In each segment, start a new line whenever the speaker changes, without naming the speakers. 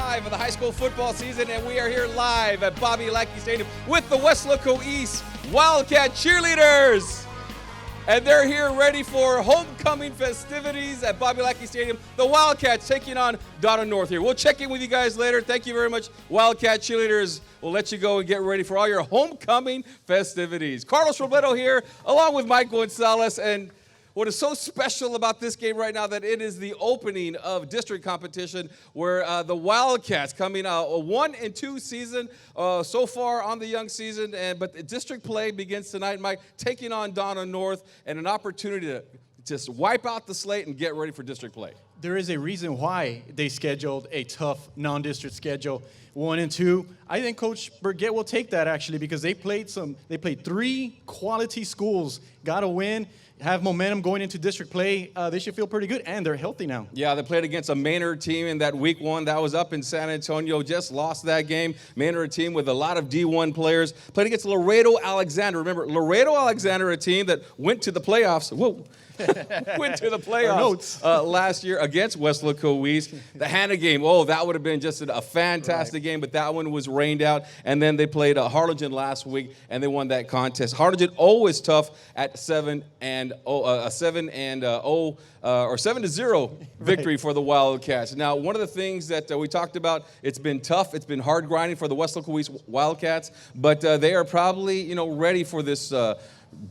5 of the high school football season, and we are here live at Weslaco Stadium with the Weslaco East Wildcat cheerleaders. And they're here ready for homecoming festivities at Weslaco Stadium. The Wildcats taking on Donna North here. We'll check in with you guys later. Thank you very much, Wildcat cheerleaders. We'll let you go and get ready for all your homecoming festivities. Carlos Robledo here, along with Mike Gonzalez. And what is so special about this game right now that it is the opening of district competition where the Wildcats coming out a 1-2 season so far on the young season, but the district play begins tonight, Mike, taking on Donna North and an opportunity to just wipe out the slate and get ready for district play.
There is a reason why they scheduled a tough non-district schedule, 1 and 2. I think Coach Burgett will take that actually because they played 3 quality schools, got a win, have momentum going into district play. They should feel pretty good, and they're healthy now.
Yeah, they played against a Maynard team in that week 1 that was up in San Antonio, just lost that game. Maynard team with a lot of D1 players. Played against Laredo Alexander. Remember, Laredo Alexander, a team that went to the playoffs. Whoa. Went to the playoffs last year against Weslaco East. The Hannah game, that would have been just a fantastic game, but that one was rained out. And then they played Harlingen last week, and they won that contest. Harlingen always tough at 7-0 victory for the Wildcats. Now, one of the things that we talked about, it's been tough, it's been hard grinding for the Weslaco East Wildcats, but they are probably ready for this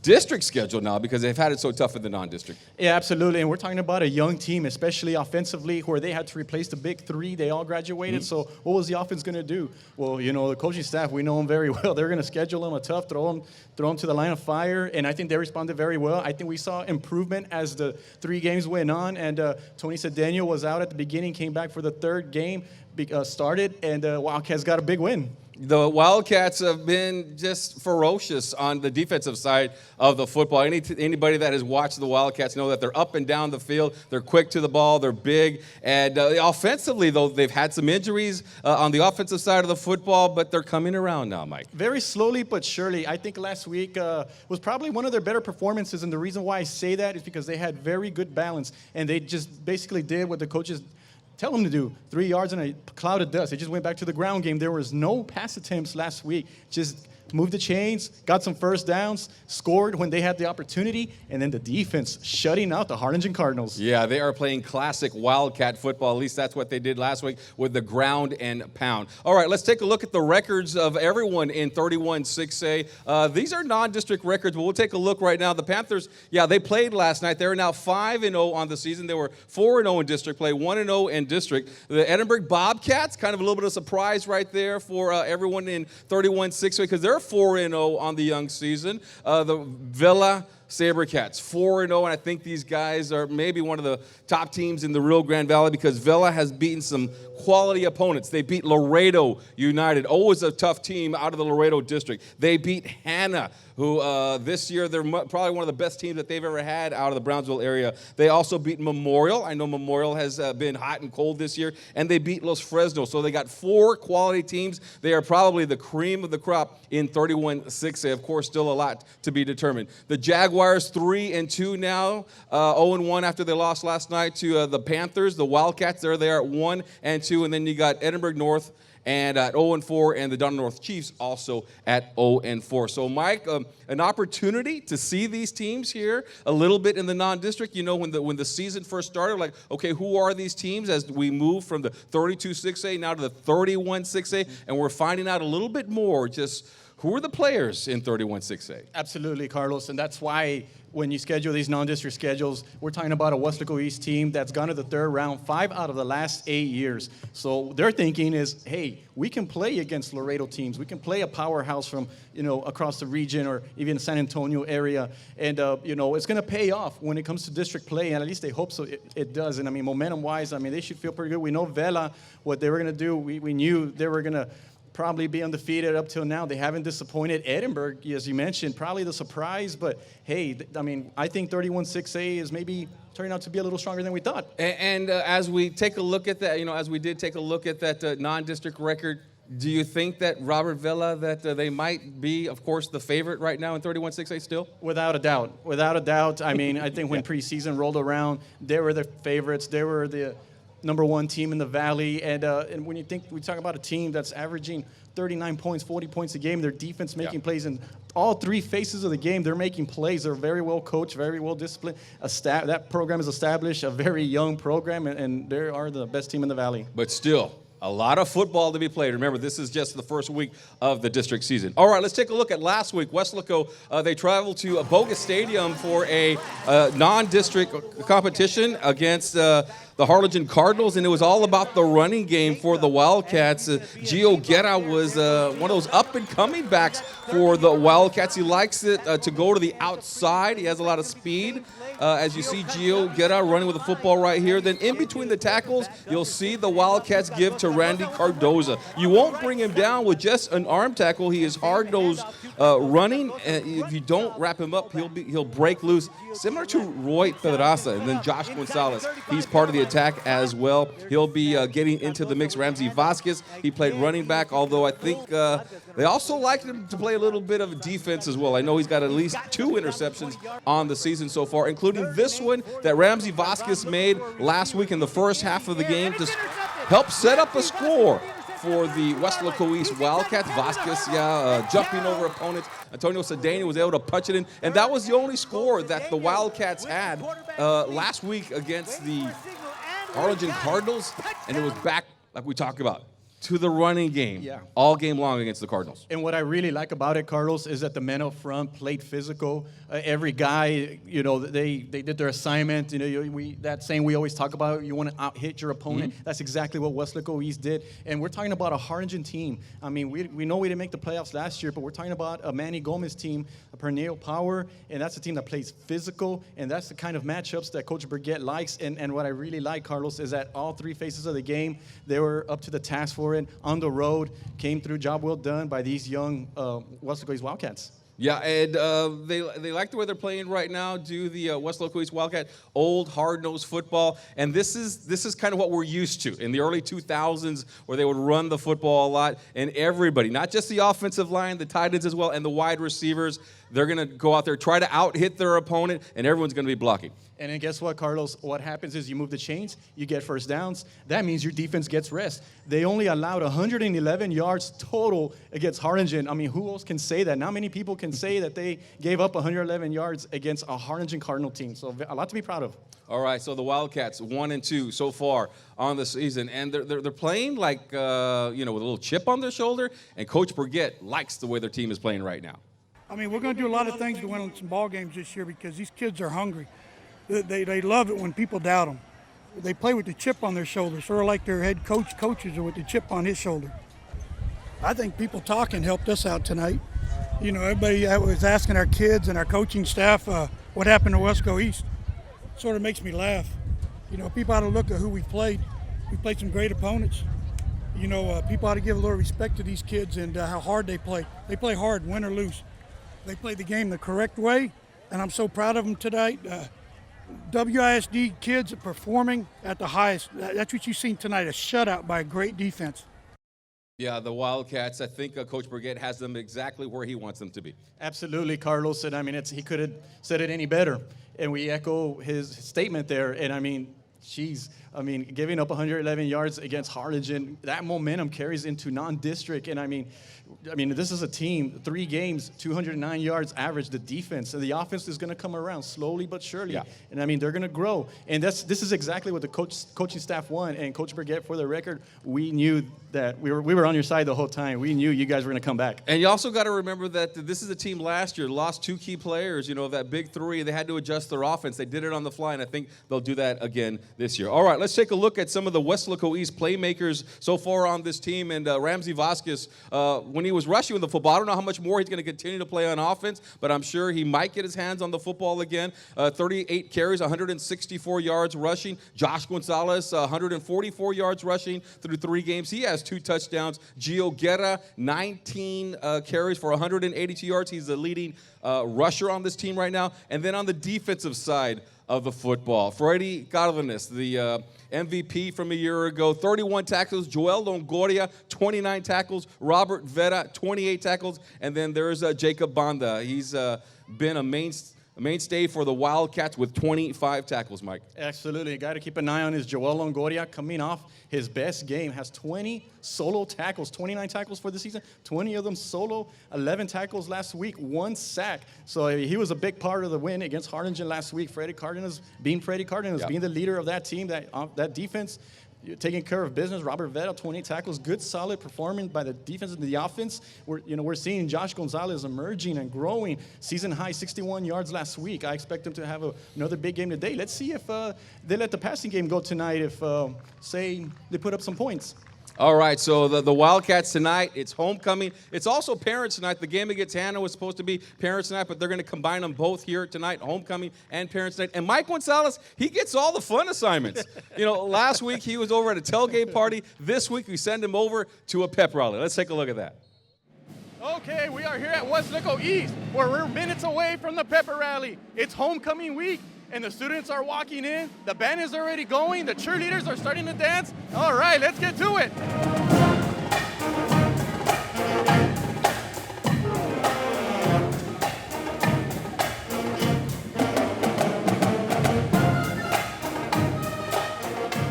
district schedule now because they've had it so tough in the non-district.
Yeah, absolutely. And we're talking about a young team, especially offensively, where they had to replace the big 3. They all graduated. Mm-hmm. So what was the offense going to do? Well, the coaching staff, we know them very well. They're going to schedule them a tough, throw them to the line of fire. And I think they responded very well. I think we saw improvement as the 3 games went on. And Tony Cedeno was out at the beginning, came back for the 3rd game, started, and Wildcats got a big win.
The Wildcats have been just ferocious on the defensive side of the football. Anybody that has watched the Wildcats know that they're up and down the field. They're quick to the ball. They're big. And offensively, though, they've had some injuries on the offensive side of the football, but they're coming around now, Mike.
Very slowly but surely. I think last week was probably one of their better performances, and the reason why I say that is because they had very good balance, and they just basically did what the coaches tell them to do. 3 yards in a cloud of dust. They just went back to the ground game. There was no pass attempts last week. Just moved the chains, got some first downs, scored when they had the opportunity, and then the defense shutting out the Harlingen Cardinals.
Yeah, they are playing classic Wildcat football. At least that's what they did last week with the ground and pound. All right, let's take a look at the records of everyone in 31-6A. These are non-district records, but we'll take a look right now. The Panthers, they played last night. They're now 5-0 on the season. They were 4-0 in district play, 1-0 in district. The Edinburgh Bobcats, kind of a little bit of surprise right there for everyone in 31-6A because they're 4-0 on the young season. The Villa Sabercats, 4-0, and I think these guys are maybe one of the top teams in the Rio Grande Valley because Villa has beaten some quality opponents. They beat Laredo United, always a tough team out of the Laredo district. They beat Hannah, who this year they're probably one of the best teams that they've ever had out of the Brownsville area. They also beat Memorial. I know Memorial has been hot and cold this year, and they beat Los Fresno. So they got 4 quality teams. They are probably the cream of the crop in 31-6A. Of course, still a lot to be determined. The Jaguars 3-2 now, 0-1 after they lost last night to the Panthers. The Wildcats, there they are at 1-2, and then you got Edinburgh North and at 0-4, and the Donna North Chiefs also at 0-4. So, Mike, an opportunity to see these teams here a little bit in the non-district. When the season first started, like, okay, who are these teams as we move from the 32-6A now to the 31-6A, and we're finding out a little bit more just who are the players in 31-6A.
Absolutely, Carlos, and that's why when you schedule these non-district schedules, we're talking about a Weslaco East team that's gone to the 3rd round 5 out of the last 8 years. So their thinking is, hey, we can play against Laredo teams. We can play a powerhouse from, across the region or even San Antonio area. And, it's going to pay off when it comes to district play, and at least they hope so it does. And, momentum-wise, they should feel pretty good. We know Vela, what they were going to do. We knew they were going to probably be undefeated up till now. They haven't disappointed. Edinburgh, as you mentioned, probably the surprise. But, hey, I think 31-6A is maybe turning out to be a little stronger than we thought.
And as we take a look at that, as we did take a look at that non-district record, do you think that Robert Villa, that they might be, of course, the favorite right now in 31-6A still?
Without a doubt. Without a doubt. I think when preseason rolled around, they were the favorites. They were the #1 team in the Valley. And when we talk about a team that's averaging 39 points, 40 points a game, their defense making plays in all three phases of the game. They're making plays. They're very well coached, very well disciplined. That program is established, a very young program, and they are the best team in the Valley.
But still, a lot of football to be played. Remember, this is just the first week of the district season. All right, let's take a look at last week. Weslaco, they traveled to Bogus Stadium for a non-district competition against the Harlingen Cardinals, and it was all about the running game for the Wildcats. Gio Guerra was one of those up-and-coming backs for the Wildcats. He likes it to go to the outside. He has a lot of speed. As you see Gio Guerra running with the football right here. Then in between the tackles, you'll see the Wildcats give to Randy Cardoza. You won't bring him down with just an arm tackle. He is hard-nosed running. If you don't wrap him up, he'll break loose, similar to Roy Pedraza. And then Josh Gonzalez, he's part of the attack as well. He'll be getting into the mix. Ramsey Vasquez, he played running back, although I think they also like him to play a little bit of defense as well. I know he's got at least 2 interceptions on the season so far, including this one that Ramsey Vasquez made last week in the first half of the game to help set up a score for the Weslaco East Wildcats. Vasquez, jumping over opponents. Antonio Cedeno was able to punch it in, and that was the only score that the Wildcats had last week against the Harlingen Cardinals, and it was back, like we talked about, to the running game all game long against the Cardinals.
And what I really like about it, Carlos, is that the men up front played physical. Every guy, they did their assignment. That saying we always talk about, you want to out-hit your opponent. That's exactly what Weslaco East did. And we're talking about a Harlingen team. I mean, we know we didn't make the playoffs last year, but we're talking about a Manny Gomez team, a Perneo Power, and that's a team that plays physical, and that's the kind of matchups that Coach Burgett likes. And what I really like, Carlos, is that all 3 phases of the game, they were up to the task for it. On the road, came through, job well done by these young Weslaco East Wildcats.
Yeah, and they like the way they're playing right now. Do the Weslaco East Wildcat old hard-nosed football, and this is kind of what we're used to in the early 2000s, where they would run the football a lot, and everybody, not just the offensive line, the tight ends as well, and the wide receivers, they're going to go out there, try to out-hit their opponent, and everyone's going to be blocking.
And then guess what, Carlos? What happens is you move the chains, you get first downs. That means your defense gets rest. They only allowed 111 yards total against Harlingen. I mean, who else can say that? Not many people can say that they gave up 111 yards against a Harlingen Cardinal team. So a lot to be proud of.
All right, so the Wildcats 1-2 so far on the season, and they're playing like with a little chip on their shoulder. And Coach Burgett likes the way their team is playing right now.
I mean, we're going to do a lot of things to win some ball games this year because these kids are hungry. They love it when people doubt them. They play with the chip on their shoulder, sort of like their head coaches are with the chip on his shoulder. I think people talking helped us out tonight. Everybody was asking our kids and our coaching staff what happened to Weslaco East. Sort of makes me laugh. People ought to look at who we've played. We played some great opponents. People ought to give a little respect to these kids and how hard they play. They play hard, win or lose. They play the game the correct way, and I'm so proud of them tonight. WISD kids are performing at the highest. That's what you've seen tonight, a shutout by a great defense.
Yeah, the Wildcats, I think Coach Burgett has them exactly where he wants them to be.
Absolutely, Carlos. And, I mean, he could have said it any better. And we echo his statement there. And, I mean, giving up 111 yards against Harlingen, that momentum carries into non-district. And, I mean, this is a team, 3 games, 209 yards average, the defense. So the offense is going to come around slowly but surely. Yeah. And, they're going to grow. And this is exactly what the coaching staff want. And Coach Burgett, for the record, we knew that we were on your side the whole time. We knew you guys were going to come back.
And you also got to remember that this is a team last year, lost 2 key players, that big 3. They had to adjust their offense. They did it on the fly, and I think they'll do that again this year. All right, let's take a look at some of the Weslaco East playmakers so far on this team. And Ramsey Vasquez, when he was rushing with the football, I don't know how much more he's going to continue to play on offense, but I'm sure he might get his hands on the football again. 38 carries, 164 yards rushing. Josh Gonzalez, 144 yards rushing through 3 games. He has 2 touchdowns. Gio Guerra, 19 carries for 182 yards. He's the leading rusher on this team right now. And then on the defensive side of the football, Freddy Cardenas, the MVP from a year ago, 31 tackles. Joel Longoria, 29 tackles. Robert Vera, 28 tackles. And then there's Jacob Banda. He's been a a mainstay for the Wildcats with 25 tackles, Mike.
Absolutely. Got to keep an eye on his Joel Longoria coming off his best game. Has 20 solo tackles, 29 tackles for the season, 20 of them solo, 11 tackles last week, 1 sack. So he was a big part of the win against Harlingen last week. Freddie Cardenas being the leader of that team, that defense. Taking care of business. Robert Vetta, 20 tackles, good, solid performance by the defense and the offense. We're seeing Josh Gonzalez emerging and growing. Season high, 61 yards last week. I expect him to have another big game today. Let's see if they let the passing game go tonight. If say they put up some points.
All right, so the Wildcats tonight, it's homecoming. It's also Parents Night. The game against Hannah was supposed to be Parents Night, but they're going to combine them both here tonight, homecoming and Parents Night. And Mike Gonzalez, he gets all the fun assignments. Last week he was over at a tailgate party. This week we send him over to a pep rally. Let's take a look at that.
Okay, we are here at Weslaco East, where we're minutes away from the pepper rally. It's homecoming week, and the students are walking in. The band is already going. The cheerleaders are starting to dance. All right, let's get to it.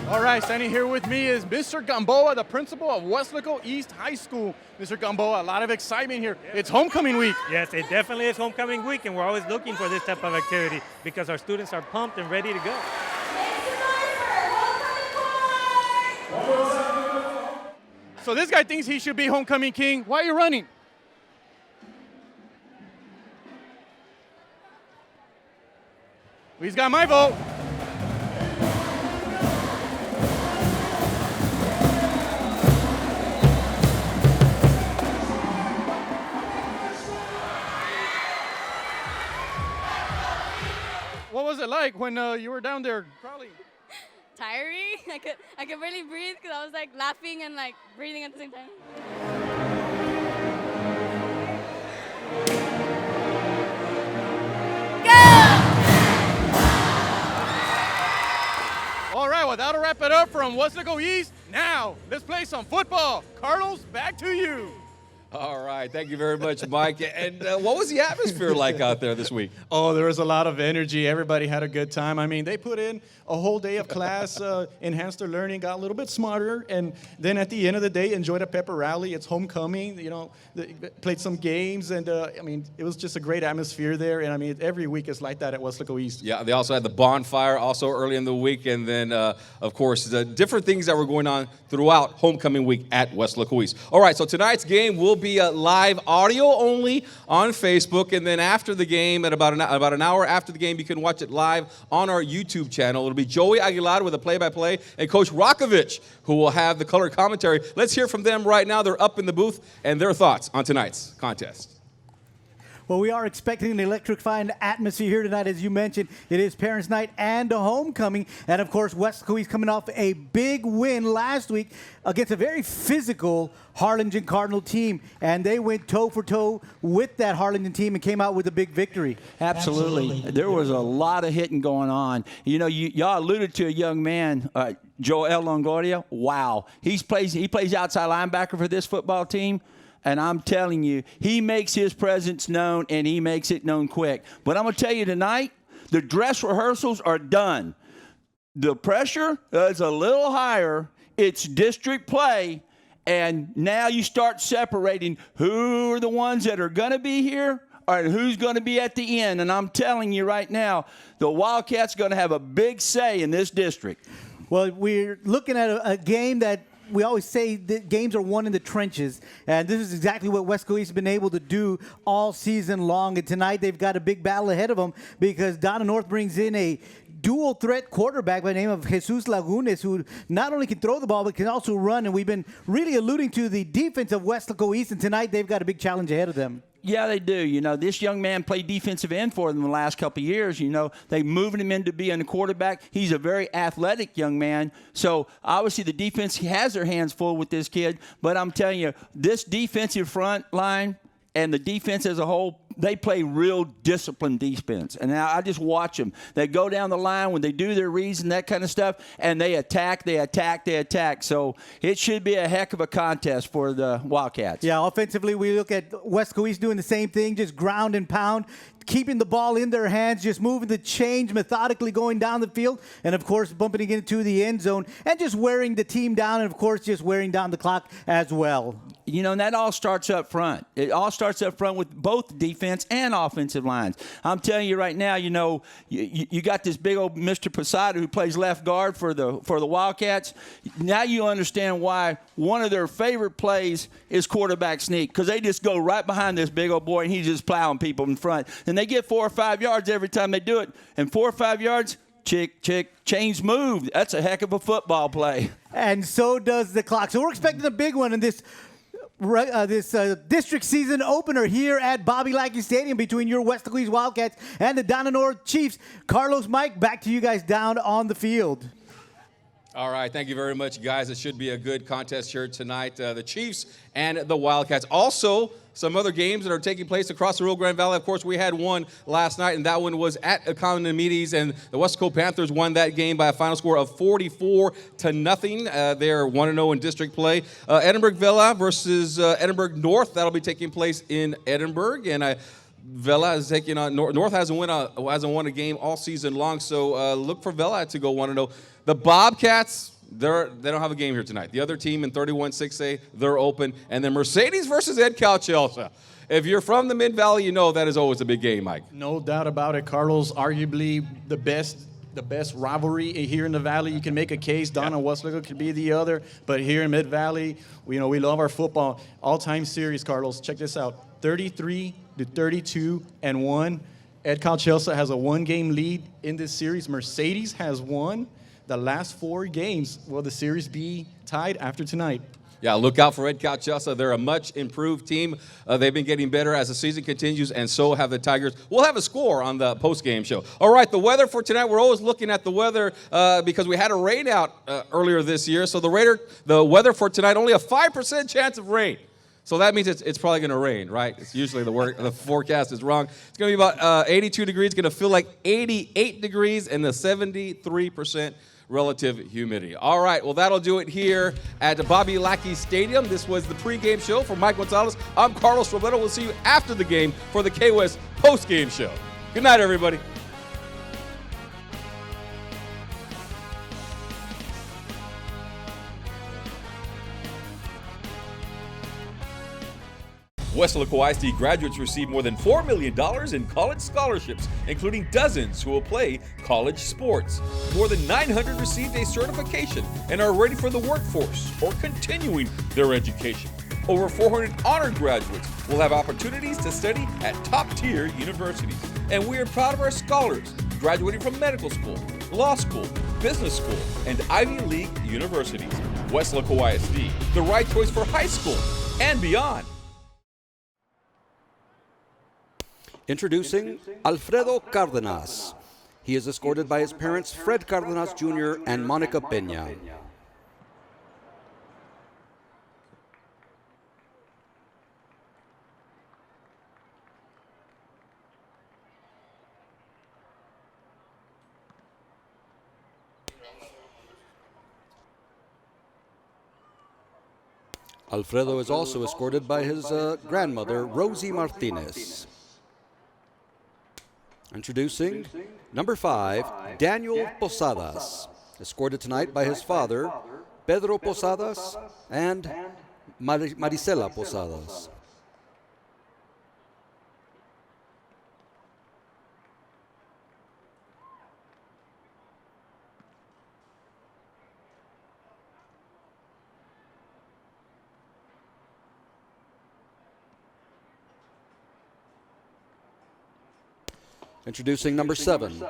All right, standing here with me is Mr. Gamboa, the principal of Weslaco East High School. Mr. Gamboa, a lot of excitement here. It's homecoming week.
Yes, it definitely is homecoming week, and we're always looking for this type of activity because our students are pumped and ready to go.
So this guy thinks he should be homecoming king. Why are you running? He's got my vote. What was it like when you were down there crawling?
Tiring. I could barely breathe because I was like laughing and like breathing at the same time.
All right, well, that'll wrap it up from Weslaco East. Now, let's play some football. Carlos, back to you.
All right, thank you very much, Mike. And what was the atmosphere like out there this week?
Oh, there was a lot of energy. Everybody had a good time. I mean, they put in a whole day of class, enhanced their learning, got a little bit smarter, and then at the end of the day, enjoyed a pepper rally. It's homecoming, they played some games, and it was just a great atmosphere there. And I mean, every week is like that at Weslaco East.
Yeah, they also had the bonfire also early in the week, and then, of course, the different things that were going on throughout homecoming week at Weslaco East. All right, so tonight's game will be live audio only on Facebook, and then after the game, at about an hour after the game, you can watch it live on our YouTube channel. It'll be Joey Aguilar with a play-by-play and Coach Rakovich, who will have the color commentary. Let's hear from them right now. They're up in the booth, and their thoughts on tonight's contest.
Well, we are expecting an electrifying atmosphere here tonight. As you mentioned, it is Parents' Night and a homecoming. And, of course, Weslaco East coming off a big win last week against a very physical Harlingen Cardinal team. And they went toe-for-toe with that Harlingen team and came out with a big victory.
Absolutely. There was a lot of hitting going on. Y'all alluded to a young man, Joel Longoria. Wow. He plays outside linebacker for this football team. And I'm telling you, he makes his presence known, and he makes it known quick. But I'm going to tell you tonight, the dress rehearsals are done. The pressure is a little higher. It's district play. And now you start separating who are the ones that are going to be here and who's going to be at the end. And I'm telling you right now, the Wildcats are going to have a big say in this district.
Well, we're looking at a game that we always say that games are won in the trenches, and this is exactly what Weslaco East has been able to do all season long. And tonight they've got a big battle ahead of them because Donna North brings in a dual threat quarterback by the name of Jesus Lagunes, who not only can throw the ball but can also run. And we've been really alluding to the defense of Weslaco East, and tonight they've got a big challenge ahead of them.
Yeah, they do. This young man played defensive end for them the last couple of years. They moved him into being a quarterback. He's a very athletic young man. So, obviously, the defense has their hands full with this kid. But I'm telling you, this defensive front line and the defense as a whole they play real disciplined defense. And now I just watch them. They go down the line when they do their reads and that kind of stuff, and they attack. So it should be a heck of a contest for the Wildcats.
Yeah, offensively, we look at Weslaco East doing the same thing, just ground and pound, keeping the ball in their hands, just moving the change, methodically going down the field, and, of course, bumping it into the end zone, and just wearing the team down, and, of course, just wearing down the clock as well.
You know, and that all starts up front. It all starts up front with both defense and offensive lines. I'm telling you right now, you know, you got this big old Mr. Posada who plays left guard for the Wildcats. Now you understand why one of their favorite plays is quarterback sneak, because they just go right behind this big old boy, and he's just plowing people in front. And they get 4 or 5 yards every time they do it. And 4 or 5 yards, chains move. That's a heck of a football play.
And so does the clock. So we're expecting a big one in this district season opener here at Bobby Lackey Stadium between your Weslaco East Wildcats and the Donna North Chiefs. Carlos, Mike, back to you guys down on the field.
All right, thank you very much, guys. It should be a good contest here tonight. The Chiefs and the Wildcats. Also, some other games that are taking place across the Rio Grande Valley. Of course, we had one last night, and that one was at Economides, and the Weslaco Panthers won that game by a final score of 44-0. They're 1-0 in district play. Edinburgh Villa versus Edinburgh North. That'll be taking place in Edinburgh, and Villa is taking on North. Hasn't won a game all season long, so look for Villa to go 1-0. The Bobcats, they don't have a game here tonight. The other team in 31-6A, they're open. And then Mercedes versus Ed Chelsea. If you're from the Mid-Valley, you know that is always a big game, Mike.
No doubt about it, Carlos. Arguably the best rivalry here in the Valley. You can make a case. Donna Weslaco could be the other. But here in Mid-Valley, we love our football. All-time series, Carlos. Check this out. 33-32-1. Ed Chelsea has a 1-game lead in this series. Mercedes has won the last 4 games. Will the series be tied after tonight?
Yeah, look out for Ed Chelsea. They're a much improved team. They've been getting better as the season continues, and so have the Tigers. We'll have a score on the post-game show. All right, the weather for tonight. We're always looking at the weather because we had a rain out earlier this year. So the weather for tonight, only a 5% chance of rain. So that means it's probably going to rain, right? It's usually the forecast is wrong. It's going to be about 82 degrees. Going to feel like 88 degrees, and the 73% relative humidity. All right, well, that'll do it here at Bobby Lackey Stadium. This was the pregame show for Mike Gonzalez. I'm Carlos Robledo. We'll see you after the game for the K-West postgame show. Good night, everybody. Weslaco ISD graduates receive more than $4 million in college scholarships, including dozens who will play college sports. More than 900 received a certification and are ready for the workforce or continuing their education. Over 400 honored graduates will have opportunities to study at top-tier universities. And we are proud of our scholars graduating from medical school, law school, business school, and Ivy League universities. Weslaco ISD, the right choice for high school and beyond.
Introducing Alfredo Cardenas. He is escorted by his parents, Fred Cardenas Jr. and Monica Peña. Alfredo is also escorted by his grandmother, Rosie Martinez. Introducing number 5, Daniel Posadas, escorted tonight by his father, Pedro Posadas, and Marisela Posadas. Introducing number 7,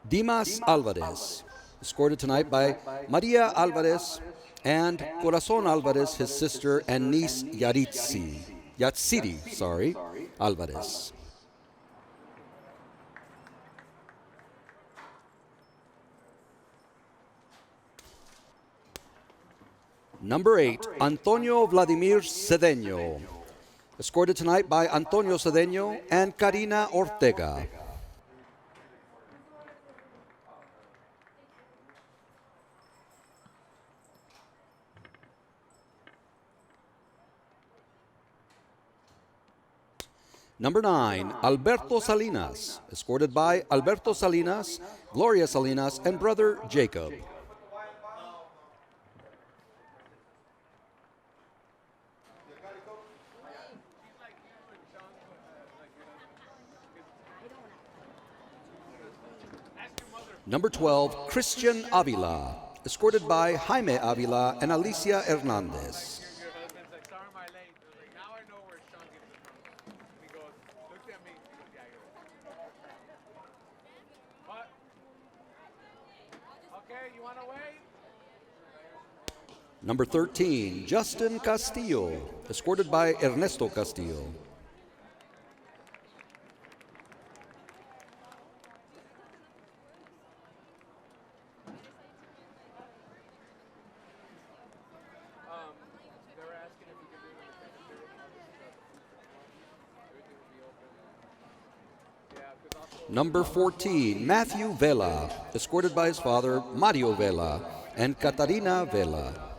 Dimas Alvarez, escorted tonight by Maria Alvarez and Corazon Alvarez, his sister, and niece Yatsiri Alvarez. Number 8, Antonio Vladimir Cedeño, Escorted tonight by Antonio Cedeño and Karina Ortega. Number 9, Alberto Salinas, escorted by Alberto Salinas, Gloria Salinas, and brother Jacob. Number 12, Christian Avila, escorted by Jaime Avila and Alicia Hernandez. Number 13, Justin Castillo, escorted by Ernesto Castillo. Number 14, Matthew Vela, escorted by his father, Mario Vela, and Catarina Vela.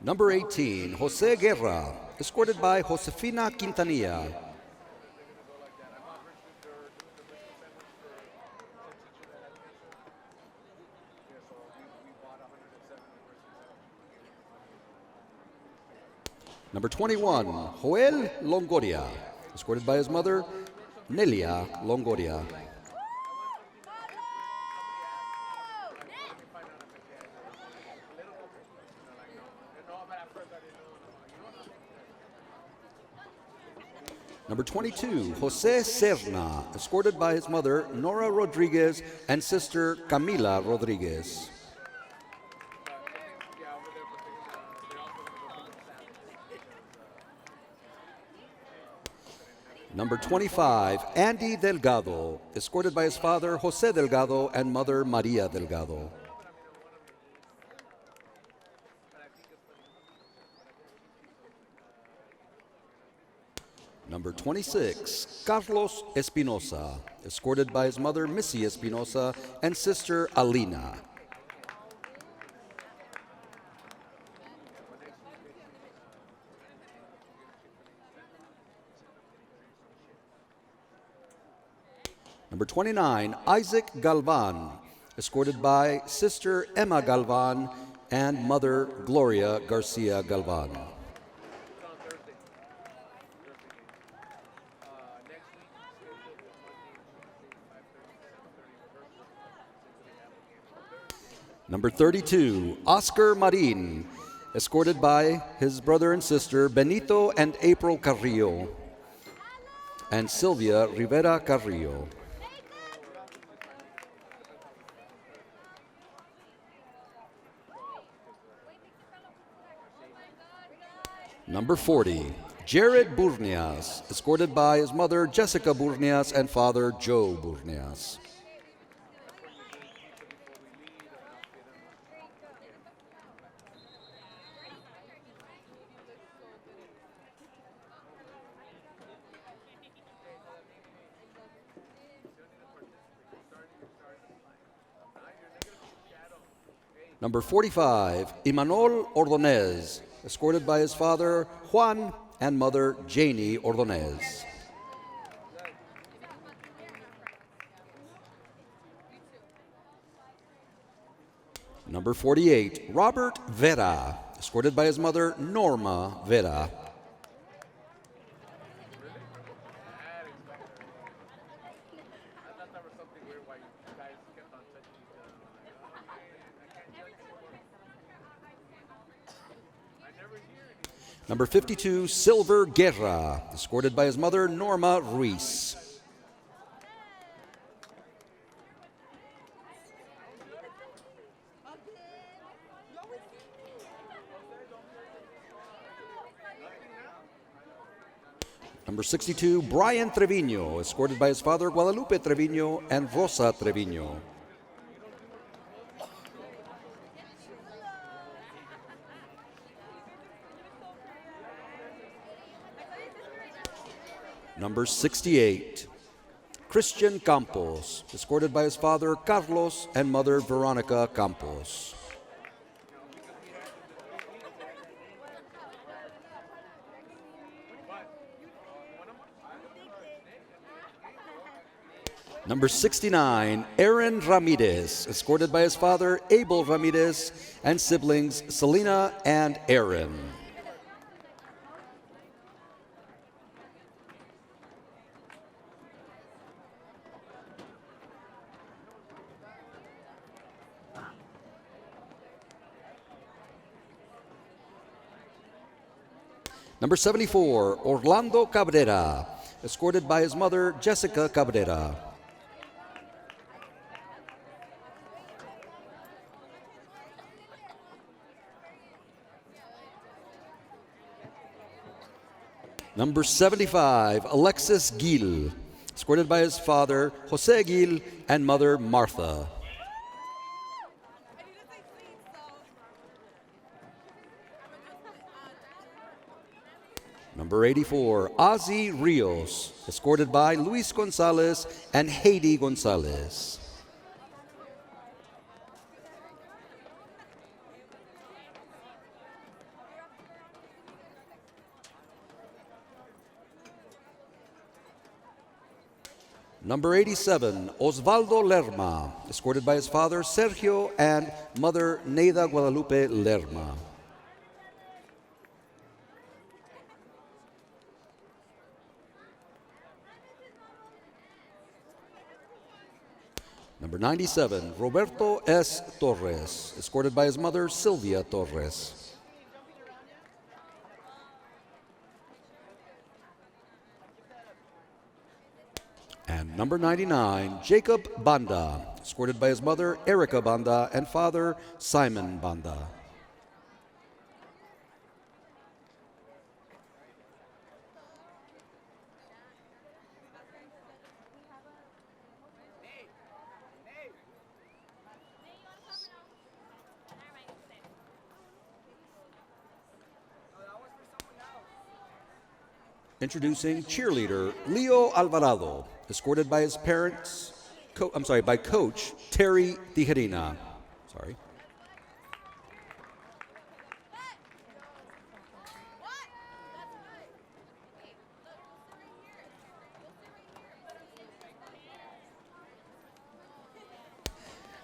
Number 18, Jose Guerra, escorted by Josefina Quintanilla. Number 21, Joel Longoria, escorted by his mother, Nelia Longoria. Number 22, Jose Serna, escorted by his mother, Nora Rodriguez, and sister, Camila Rodriguez. Number 25, Andy Delgado, escorted by his father, Jose Delgado, and mother, Maria Delgado. Number 26, Carlos Espinosa, escorted by his mother, Missy Espinosa, and sister, Alina. Number 29, Isaac Galvan, escorted by sister Emma Galvan and mother Gloria Garcia Galvan. Number 32, Oscar Marin, escorted by his brother and sister Benito and April Carrillo and Sylvia Rivera Carrillo. Number 40, Jared Burnias, escorted by his mother Jessica Burnias and father Joe Burnias. Number 45, Imanol Ordonez, escorted by his father Juan and mother Janie Ordonez. Number 48, Robert Vera, escorted by his mother Norma Vera. Number 52, Silver Guerra, escorted by his mother, Norma Ruiz. Number 62, Brian Trevino, escorted by his father Guadalupe Trevino and Rosa Trevino. Number 68, Christian Campos, escorted by his father Carlos and mother Veronica Campos. Number 69, Aaron Ramirez, escorted by his father Abel Ramirez and siblings Selena and Aaron. Number 74, Orlando Cabrera, escorted by his mother Jessica Cabrera. Number 75, Alexis Gil, escorted by his father Jose Gil and mother Martha. Number 84, Ozzy Rios, escorted by Luis Gonzalez and Haiti Gonzalez. Number 87, Osvaldo Lerma, escorted by his father Sergio and mother Neida Guadalupe Lerma. Number 97, Roberto S. Torres, escorted by his mother Sylvia Torres. And number 99, Jacob Banda, escorted by his mother Erica Banda and father Simon Banda. Introducing cheerleader Leo Alvarado, escorted by his parents, by coach Terry Tijerina.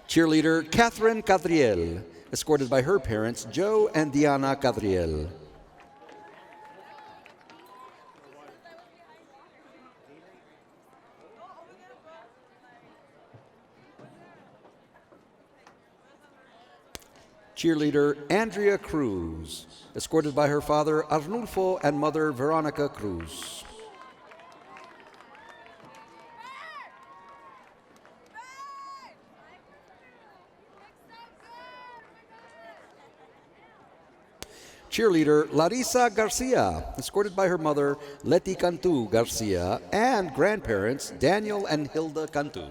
Cheerleader Catherine Cadriel, escorted by her parents Joe and Diana Cadriel. Cheerleader Andrea Cruz, escorted by her father Arnulfo and mother Veronica Cruz. Cheerleader Larissa Garcia, escorted by her mother Leti Cantu Garcia and grandparents Daniel and Hilda Cantu.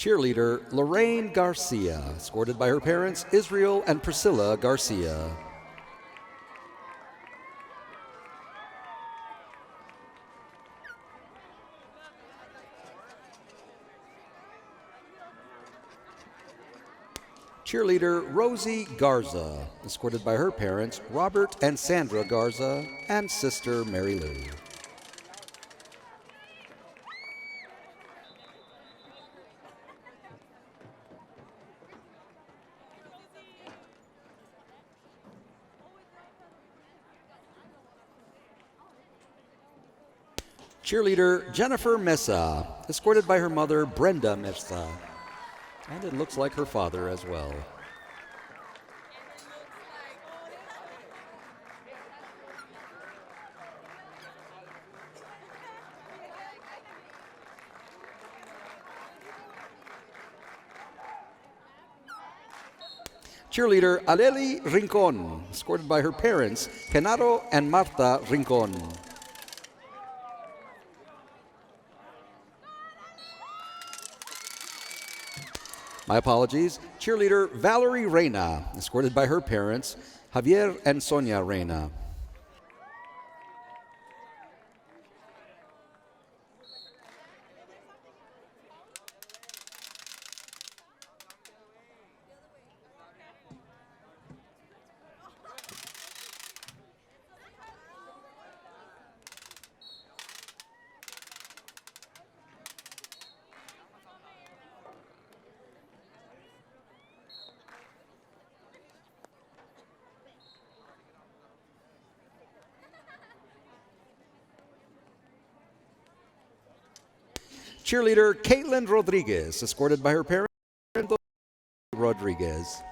Cheerleader Lorraine Garcia, escorted by her parents Israel and Priscilla Garcia. Cheerleader Rosie Garza, escorted by her parents Robert and Sandra Garza and sister Mary Lou. Cheerleader Jennifer Mesa, escorted by her mother Brenda Mesa. And it looks like her father as well. Cheerleader Aleli Rincon, escorted by her parents, Genaro and Marta Rincon. My apologies. Cheerleader Valerie Reina, escorted by her parents, Javier and Sonia Reina. Cheerleader Caitlin Rodriguez, escorted by her parents, Rodriguez.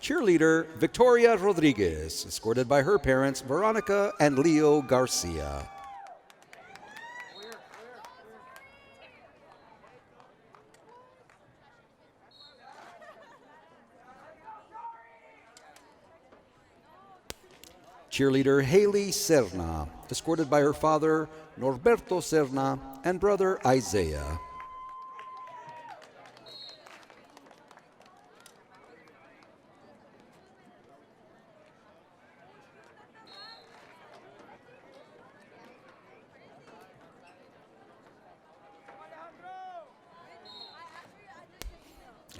Cheerleader Victoria Rodriguez, escorted by her parents, Veronica and Leo Garcia. Cheerleader Haley Serna, escorted by her father, Norberto Serna, and brother Isaiah.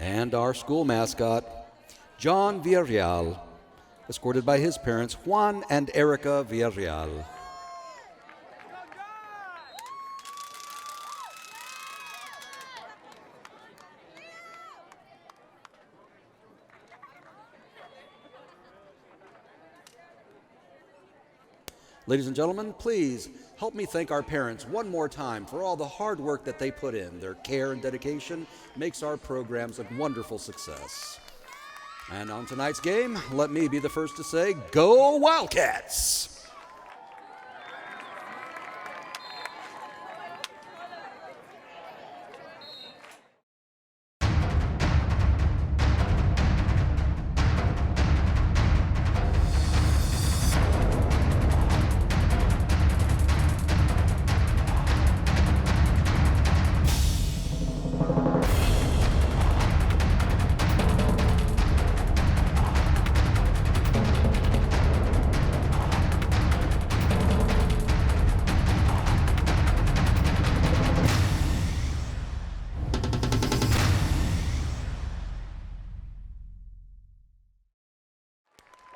And our school mascot, John Villarreal, escorted by his parents, Juan and Erica Villarreal. Ladies and gentlemen, please help me thank our parents one more time for all the hard work that they put in. Their care and dedication makes our programs a wonderful success. And on tonight's game, let me be the first to say, go Wildcats!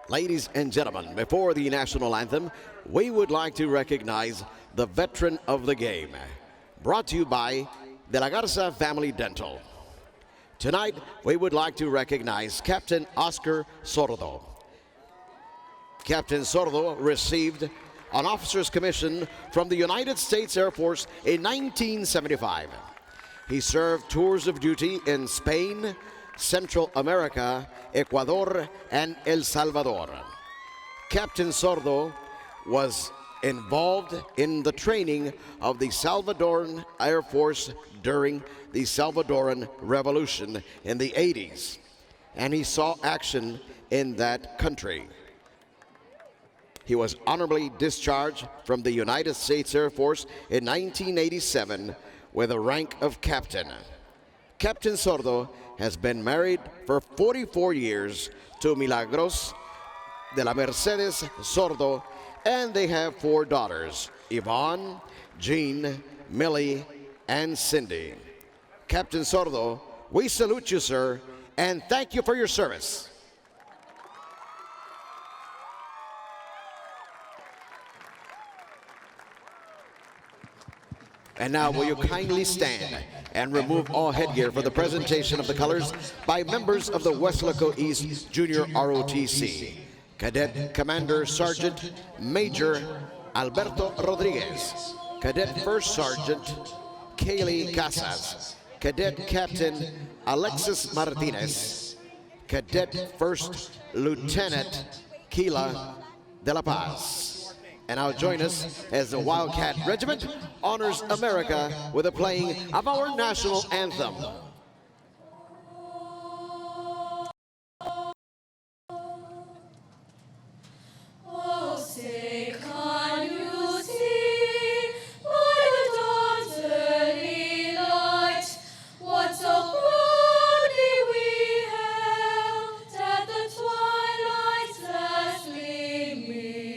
Ladies and gentlemen, before the national anthem, we would like to recognize the veteran of the game. Brought to you by De La Garza Family Dental. Tonight, we would like to recognize Captain Oscar Sordo. Captain Sordo received an officer's commission from the United States Air Force in 1975. He served tours of duty in Spain, Central America, Ecuador, and El Salvador. Captain Sordo was involved in the training of the Salvadoran Air Force during the Salvadoran Revolution in the 80s, and he saw action in that country. He was honorably discharged from the United States Air Force in 1987 with the rank of captain. Captain Sordo has been married for 44 years to Milagros de la Mercedes Sordo, and they have 4 daughters, Yvonne, Jean, Millie, and Cindy. Captain Sordo, we salute you, sir, and thank you for your service. And now, will you kindly stand and remove all headgear for the presentation of the colors by members of the Weslaco East Junior ROTC. Cadet Commander Sergeant Major Alberto Rodriguez. Cadet First Sergeant Kaylee Casas, Cadet Captain Alexis Martinez, Cadet First Lieutenant Keila De La Paz. And now join us as the Wildcat Regiment honors America with the playing of our national anthem.
Oh, say, can you see by the dawn's early light what so proudly we hailed at the twilight's last gleaming,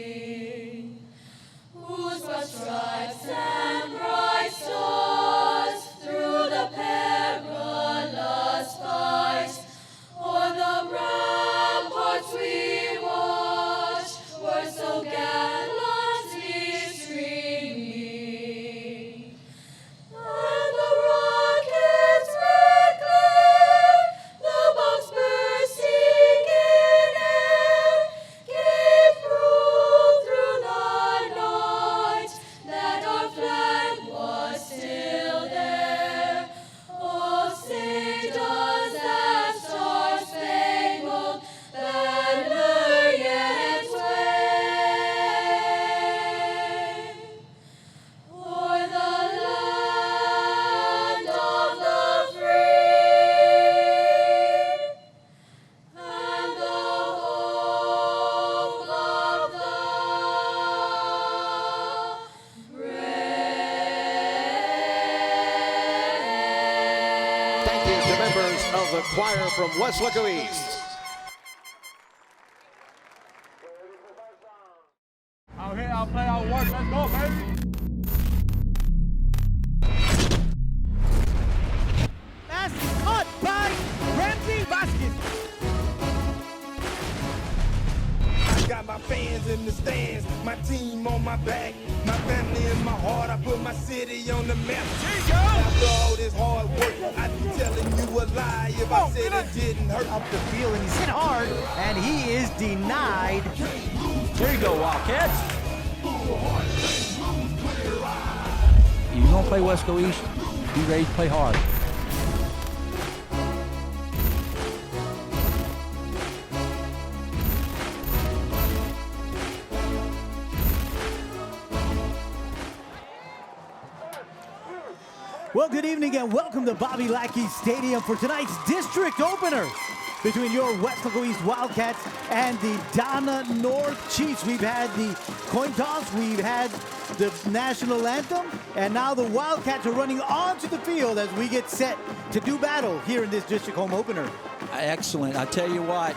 whose broad stripes and bright stars through the perilous fight o'er the ramparts we watched were so gallantly streaming. And the rockets' red glare, the bombs bursting in air, gave proof through the night that our flag was still there. Oh, say does that star-spangled banner yet wave o'er the land of the free and the home of the brave.
Thank you to members of the choir from Weslaco East.
Out here, I'll play our work. Let's go, baby.
Pass caught by Ramsey Vasquez.
I got my fans in the stands, my team on my back, my family in my heart. I put my city on the map. After all this hard work, I'd be telling you a lie if I said it didn't hurt.
Up the field, and he's hit hard, and he is denied.
There you go, Wildcats. You gonna play Weslaco East? Be ready to play hard.
Well, good evening and welcome to Bobby Lackey Stadium for tonight's district opener between your Weslaco East Wildcats and the Donna North Chiefs. We've had the coin toss, we've had the national anthem, and now the Wildcats are running onto the field as we get set to do battle here in this district home opener.
Excellent. I tell you what,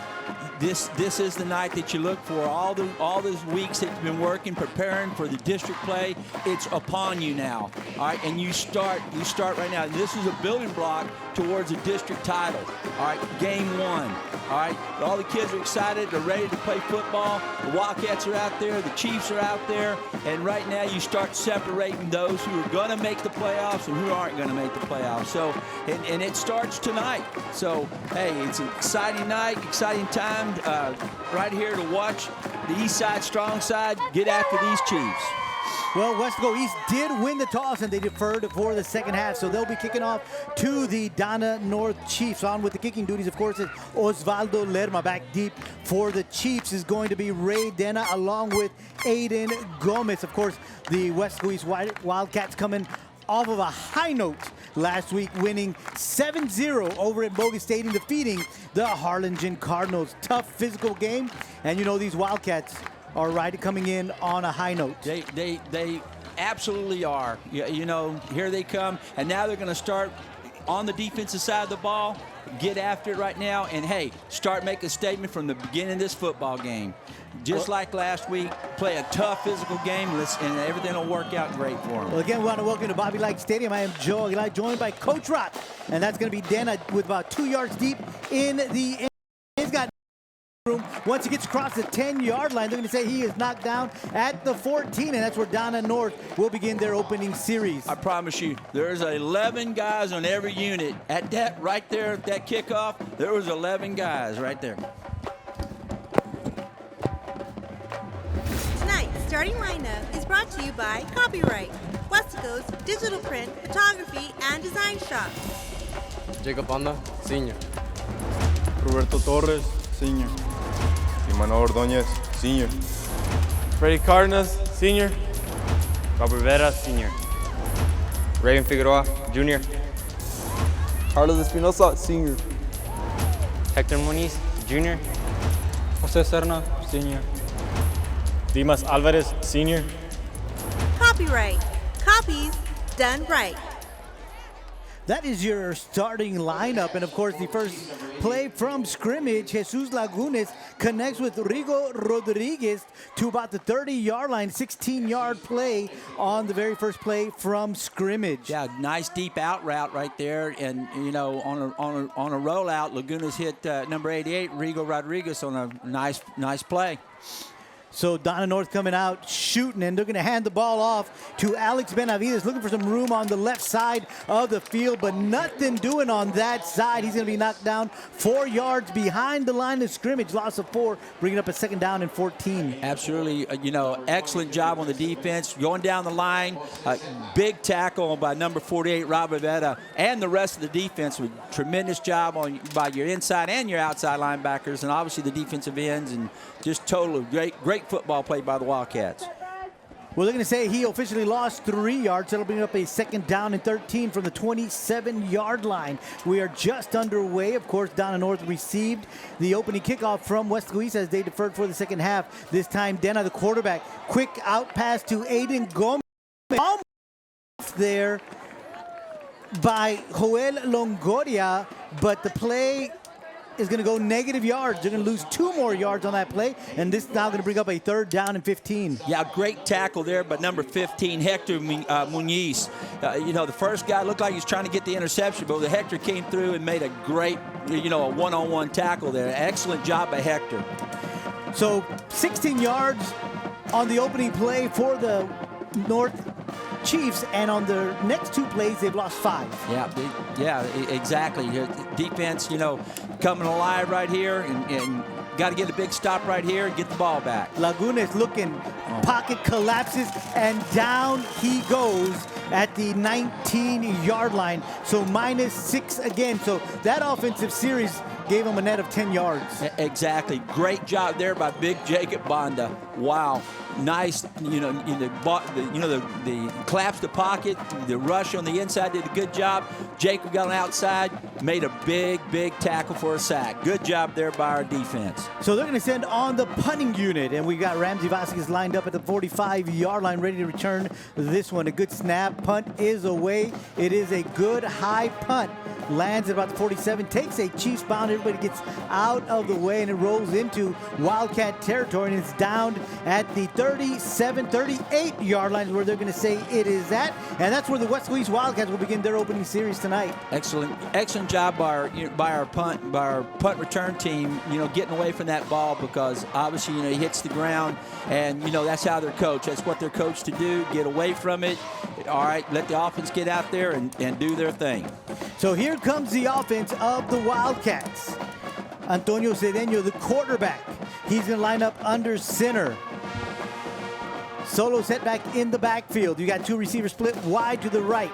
this is the night that you look for. All those weeks that you've been working, preparing for the district play, it's upon you now. All right, and you start right now. This is a building block towards a district title. All right, game one. All right, all the kids are excited. They're ready to play football. The Wildcats are out there. The Chiefs are out there. And right now you start separating those who are going to make the playoffs and who aren't going to make the playoffs. So, and it starts tonight. So, hey, it's an exciting night, exciting time right here to watch the East Side, strong side, get after these Chiefs.
Well, Weslaco East did win the toss, and they deferred for the second half, so they'll be kicking off to the Donna North Chiefs. On with the kicking duties, of course, is Osvaldo Lerma. Back deep for the Chiefs is going to be Ray Dena along with Aiden Gomez. Of course, the Weslaco East Wildcats coming off of a high note last week, winning 7-0 over at Bogus Stadium, defeating the Harlingen Cardinals. Tough physical game, and you know these Wildcats are right coming in on a high note.
They absolutely are. You know, here they come, and now they're going to start on the defensive side of the ball, get after it right now, and hey, start making a statement from the beginning of this football game. Just like last week, play a tough physical game, and everything will work out great for them.
Well, again, we want to welcome to Bobby Lackey Stadium. I am Joe Aguilar, joined by Coach Rock, and that's going to be Dana with about 2 yards deep in the end. He's got room. Once he gets across the 10-yard line, they're going to say he is knocked down at the 14, and that's where Donna North will begin their opening series.
I promise you, there's 11 guys on every unit. At that, right there, at that kickoff, there was 11 guys right there.
Tonight's starting lineup is brought to you by Copyright Weslaco Mexico's digital print, photography, and design shop.
Jacob Banda, Senior. Roberto Torres, Senior. Imanol Ordóñez, Senior. Freddy Cardenas, Senior. Robert Rivera, Senior. Raven Figueroa, Junior. Carlos Espinosa, Senior. Hector Moniz, Junior. Jose Serna, Senior. Dimas Alvarez, Senior.
Copyright. Copies done right.
That is your starting lineup. And of course, the first play from scrimmage, Jesus Lagunes connects with Rigo Rodriguez to about the 30-yard line, 16-yard play on the very first play from scrimmage.
Yeah, nice deep out route right there. And, you know, on a rollout, Lagunes hit number 88, Rigo Rodriguez, on a nice play.
So Donna North coming out shooting, and they're going to hand the ball off to Alex Benavides, looking for some room on the left side of the field, but nothing doing on that side. He's going to be knocked down 4 yards behind the line of scrimmage. Loss of 4, bringing up a second down and 14.
Absolutely, you know, excellent job on the defense. Going down the line, big tackle by number 48, Rob Rivera, and the rest of the defense with tremendous job by your inside and your outside linebackers, and obviously the defensive ends, and just totally great football play by the Wildcats.
Well, they're going to say he officially lost 3 yards. That'll bring up a second down and 13 from the 27-yard line. We are just underway. Of course, Donna North received the opening kickoff from Weslaco East as they deferred for the second half. This time, Dena, the quarterback, quick out pass to Aiden Gomez. Almost there by Joel Longoria, but the play is going to go negative yards. They're going to lose 2 more yards on that play, and this is now going to bring up a third down and 15.
Yeah, great tackle there by number 15, Hector Muniz. You know, the first guy looked like he was trying to get the interception, but the Hector came through and made a great, you know, a one-on-one tackle there. Excellent job by Hector.
So 16 yards on the opening play for the North Chiefs, and on their next 2 plays, they've lost 5.
Yeah, exactly. Defense, you know, coming alive right here, and got to get a big stop right here and get the ball back.
Lagunes looking, pocket collapses, and down he goes at the 19-yard line. So -6 again. So that offensive series gave him a net of 10 yards.
Exactly. Great job there by Big Jacob Banda. Wow. Nice, the collapse the pocket, the rush on the inside did a good job. Jacob got on outside, made a big tackle for a sack. Good job there by our defense.
So they're going to send on the punting unit, and we got Ramsey Vasquez lined up at the 45-yard line, ready to return this one. A good snap. Punt is away. It is a good high punt. Lands at about the 47, takes a Chiefs bound. Everybody gets out of the way, and it rolls into Wildcat territory, and it's down at the 37, 38-yard line where they're going to say it is at. And that's where the Weslaco East Wildcats will begin their opening series tonight.
Excellent job by our punt return team, you know, getting away from that ball, because obviously, you know, he hits the ground, and, you know, that's how they're coached. That's what they're coached to do, get away from it. All right, let the offense get out there and do their thing.
So here comes the offense of the Wildcats. Antonio Cedeno, the quarterback. He's going to line up under center. Solo set back in the backfield. You got 2 receivers split wide to the right.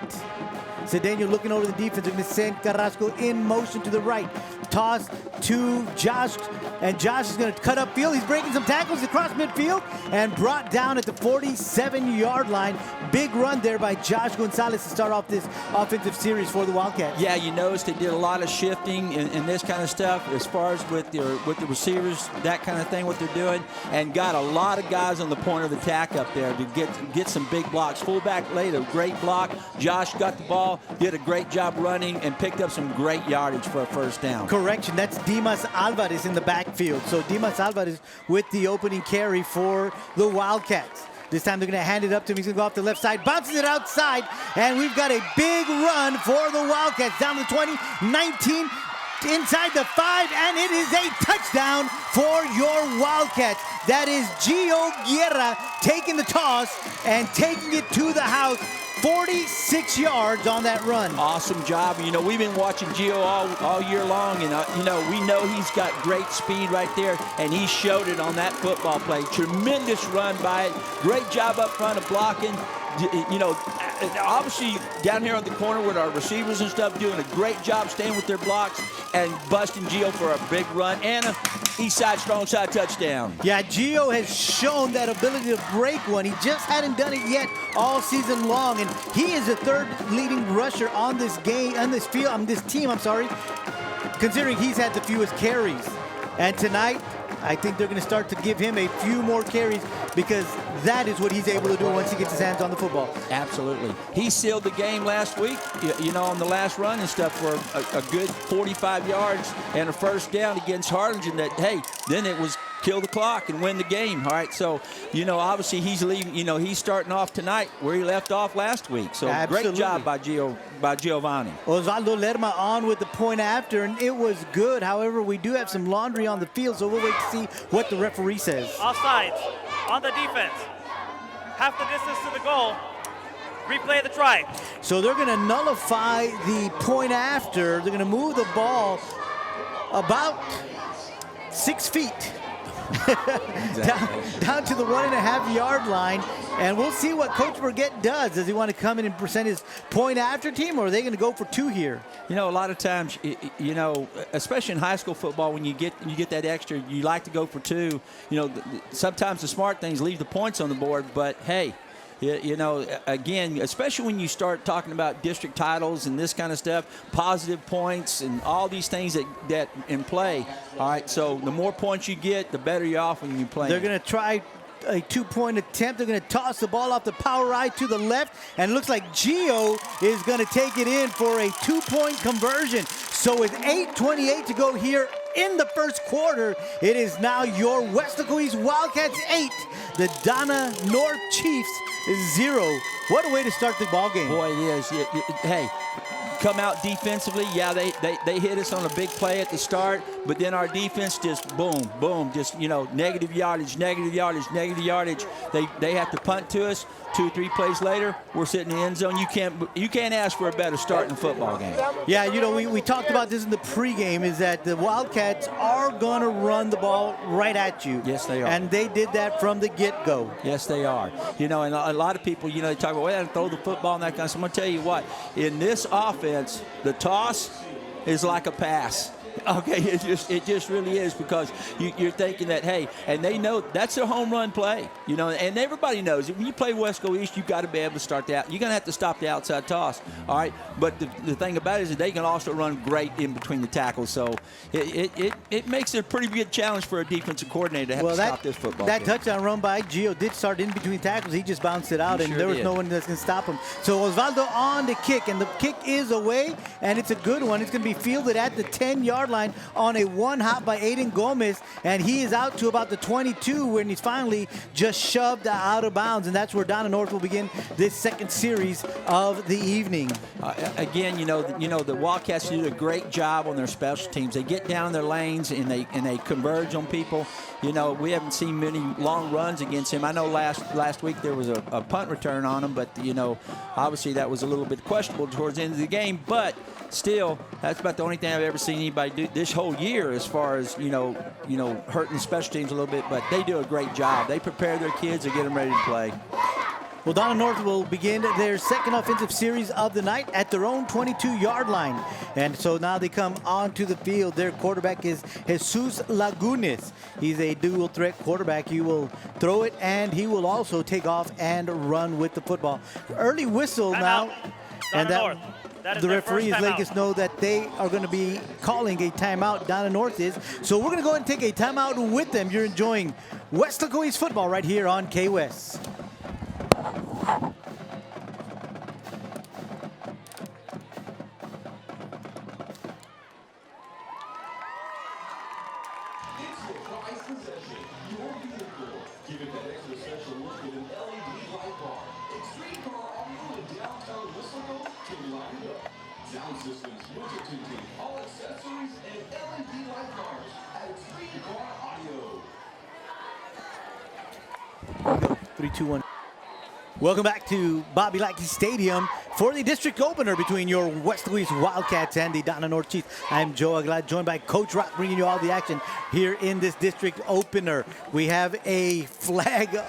Cedeno looking over the defense. They're going to send Carrasco in motion to the right. Toss to Josh, and Josh is going to cut upfield. He's breaking some tackles across midfield and brought down at the 47-yard line. Big run there by Josh Gonzalez to start off this offensive series for the Wildcats.
Yeah, you noticed they did a lot of shifting and this kind of stuff as far as with the receivers, that kind of thing, what they're doing, and got a lot of guys on the point of attack up there to get some big blocks. Fullback laid a great block. Josh got the ball, did a great job running, and picked up some great yardage for a first down.
Correction, that's Dimas Alvarez in the backfield. So Dimas Alvarez with the opening carry for the Wildcats. This time they're going to hand it up to him. He's going to go off the left side, bounces it outside, and we've got a big run for the Wildcats. Down the 20, 19, inside the 5, and it is a touchdown for your Wildcats. That is Gio Guerra taking the toss and taking it to the house. 46 yards on that run.
Awesome job. You know, we've been watching Gio all year long, and, you know, we know he's got great speed right there, and he showed it on that football play. Tremendous run by it. Great job up front of blocking. you know, obviously down here on the corner with our receivers and stuff doing a great job staying with their blocks and busting Gio for a big run and a east side, strong side touchdown.
Yeah, Gio has shown that ability to break one. He just hadn't done it yet all season long, and he is the third leading rusher on this game, on this field, on this team, I'm sorry, considering he's had the fewest carries. And tonight, I think they're going to start to give him a few more carries because that is what he's able to do once he gets his hands on the football.
Absolutely. He sealed the game last week, you know, on the last run and stuff for a good 45 yards and a first down against Harlingen that, hey, then it was kill the clock and win the game. All right, so, you know, obviously he's leaving, you know, he's starting off tonight where he left off last week. So
Absolutely.
Great job by Giovanni.
Osvaldo Lerma on with the point after, and it was good. However, we do have some laundry on the field, so we'll wait to see what the referee says.
Offsides on the defense. Half the distance to the goal. Replay the try.
So they're going to nullify the point after. They're going to move the ball about 6 feet. down to the 1.5 yard line, and we'll see what Coach Burgett does. Does he want to come in and present his point after team, or are they going to go for 2 here?
You know, a lot of times, you know, especially in high school football, when you get that extra, you like to go for 2. You know, sometimes the smart things leave the points on the board, but hey. You know, again, especially when you start talking about district titles and this kind of stuff, positive points and all these things that in play. All right, so the more points you get, the better you're off when you play.
They're going to try a 2-point attempt. They're going to toss the ball off the power right to the left, and it looks like Gio is going to take it in for a 2-point conversion. So with 8:28 to go here in the first quarter, it is now your Weslaco East Wildcats 8, the Donna North Chiefs 0. What a way to start the ball game.
Boy, it is. Hey, come out defensively. Yeah, they hit us on a big play at the start, but then our defense just boom, boom, just, you know, negative yardage, negative yardage, negative yardage. They have to punt to us. 2 or 3 plays later, we're sitting in the end zone. You can't ask for a better start in a football game.
Yeah, you know, we talked about this in the pregame, is that the Wildcats are going to run the ball right at you.
Yes, they are.
And they did that from the get-go.
Yes, they are. You know, and a lot of people, you know, they talk about, well, throw the football and that kind of stuff. I'm going to tell you what, in this offense, the toss is like a pass. Okay, it just really is, because you're thinking that, hey, and they know that's their home run play, you know, and everybody knows it. When you play Weslaco East, you've got to be able to start that. You're going to have to stop the outside toss, all right? But the thing about it is that they can also run great in between the tackles, so it makes it a pretty good challenge for a defensive coordinator to have to stop this football
That
game.
touchdown run by Gio did start in between tackles. He just bounced it out, and there was no one that's going to stop him. So Osvaldo on the kick, and the kick is away, and it's a good one. It's going to be fielded at the 10-yard line on a one hop by Aiden Gomez, and he is out to about the 22 when he's finally just shoved out of bounds, and that's where Donna North will begin this second series of the evening.
Again, you know the Wildcats do a great job on their special teams. They get down their lanes and they converge on people. You know, we haven't seen many long runs against him. I know last week there was a punt return on him, but you know, obviously that was a little bit questionable towards the end of the game, but still, that's about the only thing I've ever seen anybody do this whole year as far as, you know, hurting special teams a little bit, but they do a great job. They prepare their kids to get them ready to play.
Well, Donna North will begin their second offensive series of the night at their own 22-yard line. And so now they come onto the field. Their quarterback is Jesus Lagunes. He's a dual threat quarterback. He will throw it, and he will also take off and run with the football. Early whistle now. And the referee is letting us know that they are going to be calling a timeout. Donna North is. So we're going to go ahead and take a timeout with them. You're enjoying Weslaco East football right here on K-West.
Sound systems, music tuning, all accessories, and LED light bars at Extreme Car Audio.
3, 2, 1. Welcome back to Bobby Lackey Stadium for the district opener between your Weslaco East Wildcats and the Donna North Chiefs. I'm Joe Aguilar, joined by Coach Rock, bringing you all the action here in this district opener. We have a flag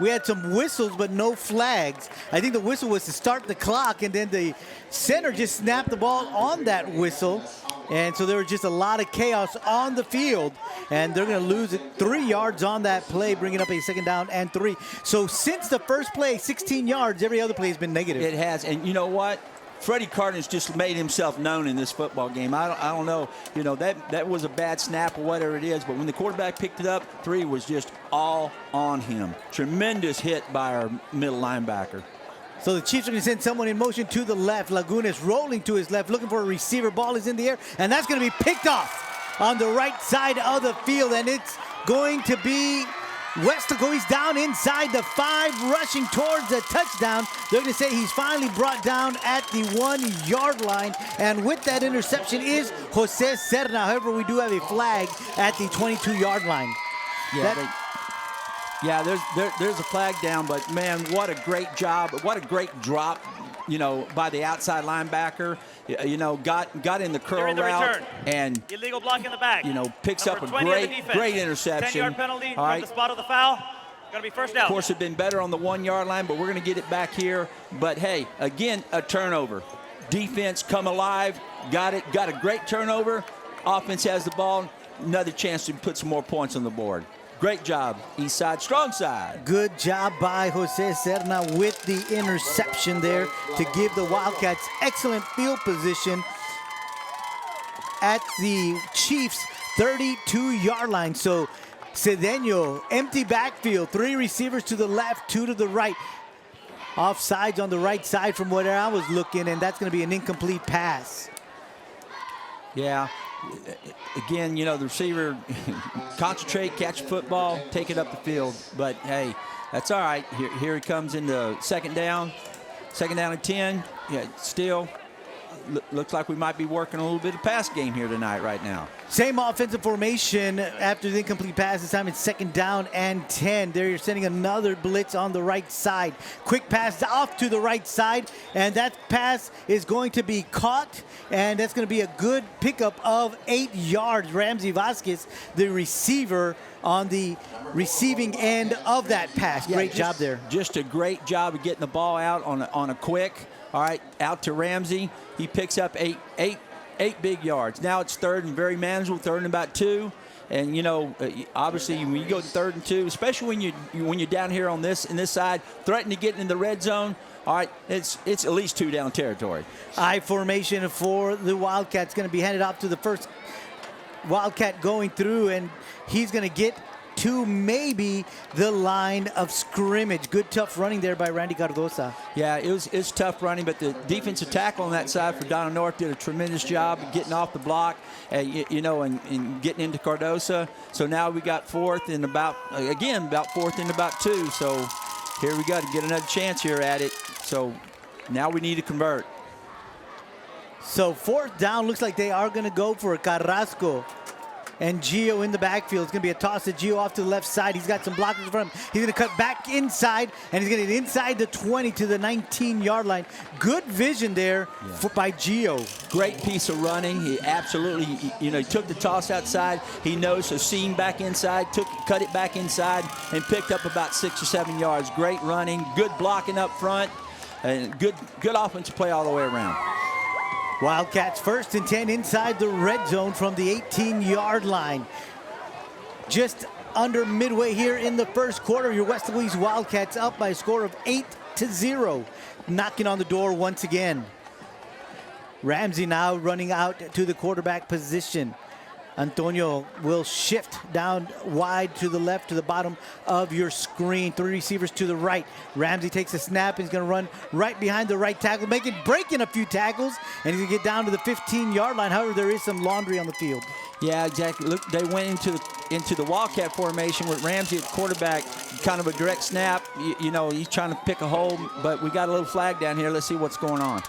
we had some whistles but no flags. I think the whistle was to start the clock, and then the center just snapped the ball on that whistle. And so there was just a lot of chaos on the field, and they're going to lose it 3 yards on that play, bringing up a 2nd down and 3. So since the first play, 16 yards, every other play has been negative.
It has, and you know what? Freddie Carter's just made himself known in this football game. I don't know, that was a bad snap or whatever it is, but when the quarterback picked it up, 3 was just all on him. Tremendous hit by our middle linebacker.
So the Chiefs are going to send someone in motion to the left. Laguna is rolling to his left, looking for a receiver. Ball is in the air, and that's going to be picked off on the right side of the field, and it's going to be Weslaco East down inside the 5, rushing towards a touchdown. They're going to say he's finally brought down at the 1-yard line, and with that interception is Jose Serna. However, we do have a flag at the 22-yard line.
Yeah, there's a flag down, but man, what a great job, what a great drop, by the outside linebacker. Got in the curl route
return.
And
illegal block in the back.
Picks up a great interception.
10-yard penalty
All right.
from the spot of the foul. Going to be first down.
Of course, it'd been better on the 1-yard line, but we're going to get it back here. But hey, again, a turnover. Defense come alive. Got a great turnover. Offense has the ball. Another chance to put some more points on the board. Great job, east side, strong side.
Good job by Jose Serna with the interception there to give the Wildcats excellent field position at the Chiefs' 32-yard line. So Cedeno, empty backfield, 3 receivers to the left, 2 to the right. Offsides on the right side from where I was looking, and that's going to be an incomplete pass.
Yeah. Again, the receiver concentrate, catch football, take it up the field. But hey, that's all right. Here he comes into 2nd down and 10. Yeah, still looks like we might be working a little bit of pass game here tonight right now.
Same offensive formation after the incomplete pass. This time it's 2nd down and 10. There you're sending another blitz on the right side. Quick pass off to the right side, and that pass is going to be caught, and that's going to be a good pickup of 8 yards. Ramsey Vasquez, the receiver, on the receiving end of that pass. Great job there.
Just a great job of getting the ball out on a quick. All right, out to Ramsey. He picks up eight big yards. Now it's 3rd and very manageable, 3rd and about 2. And obviously when you go to 3rd and 2, especially when you're down here on this side, threatening to get in the red zone. All right, it's at least 2 down territory.
I formation for the Wildcats going to be handed off to the first Wildcat going through, and he's going to get to maybe the line of scrimmage. Good tough running there by Randy Cardosa.
Yeah, it's tough running, but the defensive tackle on that side for Donna North did a tremendous job of getting off the block, and getting into Cardosa. So now we got 4th and about 4th and about 2. So here we got to get another chance here at it. So now we need to convert.
So 4th down, looks like they are going to go for Carrasco and Gio in the backfield. It's going to be a toss to Gio off to the left side. He's got some blockers in front of him. He's going to cut back inside, and he's going to get inside the 20 to the 19-yard line. Good vision there by Gio.
Great piece of running. He absolutely, he took the toss outside. He knows, so seam back inside, cut it back inside, and picked up about 6 or 7 yards. Great running, good blocking up front, and good offensive play all the way around.
Wildcats 1st and 10 inside the red zone from the 18-yard line. Just under midway here in the first quarter, your Weslaco East Wildcats up by a score of 8-0. Knocking on the door once again. Ramsey now running out to the quarterback position. Antonio will shift down wide to the left, to the bottom of your screen. 3 receivers to the right. Ramsey takes a snap. He's going to run right behind the right tackle, breaking a few tackles, and he's going to get down to the 15-yard line. However, there is some laundry on the field.
Yeah, exactly. Look, they went into the Wildcat formation with Ramsey at quarterback, kind of a direct snap. He's trying to pick a hole, but we got a little flag down here. Let's see what's going on.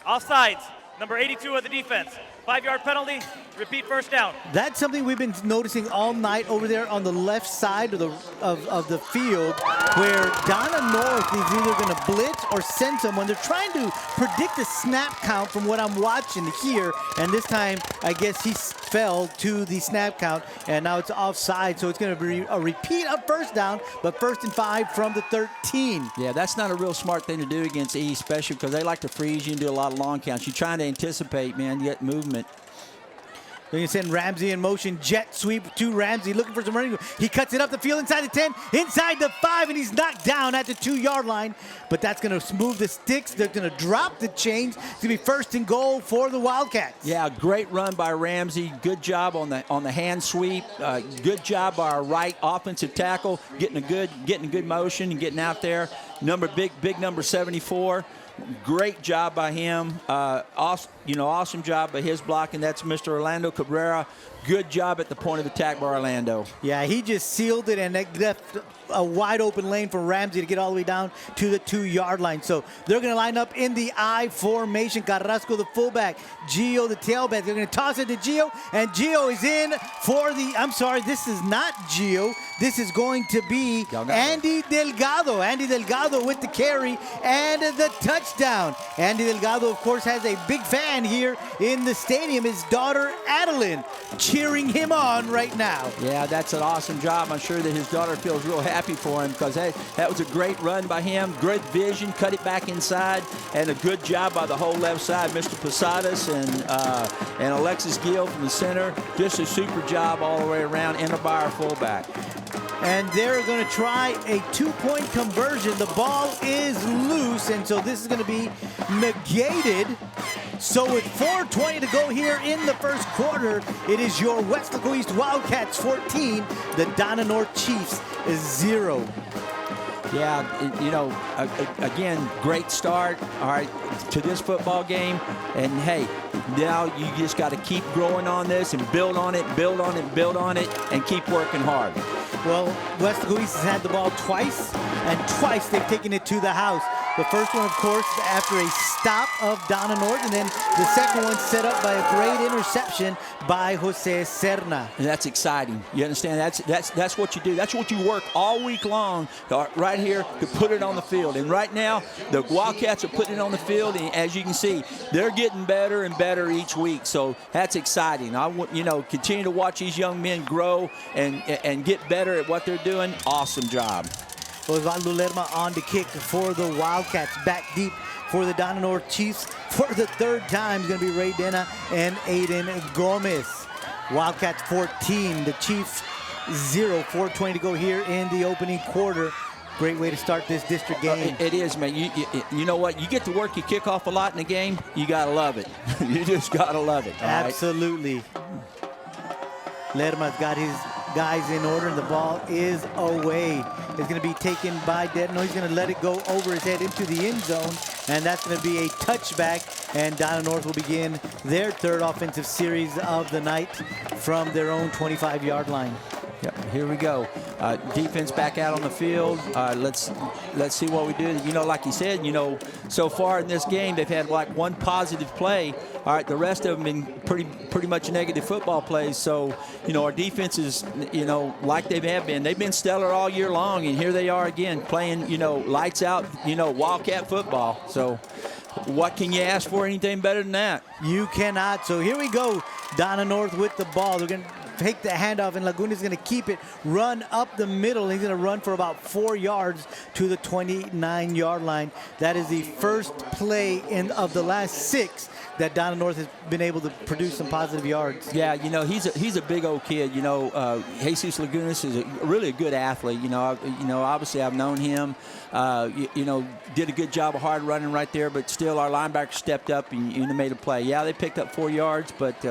Offsides, number 82 of the defense. 5-yard penalty, repeat first down.
That's something we've been noticing all night over there on the left side of the field, where Donna North is either going to blitz or send someone. They're trying to predict the snap count from what I'm watching here, and this time I guess he's fell to the snap count, and now it's offside, so it's going to be a repeat of first down, but 1st and 5 from the 13.
Yeah, that's not a real smart thing to do against East, especially because they like to freeze you and do a lot of long counts. You're trying to anticipate, man, get movement.
They're going to send Ramsey in motion, jet sweep to Ramsey, looking for some running room. He cuts it up the field inside the 10, inside the 5, and he's knocked down at the 2-yard line. But that's going to smooth the sticks. They're going to drop the chains. It's going to be 1st and goal for the Wildcats.
Yeah, great run by Ramsey. Good job on the hand sweep. Good job by our right offensive tackle, getting a good motion and getting out there. Big number 74. Great job by him. Awesome job by his blocking. That's Mr. Orlando Cabrera. Good job at the point of attack by Orlando.
Yeah, he just sealed it and left a wide open lane for Ramsey to get all the way down to the 2-yard line. So they're going to line up in the I formation. Carrasco, the fullback. Gio, the tailback. They're going to toss it to Gio, and Gio is in for the, I'm sorry, this is not Gio. This is going to be Andy Delgado. Andy Delgado with the carry and the touchdown. Andy Delgado, of course, has a big fan here in the stadium. His daughter, Adeline, cheering him on right now.
Yeah, that's an awesome job. I'm sure that his daughter feels real happy for him because that was a great run by him. Great vision, cut it back inside, and a good job by the whole left side. Mr. Posadas and Alexis Gill from the center. Just a super job all the way around, and by our fullback.
And they're going to try a 2-point conversion. The ball is loose, and so this is going to be negated. So with 4:20 to go here in the first quarter, it is your Weslaco East Wildcats 14, the Donna North Chiefs 0.
Yeah, again, great start, all right, to this football game. And, hey, now you just got to keep growing on this and build on it, build on it, build on it, and keep working hard.
Well, Weslaco East has had the ball twice, and twice they've taken it to the house. The first one, of course, after a stop of Donna North, and then the second one set up by a great interception by Jose Serna.
And that's exciting. You understand? That's what you do. That's what you work all week long right here to put it on the field. And right now, the Wildcats are putting it on the field, and as you can see, they're getting better and better each week. So that's exciting. I want continue to watch these young men grow and get better at what they're doing. Awesome job.
Osvaldo Lerma on the kick for the Wildcats. Back deep for the Donna North Chiefs for the 3rd time is going to be Ray Dena and Aiden Gomez. Wildcats 14, the Chiefs 0. 4:20 to go here in the opening quarter. Great way to start this district game.
It is, man. You know what? You get to work your kickoff a lot in the game. You got to love it. You just got to love it.
Absolutely. Lerma's got his guys in order, and the ball is away. It's going to be taken by Dedno. He's going to let it go over his head into the end zone, and that's going to be a touchback, and Donna North will begin their 3rd offensive series of the night from their own 25-yard line.
Yep, here we go. Defense back out on the field. Let's see what we do. Like you said, so far in this game, they've had like one positive play. All right, the rest of them been pretty much negative football plays. So, our defense is, like they have been. They've been stellar all year long, and here they are again playing, lights out, Wildcat football. So, what can you ask for anything better than that?
You cannot. So here we go. Donna North with the ball. They're going to take the handoff, and Laguna is going to keep it, run up the middle. He's going to run for about 4 yards to the 29-yard line. That is the first play of the last 6 that Donna North has been able to produce some positive yards.
Yeah, he's a big old kid. Jesus Lagunas is really a good athlete. Obviously I've known him. Did a good job of hard running right there, but still our linebacker stepped up and made a play. Yeah, they picked up 4 yards, but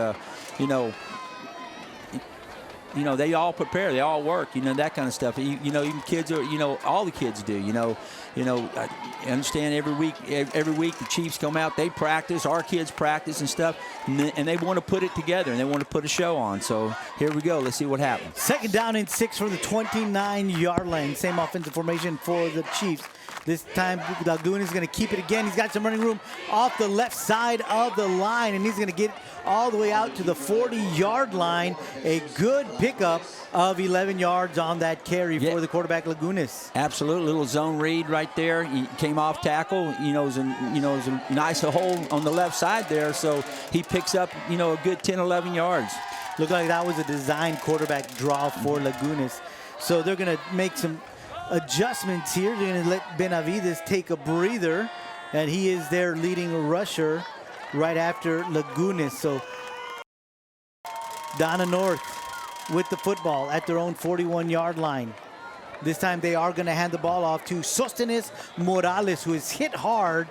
they all prepare, they all work, that kind of stuff. Even kids are, all the kids do, I understand every week the Chiefs come out, they practice, our kids practice and stuff, and they want to put it together, and they want to put a show on. So here we go, let's see what happens.
2nd down and 6 from the 29-yard line. Same offensive formation for the Chiefs. This time, Laguna is going to keep it again. He's got some running room off the left side of the line, and he's going to get all the way out to the 40-yard line. A good pickup of 11 yards on that carry for the quarterback, Lagunas.
Absolutely, little zone read right there. He came off tackle. It was a nice hole on the left side there, so he picks up, a good 10, 11 yards.
Looked like that was a design quarterback draw for Lagunas. So they're going to make some adjustments here. They're going to let Benavides take a breather, and he is their leading rusher right after Lagunas. So Donna North with the football at their own 41-yard line. This time they are going to hand the ball off to Sostenes Morales, who is hit hard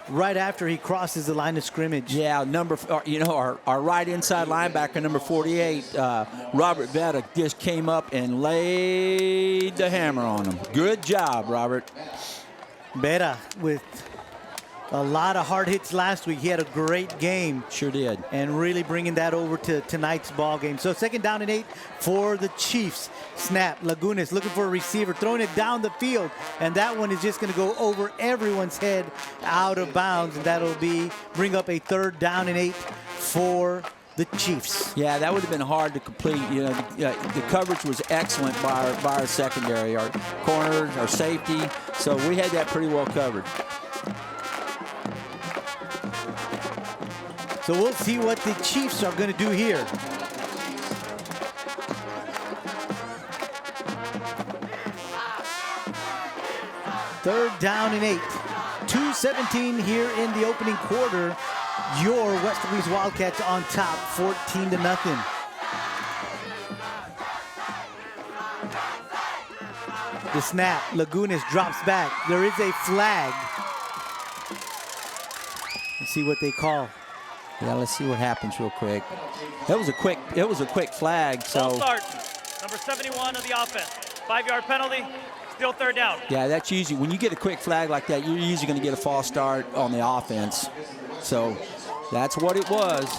right after he crosses the line of scrimmage.
Yeah, our right inside linebacker, number 48, Robert Vetta, just came up and laid the hammer on him. Good job, Robert.
Vetta with a lot of hard hits last week. He had a great game.
Sure did.
And really bringing that over to tonight's ball game. So 2nd down and 8 for the Chiefs. Snap. Lagunas looking for a receiver, throwing it down the field. And that one is just going to go over everyone's head out of bounds. And that'll bring up a 3rd down and 8 for the Chiefs.
Yeah, that would have been hard to complete. The coverage was excellent by our secondary, our corners, our safety. So we had that pretty well covered.
So we'll see what the Chiefs are going to do here. Third down and 8. 2:17 here in the opening quarter. Your Weslaco East Wildcats on top, 14-0. The snap. Lagunas drops back. There is a flag. Let's see what they call.
Yeah, let's see what happens real quick. It was a quick flag. So
Ball start. Number 71 of the offense. 5-yard penalty. Still 3rd down.
Yeah, that's usually when you get a quick flag like that, you're usually going to get a false start on the offense. So that's what it was.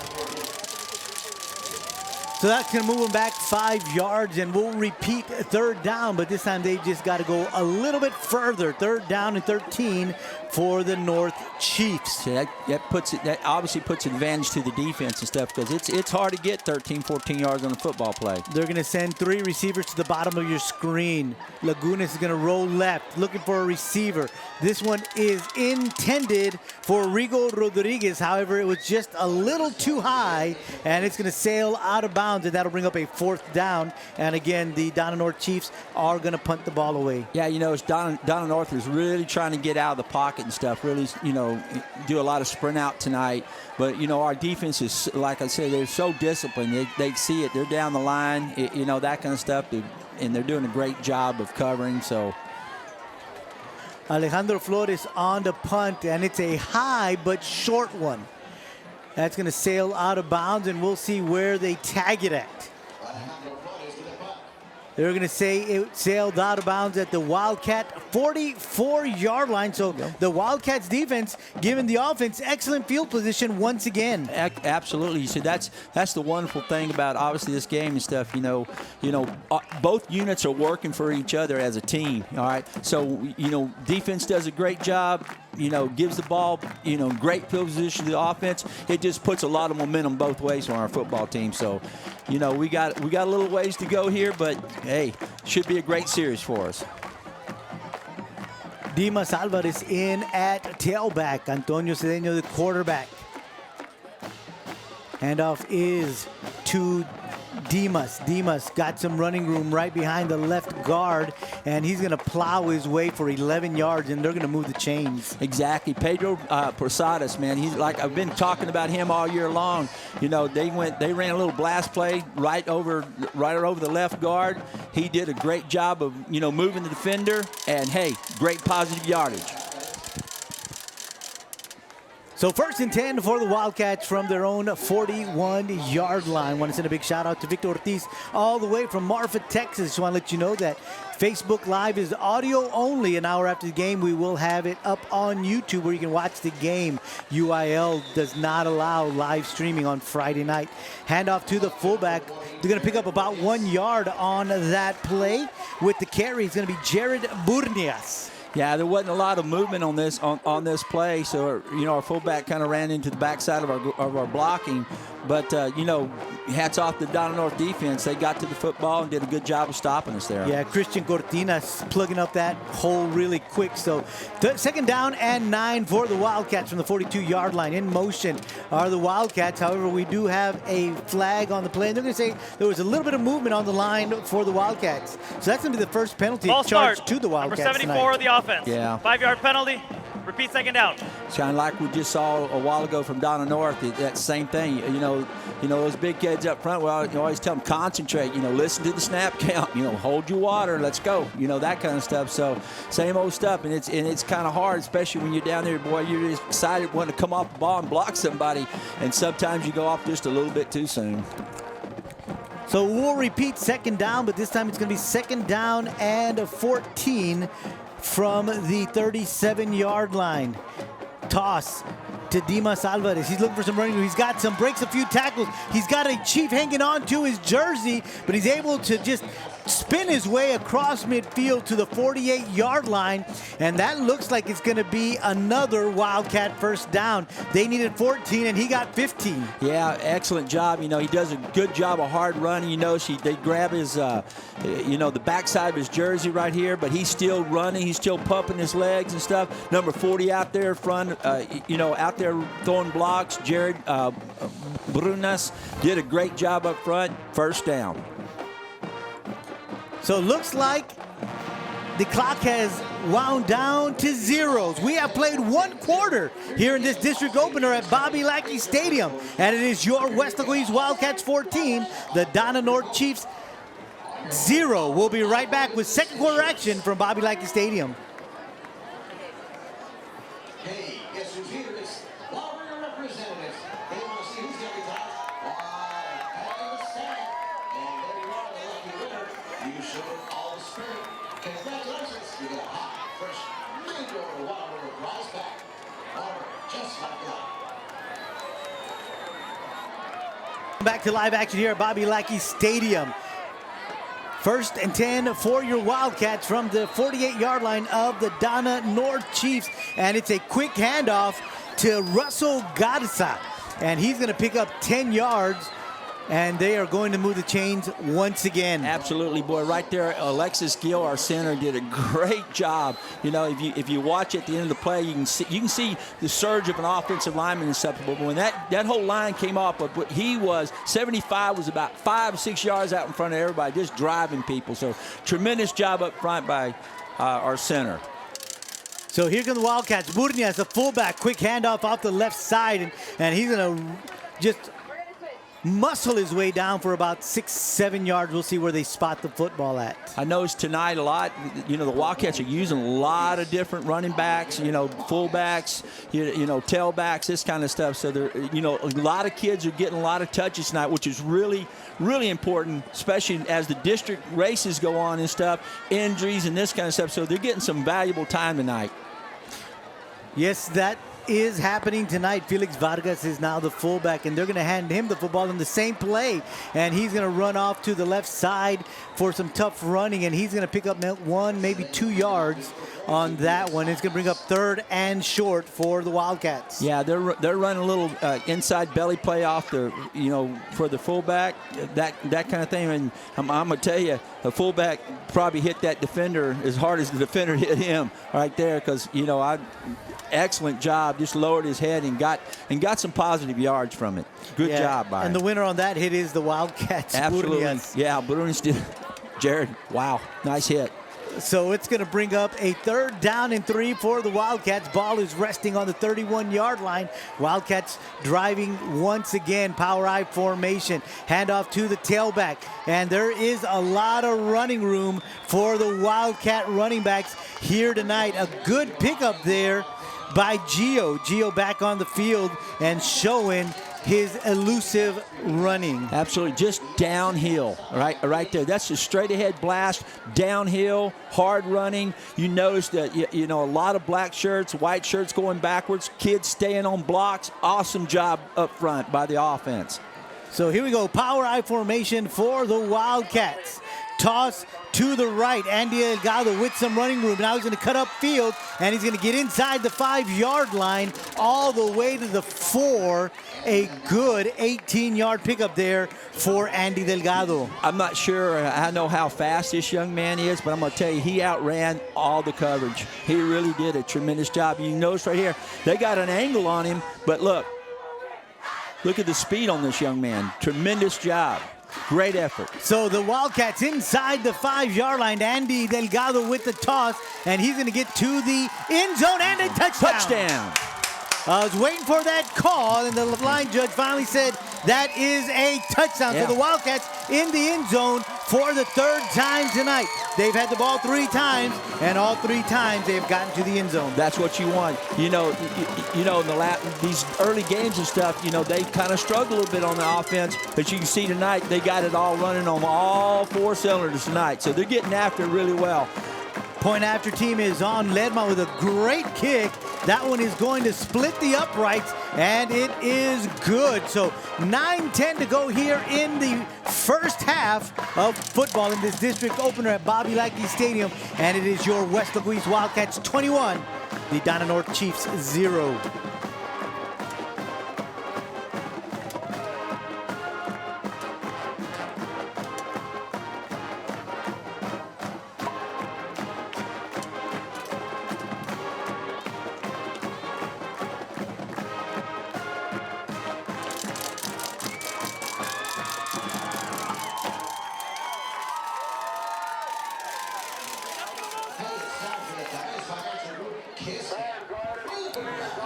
So that's going to move them back 5 yards, and we'll repeat 3rd down, but this time they've just got to go a little bit further. 3rd down and 13 for the North Chiefs.
So that obviously puts advantage to the defense and stuff, because it's hard to get 13, 14 yards on a football play.
They're going to send 3 receivers to the bottom of your screen. Lagunas is going to roll left, looking for a receiver. This one is intended for Rigo Rodriguez. However, it was just a little too high, and it's going to sail out of bounds, and that'll bring up a 4th down. And again, the Donna North Chiefs are going to punt the ball away.
Yeah, it's Donna North is really trying to get out of the pocket and stuff, really, do a lot of sprint out tonight. But, our defense is, like I said, they're so disciplined. They see it. They're down the line, that kind of stuff. And they're doing a great job of covering. So
Alejandro Flores on the punt, and it's a high but short one. That's going to sail out of bounds, and we'll see where they tag it at. They're going to say it sailed out of bounds at the Wildcat 44-yard line. So the Wildcats defense giving the offense excellent field position once again.
Absolutely. You see, that's the wonderful thing about obviously this game and stuff. Both units are working for each other as a team. All right. So defense does a great job. Gives the ball, great field position to the offense. It just puts a lot of momentum both ways on our football team. So, we got a little ways to go here, but hey, should be a great series for us.
Dimas Alvarez in at tailback. Antonio Cedeno, the quarterback. Handoff is to Dimas. Dimas got some running room right behind the left guard, and he's going to plow his way for 11 yards, and they're going to move the chains.
Exactly. Pedro Posadas, man, he's like, I've been talking about him all year long. They ran a little blast play right over the left guard. He did a great job of, moving the defender, and hey, great positive yardage.
So 1st and 10 for the Wildcats from their own 41-yard line. Want to send a big shout out to Victor Ortiz all the way from Marfa, Texas. Just want to let you know that Facebook Live is audio only. An hour after the game, we will have it up on YouTube where you can watch the game. UIL does not allow live streaming on Friday night. Handoff to the fullback. They're going to pick up about 1 yard on that play. With the carry, it's going to be Jared Burnias.
Yeah, there wasn't a lot of movement on this play, so our fullback kind of ran into the backside of our blocking. But hats off to Donna North defense. They got to the football and did a good job of stopping us there.
Yeah, Christian Cortinas plugging up that hole really quick. So second down and 9 for the Wildcats from the 42-yard line. In motion are the Wildcats. However, we do have a flag on the play. And they're going to say there was a little bit of movement on the line for the Wildcats. So that's going to be the first penalty charged to the Wildcats.
Number 74 of the offense.
Yeah.
5-yard penalty. Repeat second down.
It's kind of like we just saw a while ago from Donna North. That same thing. You know those big kids up front. Well, you always tell them concentrate. Listen to the snap count. Hold your water. Let's go. That kind of stuff. So same old stuff, and it's kind of hard, especially when you're down there, boy. You're just excited wanting to come off the ball and block somebody, and sometimes you go off just a little bit too soon.
So we'll repeat second down, but this time it's going to be second down and 14 from the 37-yard line. Toss to Dimas Alvarez. He's looking for some running room. He's got some, breaks a few tackles. He's got a Chief hanging on to his jersey, but he's able to just spin his way across midfield to the 48-yard line, and that looks like it's going to be another Wildcat first down. They needed 14, and he got 15.
Yeah, excellent job. He does a good job of hard running. they grab his, the backside of his jersey right here, but he's still running. He's still pumping his legs and stuff. Number 40 out there front, out there throwing blocks. Jared Brunas did a great job up front. First down.
So it looks like the clock has wound down to zeros. We have played one quarter here in this district opener at Bobby Lackey Stadium. And it is your Weslaco East Wildcats 14, the Donna North Chiefs 0. We'll be right back with second quarter action from Bobby Lackey Stadium.
Hey, guess who's here? It's Warrior representatives. They want to see who's going to be top. Having the stat. And there you are, the lucky winner. You showed all the spirit. Congratulations. You get a hot, fresh mango Warrior prize pack. Warrior, just like that.
Back to live action here at Bobby Lackey Stadium. First and 10 for your Wildcats from the 48-yard line of the Donna North Chiefs. And it's a quick handoff to Russell Garza. And he's going to pick up 10 yards. And they are going to move the chains once again.
Absolutely, boy. Right there, Alexis Gill, our center, did a great job. If you watch at the end of the play, you can see the surge of an offensive lineman and stuff. But when that whole line came off, but he was 75 was about 5 or 6 yards out in front of everybody, just driving people. So tremendous job up front by our center.
So here come the Wildcats. Burnias, the fullback, quick handoff off the left side, and he's going to just muscle his way down for about 6-7 yards. We'll see where they spot the football at.
I noticed tonight a lot, the Wildcats are using a lot of different running backs, fullbacks, tailbacks, this kind of stuff. So they're, a lot of kids are getting a lot of touches tonight, which is really, really important, especially as the district races go on and stuff, injuries and this kind of stuff. So they're getting some valuable time tonight.
Yes, that is happening tonight. Felix Vargas is now the fullback, and they're going to hand him the football in the same play, and he's going to run off to the left side for some tough running, and he's going to pick up 1, maybe 2 yards on that one. It's going to bring up third and short for the Wildcats.
Yeah, they're running a little inside belly play off the, for the fullback, that kind of thing. And I'm going to tell you, the fullback probably hit that defender as hard as the defender hit him right there, because excellent job, just lowered his head and got some positive yards from it. Good job by him.
And the winner on that hit is the Wildcats.
Absolutely.
Burnias.
Yeah, Burnias did. Jared, wow, nice hit.
So it's going to bring up a third down and 3 for the Wildcats. Ball is resting on the 31-yard line. Wildcats driving once again, power I formation. Handoff to the tailback. And there is a lot of running room for the Wildcat running backs here tonight. A good pickup there by Gio. Gio back on the field and showing his elusive running.
Absolutely, just downhill, right there. That's a straight ahead blast, downhill, hard running. You notice that, a lot of black shirts, white shirts going backwards, kids staying on blocks. Awesome job up front by the offense.
So here we go, power I formation for the Wildcats. Toss to the right. Andy Delgado with some running room. Now he's going to cut up field, and he's going to get inside the 5-yard line all the way to the 4. A good 18-yard pickup there for Andy Delgado.
I'm not sure I know how fast this young man is, but I'm going to tell you, he outran all the coverage. He really did a tremendous job. You notice right here, they got an angle on him, but look at the speed on this young man. Tremendous job. Great effort.
So the Wildcats inside the 5-yard line. Andy Delgado with the toss, and he's going to get to the end zone and a touchdown.
Touchdown.
I was waiting for that call, and the line judge finally said that is a touchdown.
Yeah.
So the Wildcats in the end zone for the 3rd time tonight. They've had the ball 3 times, and all 3 times they've gotten to the end zone.
That's what you want. You know, in these early games and stuff, they kind of struggle a little bit on the offense, but you can see tonight they got it all running on all 4 cylinders tonight. So they're getting after it really well.
Point after team is on. Ledma with a great kick. That one is going to split the uprights, and it is good. So 9:10 to go here in the first half of football in this district opener at Bobby Lackey Stadium. And it is your Weslaco East Wildcats 21, the Donna North Chiefs 0.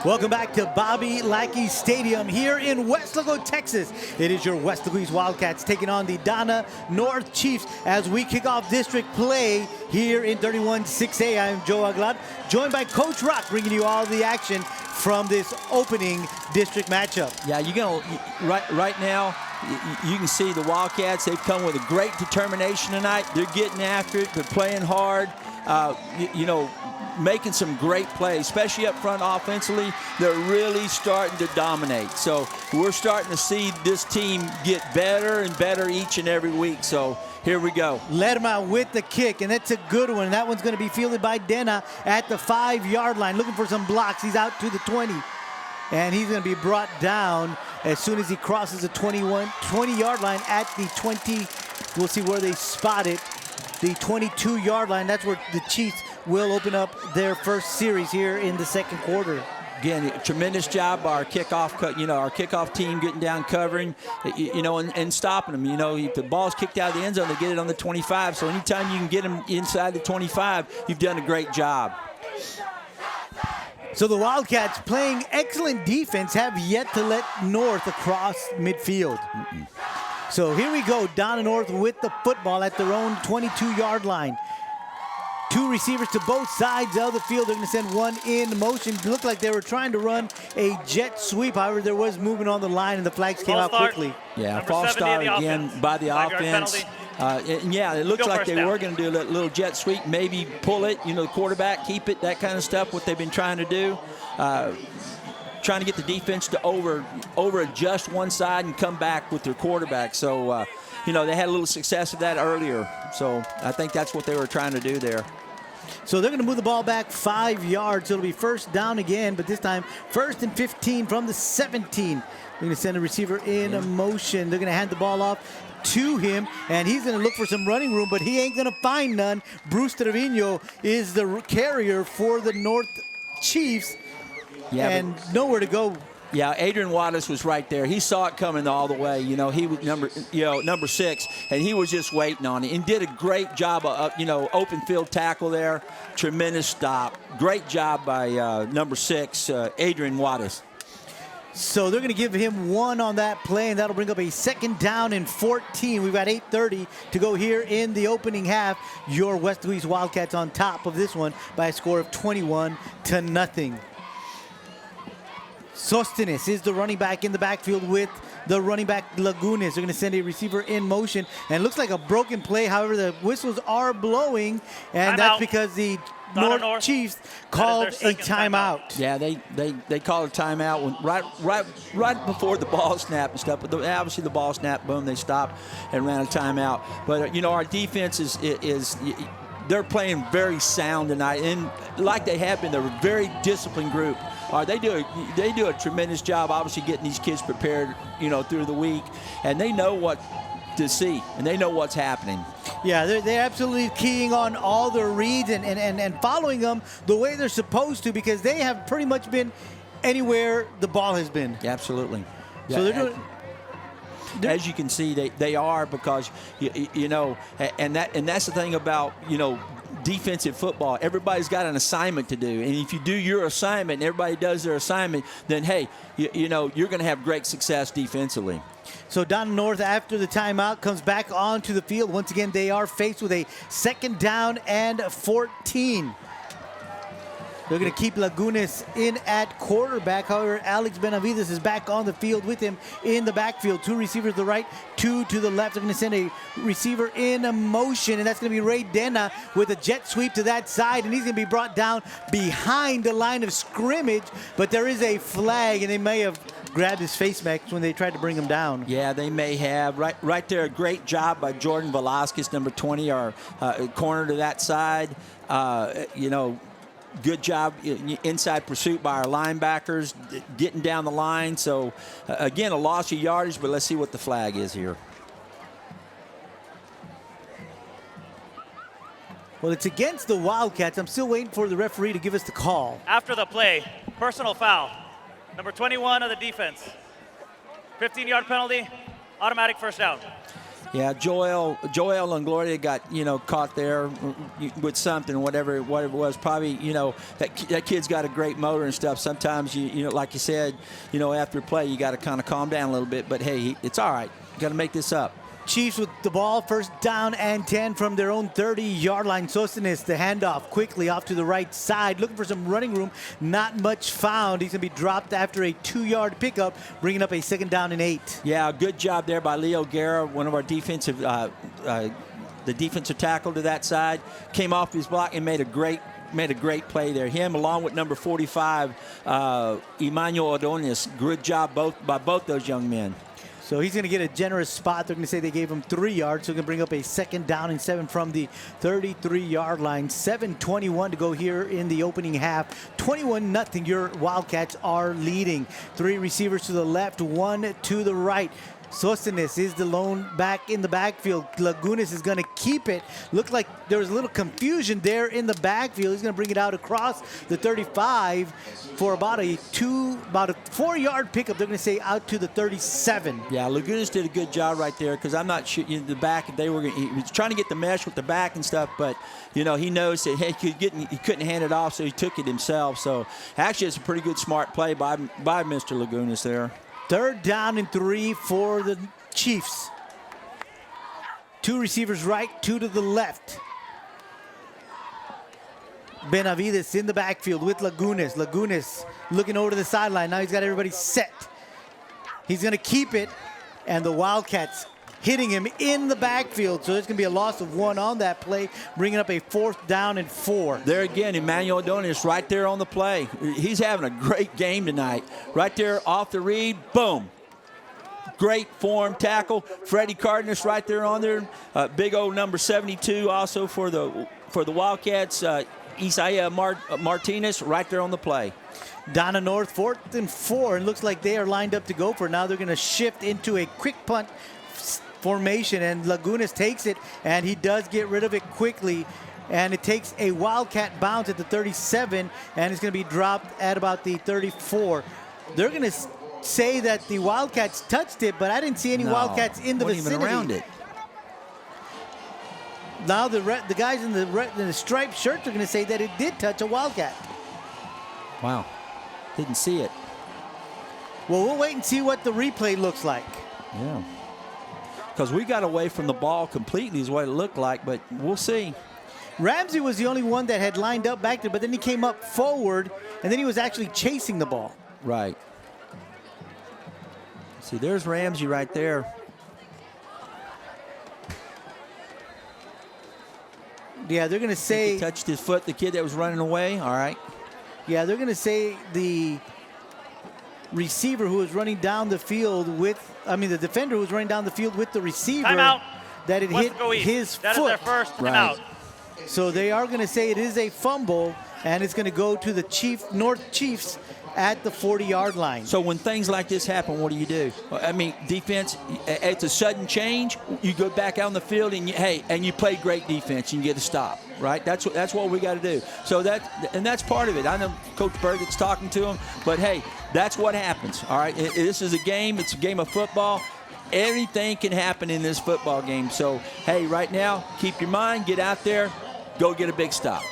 Welcome back to Bobby Lackey Stadium here in Weslaco, Texas. It is your Weslaco East Wildcats taking on the Donna North Chiefs as we kick off district play here in 31-6A. I'm Joe Aguilar, joined by Coach Rock, bringing you all the action from this opening district matchup.
Yeah, you're going to, right now, you can see the Wildcats, they've come with a great determination tonight. They're getting after it. They're playing hard. Making some great plays, especially up front offensively. They're really starting to dominate. So we're starting to see this team get better and better each and every week. So here we go.
Lerma with the kick, and that's a good one. That one's going to be fielded by Dena at the 5-yard line, looking for some blocks. He's out to the 20, and he's going to be brought down as soon as he crosses the 20-yard line at the 20. We'll see where they spot it. The 22-yard line, that's where the Chiefs will open up their first series here in the second quarter.
Again, tremendous job by our kickoff team getting down, covering, and stopping them. If the ball's kicked out of the end zone, they get it on the 25. So anytime you can get them inside the 25, you've done a great job.
So the Wildcats, playing excellent defense, have yet to let North across midfield. So here we go, Donna North with the football at their own 22-yard line. 2 receivers to both sides of the field. They're going to send one in motion. It looked like they were trying to run a jet sweep. However, there was movement on the line, and the flags came out quickly.
Yeah, false start again by the offense. It looks like they were going to do a little jet sweep, maybe pull it, the quarterback, keep it, that kind of stuff, what they've been trying to do. Trying to get the defense to over adjust one side and come back with their quarterback. So, they had a little success of that earlier. So I think that's what they were trying to do there.
So they're going to move the ball back 5 yards. So it'll be first down again, but this time 1st and 15 from the 17. They're going to send a receiver in motion. They're going to hand the ball off to him, and he's going to look for some running room, but he ain't going to find none. Bruce Trevino is the carrier for the North Chiefs, and nowhere to go.
Yeah, Adrian Wattis was right there. He saw it coming all the way. He was number 6, and he was just waiting on it and did a great job of, open field tackle there. Tremendous stop. Great job by number 6, Adrian Wattis.
So they're going to give him 1 on that play, and that'll bring up a 2nd down and 14. We've got 8:30 to go here in the opening half. Your Weslaco East Wildcats on top of this one by a score of 21-0. Sostenes is the running back in the backfield with the running back Lagunas. They're going to send a receiver in motion, and it looks like a broken play. However, the whistles are blowing, and that's because the
Donna
North Chiefs called a timeout.
Yeah, they called a timeout right before the ball snap and stuff. But obviously the ball snap, boom, they stopped and ran a timeout. But our defense is they're playing very sound tonight, and like they have been, they're a very disciplined group. They do a tremendous job, obviously, getting these kids prepared, through the week, and they know what to see, and they know what's happening.
Yeah, they're absolutely keying on all their reads and following them the way they're supposed to, because they have pretty much been anywhere the ball has been.
Absolutely.
So they're doing.
As you can see, they are, because and that's the thing about defensive football. Everybody's got an assignment to do, and if you do your assignment and everybody does their assignment, then hey, you're going to have great success defensively.
So Donna North, after the timeout, comes back onto the field. Once again, they are faced with a 2nd down and 14. They're going to keep Lagunas in at quarterback. However, Alex Benavides is back on the field with him in the backfield. 2 receivers to the right, 2 to the left. They're going to send a receiver in motion, and that's going to be Ray Dena with a jet sweep to that side, and he's going to be brought down behind the line of scrimmage. But there is a flag, and they may have grabbed his face mask when they tried to bring him down.
Yeah, they may have. Right there, a great job by Jordan Velasquez, number 20, our corner to that side. Good job inside pursuit by our linebackers, getting down the line. So, again, a loss of yardage, but let's see what the flag is here.
Well, it's against the Wildcats. I'm still waiting for the referee to give us the call.
After the play, personal foul. Number 21 of the defense. 15-yard penalty, automatic first down.
Yeah, Joel Longoria got, caught there with something, whatever it was. Probably, that kid's got a great motor and stuff. Sometimes, like you said, after play, you got to kind of calm down a little bit. But, hey, it's all right. Got to make this up.
Chiefs with the ball, 1st down and 10 from their own 30-yard line. Sostenes, the handoff quickly off to the right side, looking for some running room. Not much found. He's going to be dropped after a 2-yard pickup, bringing up a 2nd down and 8.
Yeah, good job there by Leo Guerra, one of our defensive, the defensive tackle to that side. Came off his block and made a great play there. Him, along with number 45, Emmanuel Ordonez. Good job by both those young men.
So he's going to get a generous spot. They're going to say they gave him 3 yards, so he can bring up a 2nd down and 7 from the 33-yard line. 7:21 to go here in the opening half. 21-0, your Wildcats are leading. 3 receivers to the left, 1 to the right. Sostenes is the lone back in the backfield. Lagunas is going to keep it. Looked like there was a little confusion there in the backfield. He's going to bring it out across the 35 for about a 4-yard pickup. They're going to say out to the 37.
Yeah, Lagunas did a good job right there, because I'm not sure the back. He was trying to get the mesh with the back and stuff, but he knows that he couldn't hand it off, so he took it himself. So actually, it's a pretty good, smart play by Mr. Lagunas there.
3rd down and 3 for the Chiefs. 2 receivers right, 2 to the left. Benavides in the backfield with Lagunas. Lagunas looking over to the sideline. Now he's got everybody set. He's going to keep it, and the Wildcats hitting him in the backfield. So there's going to be a loss of 1 on that play, bringing up a 4th down and 4.
There again, Emmanuel Ordonez right there on the play. He's having a great game tonight. Right there off the read, boom. Great form tackle. Freddie Cardenas right there on there. Big old number 72 also for the Wildcats. Isaiah Martinez right there on the play.
Donna North, 4th and 4. It looks like they are lined up to go for it. Now they're going to shift into a quick punt formation, and Lagunas takes it, and he does get rid of it quickly, and it takes a Wildcat bounce at the 37, and it's going to be dropped at about the 34. They're going to say that the Wildcats touched it, but I didn't see any Wildcats in the vicinity.
Even around it.
Now the guys in the striped shirts are going to say that it did touch a Wildcat.
Wow, didn't see it.
Well, we'll wait and see what the replay looks like.
Yeah. Because we got away from the ball completely is what it looked like, but we'll see.
Ramsey was the only one that had lined up back there, but then he came up forward, and then he was actually chasing the ball.
Right. See, there's Ramsey right there.
Yeah, they're going to say...
He touched his foot, the kid that was running away. All right.
Yeah, they're going to say the receiver who was running down the field with... the defender who was running down the field with the receiver...
Timeout.
That it hit
Weslaco East.
his
That
foot.
is their first timeout.
So they are going to say it is a fumble, and it's going to go to the North Chiefs at the 40-yard line.
So when things like this happen, what do? I mean, defense, it's a sudden change. You go back out on the field, and you play great defense, and you get a stop, right? That's what we got to do. So that's part of it. I know Coach Burgett's talking to him, but, hey, that's what happens, all right? This is a game. It's a game of football. Anything can happen in this football game. So, hey, right now, keep your mind, get out there, go get a big stop.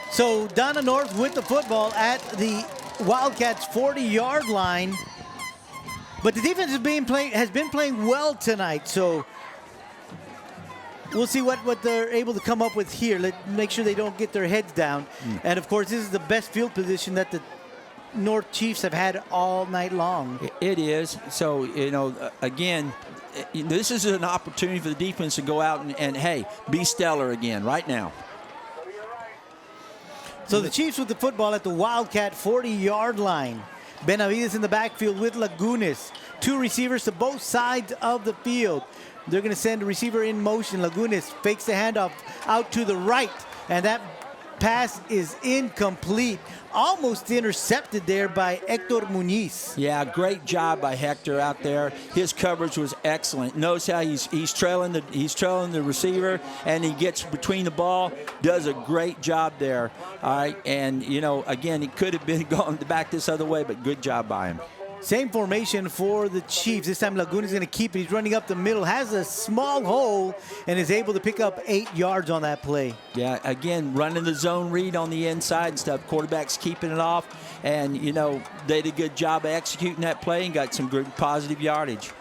So Donna North with the football at the Wildcats 40-yard line. But the defense has been playing well tonight. So we'll see what they're able to come up with here. Let's make sure they don't get their heads down. And, of course, this is the best field position that the North Chiefs have had all night long.
It is. So, again, this is an opportunity for the defense to go out and hey, be stellar again right now.
So the Chiefs with the football at the Wildcat 40-yard line. Benavides in the backfield with Lagunes. Two receivers to both sides of the field. They're going to send a receiver in motion. Lagunes fakes the handoff out to the right, and that pass is incomplete. Almost intercepted there by Hector Muniz.
Yeah, great job by Hector out there. His coverage was excellent. Notice how he's trailing the receiver, and he gets between the ball. Does a great job there. All right, and again, it could have been going back this other way, but good job by him.
Same formation for the Chiefs. This time Laguna is going to keep it. He's running up the middle, has a small hole, and is able to pick up 8 yards on that play.
Yeah, again, running the zone read on the inside and stuff. Quarterback's keeping it off, and, they did a good job of executing that play and got some good positive yardage.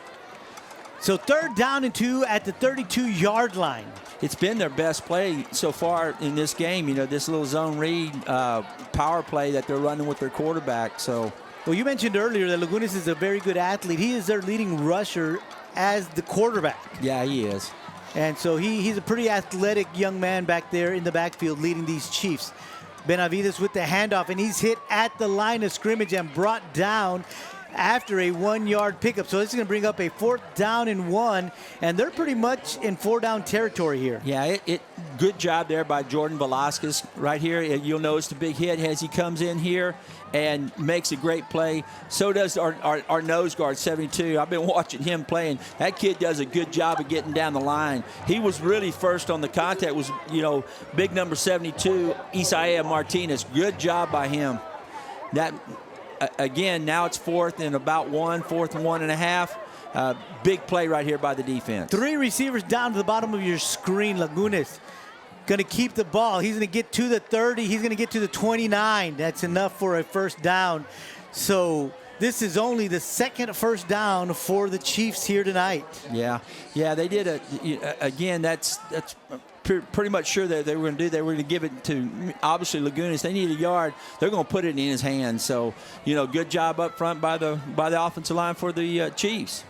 So 3rd down and 2 at the 32-yard line.
It's been their best play so far in this game, this little zone read power play that they're running with their quarterback. So.
Well, you mentioned earlier that Lagunes is a very good athlete. He is their leading rusher as the quarterback.
Yeah, he is.
And so he's a pretty athletic young man back there in the backfield leading these Chiefs. Benavides with the handoff, and he's hit at the line of scrimmage and brought down after a 1-yard pickup. So this is going to bring up a 4th down and 1, and they're pretty much in 4-down territory here.
Yeah, good job there by Jordan Velasquez right here. You'll notice the big hit as he comes in here and makes a great play. So does our nose guard, 72. I've been watching him playing. That kid does a good job of getting down the line. He was really first on the contact, was, big number 72, Isaiah Martinez. Good job by him. That, again, now it's 4th and about 4th and 1.5. Big play right here by the defense.
3 receivers down to the bottom of your screen. Lagunes going to keep the ball. He's going to get to the 30. He's going to get to the 29. That's enough for a 1st down. So this is only the 2nd 1st down for the Chiefs here tonight.
Yeah, they did again, that's pretty much sure that they were going to do. They were going to give it to, obviously, Lagunes. They need a yard. They're going to put it in his hands. So, good job up front by the offensive line for the Chiefs.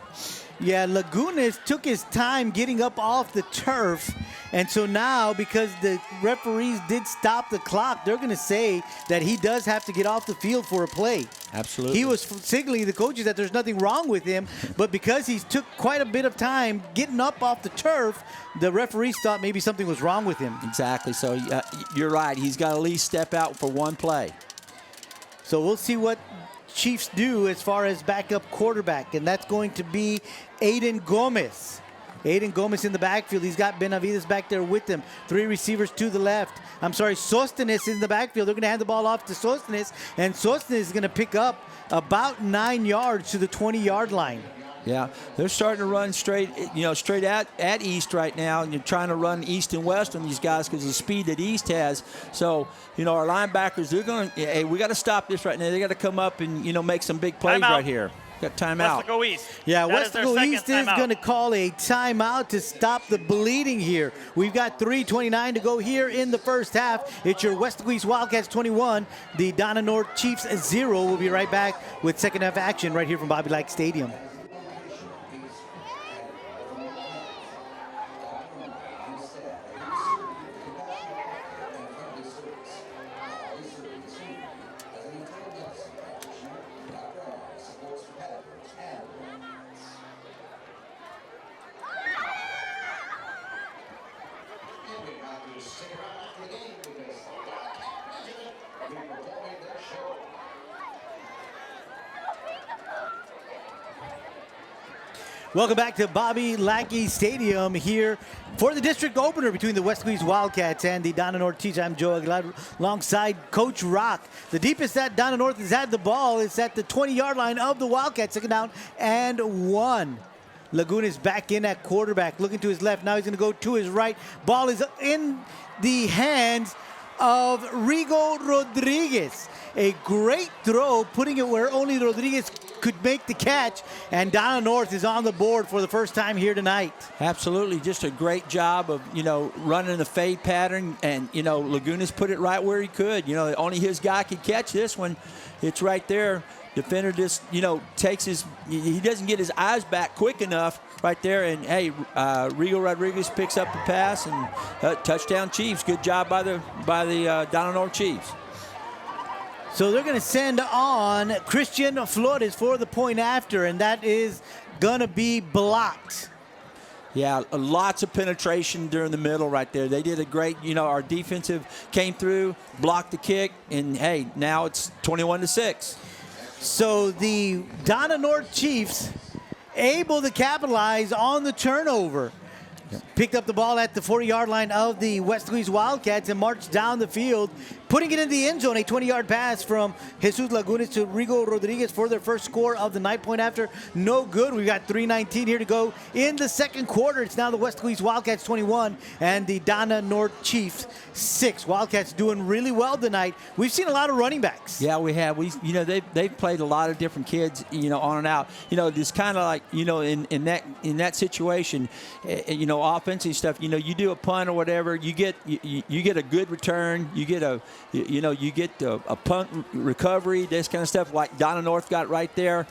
Yeah, Lagunes took his time getting up off the turf. And so now, because the referees did stop the clock, they're going to say that he does have to get off the field for a play.
Absolutely.
He was signaling the coaches that there's nothing wrong with him, but because he took quite a bit of time getting up off the turf, the referees thought maybe something was wrong with him.
Exactly. So you're right. He's got to at least step out for one play.
So we'll see what Chiefs do as far as backup quarterback, and that's going to be Aiden Gomez. Aiden Gomez in the backfield. He's got Benavides back there with him. 3 receivers to the left. Sostenes in the backfield. They're going to hand the ball off to Sostenes, and Sostenes is going to pick up about 9 yards to the 20-yard line.
Yeah, they're starting to run straight at East right now, and you're trying to run East and West on these guys because of the speed that East has. So, our linebackers, they're going to, hey, we got to stop this right now. They got to come up and, make some big plays right here. Got timeout.
Weslaco East.
Yeah, Weslaco East is going to call a timeout to stop the bleeding here. We've got 3:29 to go here in the 1st half. It's your Weslaco East Wildcats 21, the Donna North Chiefs 0. We'll be right back with 2nd half action right here from Bobby Light Stadium.
stick around after the game because the Wildcat Regiment will be performing their show.
Welcome back to Bobby Lackey Stadium here for the district opener between the Weslaco East Wildcats and the Donna North Chiefs. I'm Joe Aguilar alongside Coach Rock. The deepest that Donna North has had the ball is at the 20-yard line of the Wildcats. Second down and 1. Laguna is back in at quarterback, looking to his left. Now he's going to go to his right. Ball is in the hands of Rigo Rodriguez. A great throw, putting it where only Rodriguez could make the catch, and Donna North is on the board for the first time here tonight.
Absolutely, just a great job of, running the fade pattern, and, Lagunas put it right where he could. Only his guy could catch this one. It's right there. Defender just, takes he doesn't get his eyes back quick enough right there, and, hey, Rigo Rodriguez picks up the pass, and touchdown Chiefs. Good job by the Donna North Chiefs.
So they're going to send on Christian Flores for the point after, and that is going to be blocked.
Yeah, lots of penetration during the middle right there. They did a great, our defensive came through, blocked the kick, and, hey, now it's 21-6.
So the Donna North Chiefs able to capitalize on the turnover. Picked up the ball at the 40-yard line of the Weslaco East Wildcats and marched down the field, putting it in the end zone. A 20-yard pass from Jesus Lagunas to Rigo Rodriguez for their first score of the night. Point after, no good. We've got 3:19 here to go in the second quarter. It's now the Weslaco East Wildcats 21 and the Donna North Chiefs 6. Wildcats doing really well tonight. We've seen a lot of running backs.
Yeah, we have. They've played a lot of different kids, on and out. Just kind of like, in that situation, offensive stuff. You do a punt or whatever, you get a good return. You get a punt recovery, this kind of stuff like Donna North got right there.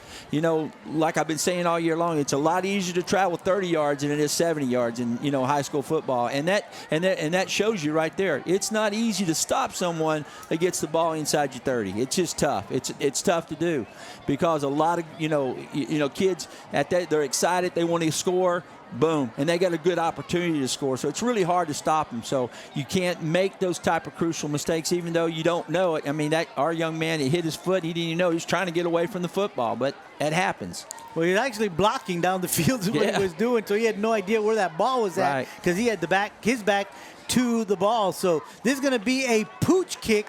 Like I've been saying all year long, it's a lot easier to travel 30 yards than it is 70 yards in high school football, and that shows you right there. It's not easy to stop someone that gets the ball inside your 30. It's just tough. It's tough to do because a lot of kids at that, they're excited, they want to score. Boom, and they got a good opportunity to score, so it's really hard to stop them. So you can't make those type of crucial mistakes, even though you don't know it. I mean, our young man, he hit his foot. He didn't even know he was trying to get away from the football, but it happens.
Well, he was actually blocking down the field is what he was doing, so he had no idea where that ball was at because he had his back to the ball. So this is going to be a pooch kick,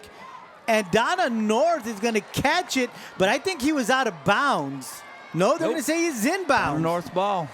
and Donna North is going to catch it, but I think he was out of bounds. No, they're going to say he's inbounds.
Donna North ball.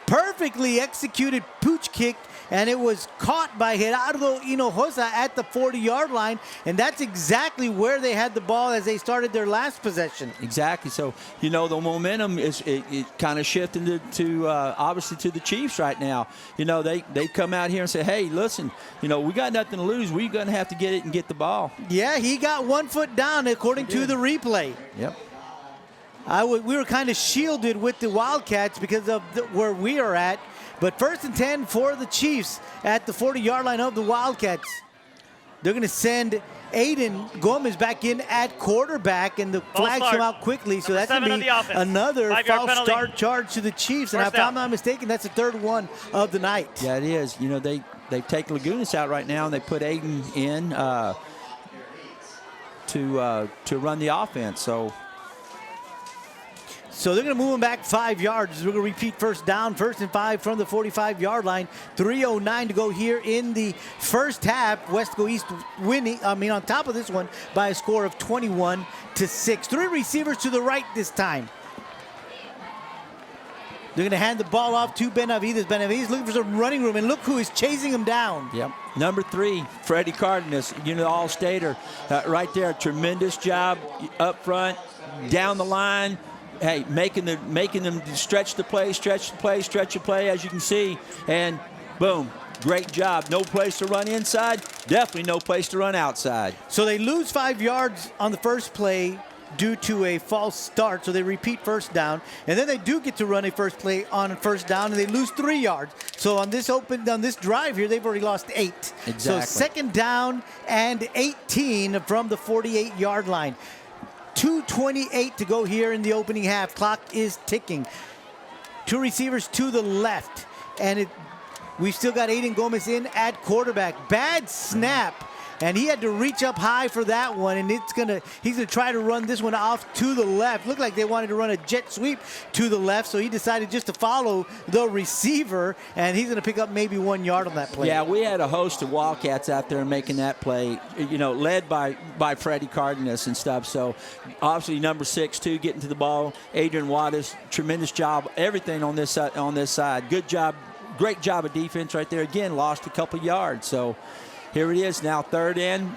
Perfectly executed pooch kick, and it was caught by Gerardo Hinojosa at the 40-yard line, and that's exactly where they had the ball as they started their last possession.
Exactly. So, the momentum is it kind of shifting to obviously to the Chiefs right now. They come out here and say, hey, listen, we got nothing to lose. We're going to have to get it and get the ball.
Yeah, he got 1 foot down according to the replay.
Yep.
We were kind of shielded with the Wildcats because of where we are at. But 1st and 10 for the Chiefs at the 40-yard line of the Wildcats. They're going to send Aiden Gomez back in at quarterback, and the flags come out quickly. So that's going to be another false start charge to the Chiefs. And if I'm not mistaken, that's the third one of the night.
Yeah, it is. They take Lagunas out right now, and they put Aiden in to run the offense.
So they're going to move him back 5 yards. We're going to repeat first down, 1st and 5 from the 45-yard line. 3:09 to go here in the first half. Weslaco East on top of this one by a score of 21-6. 3 receivers to the right this time. They're going to hand the ball off to Benavides. Benavides looking for some running room, and look who is chasing him down.
Yep. Number 3, Freddie Cardenas, all-stater right there. Tremendous job up front, down the line. Hey, making them stretch the play, as you can see, and boom, great job. No place to run inside, definitely no place to run outside.
So they lose 5 yards on the first play due to a false start, so they repeat first down, and then they do get to run a first play on first down, and they lose 3 yards. So on this drive here, they've already lost 8.
Exactly.
So 2nd down and 18 from the 48-yard line. 2:28 to go here in the opening half. Clock is ticking. 2 receivers to the left, and we've still got Aiden Gomez in at quarterback. Bad snap. And he had to reach up high for that one, and he's gonna try to run this one off to the left. Looked like they wanted to run a jet sweep to the left, so he decided just to follow the receiver, and he's gonna pick up maybe 1 yard on that play.
Yeah, we had a host of Wildcats out there making that play, led by Freddie Cardenas and stuff. So obviously number 6 too, getting to the ball. Adrian Wattis, tremendous job, everything on this side. Good job, great job of defense right there. Again, lost a couple yards, so. Here it is now, third in,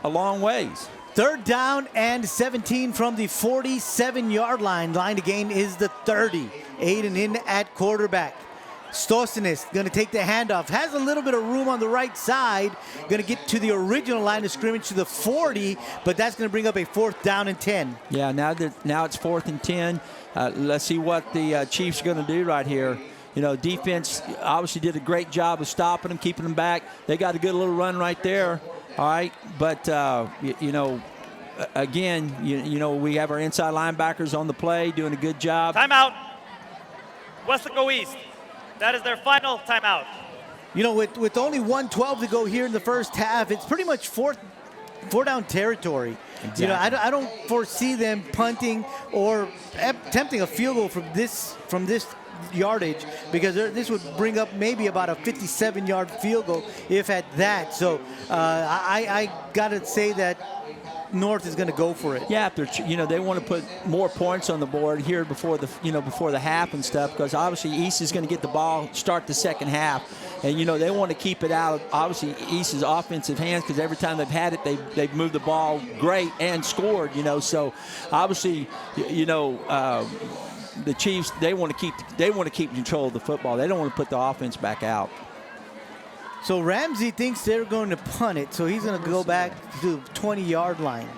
a long ways.
Third down and 17 from the 47-yard line. Line to gain is the 30. Aiden in at quarterback. Stosenis going to take the handoff. Has a little bit of room on the right side. Going to get to the original line of scrimmage to the 40, but that's going to bring up a 4th down and 10.
Yeah, now it's 4th and 10. Let's see what the Chiefs are going to do right here. Defense obviously did a great job of stopping them, keeping them back. They got a good little run right there, all right? But, again, we have our inside linebackers on the play doing a good job.
Timeout. Weslaco East. That is their final timeout.
With only 1:12 to go here in the first half, it's pretty much four down territory.
Exactly.
I don't foresee them punting or attempting a field goal from this yardage, because this would bring up maybe about a 57-yard field goal, if at that. So I got to say that North is going to go for it.
Yeah, they want to put more points on the board here before the half and stuff, because obviously East is going to get the ball, start the second half, and they want to keep it out of obviously East's offensive hands, because every time they've had it, they've moved the ball great and scored. So obviously, the Chiefs, they want to keep control of the football. They don't want to put the offense back out.
So Ramsey thinks they're going to punt it, so he's going to go back to the 20-yard line.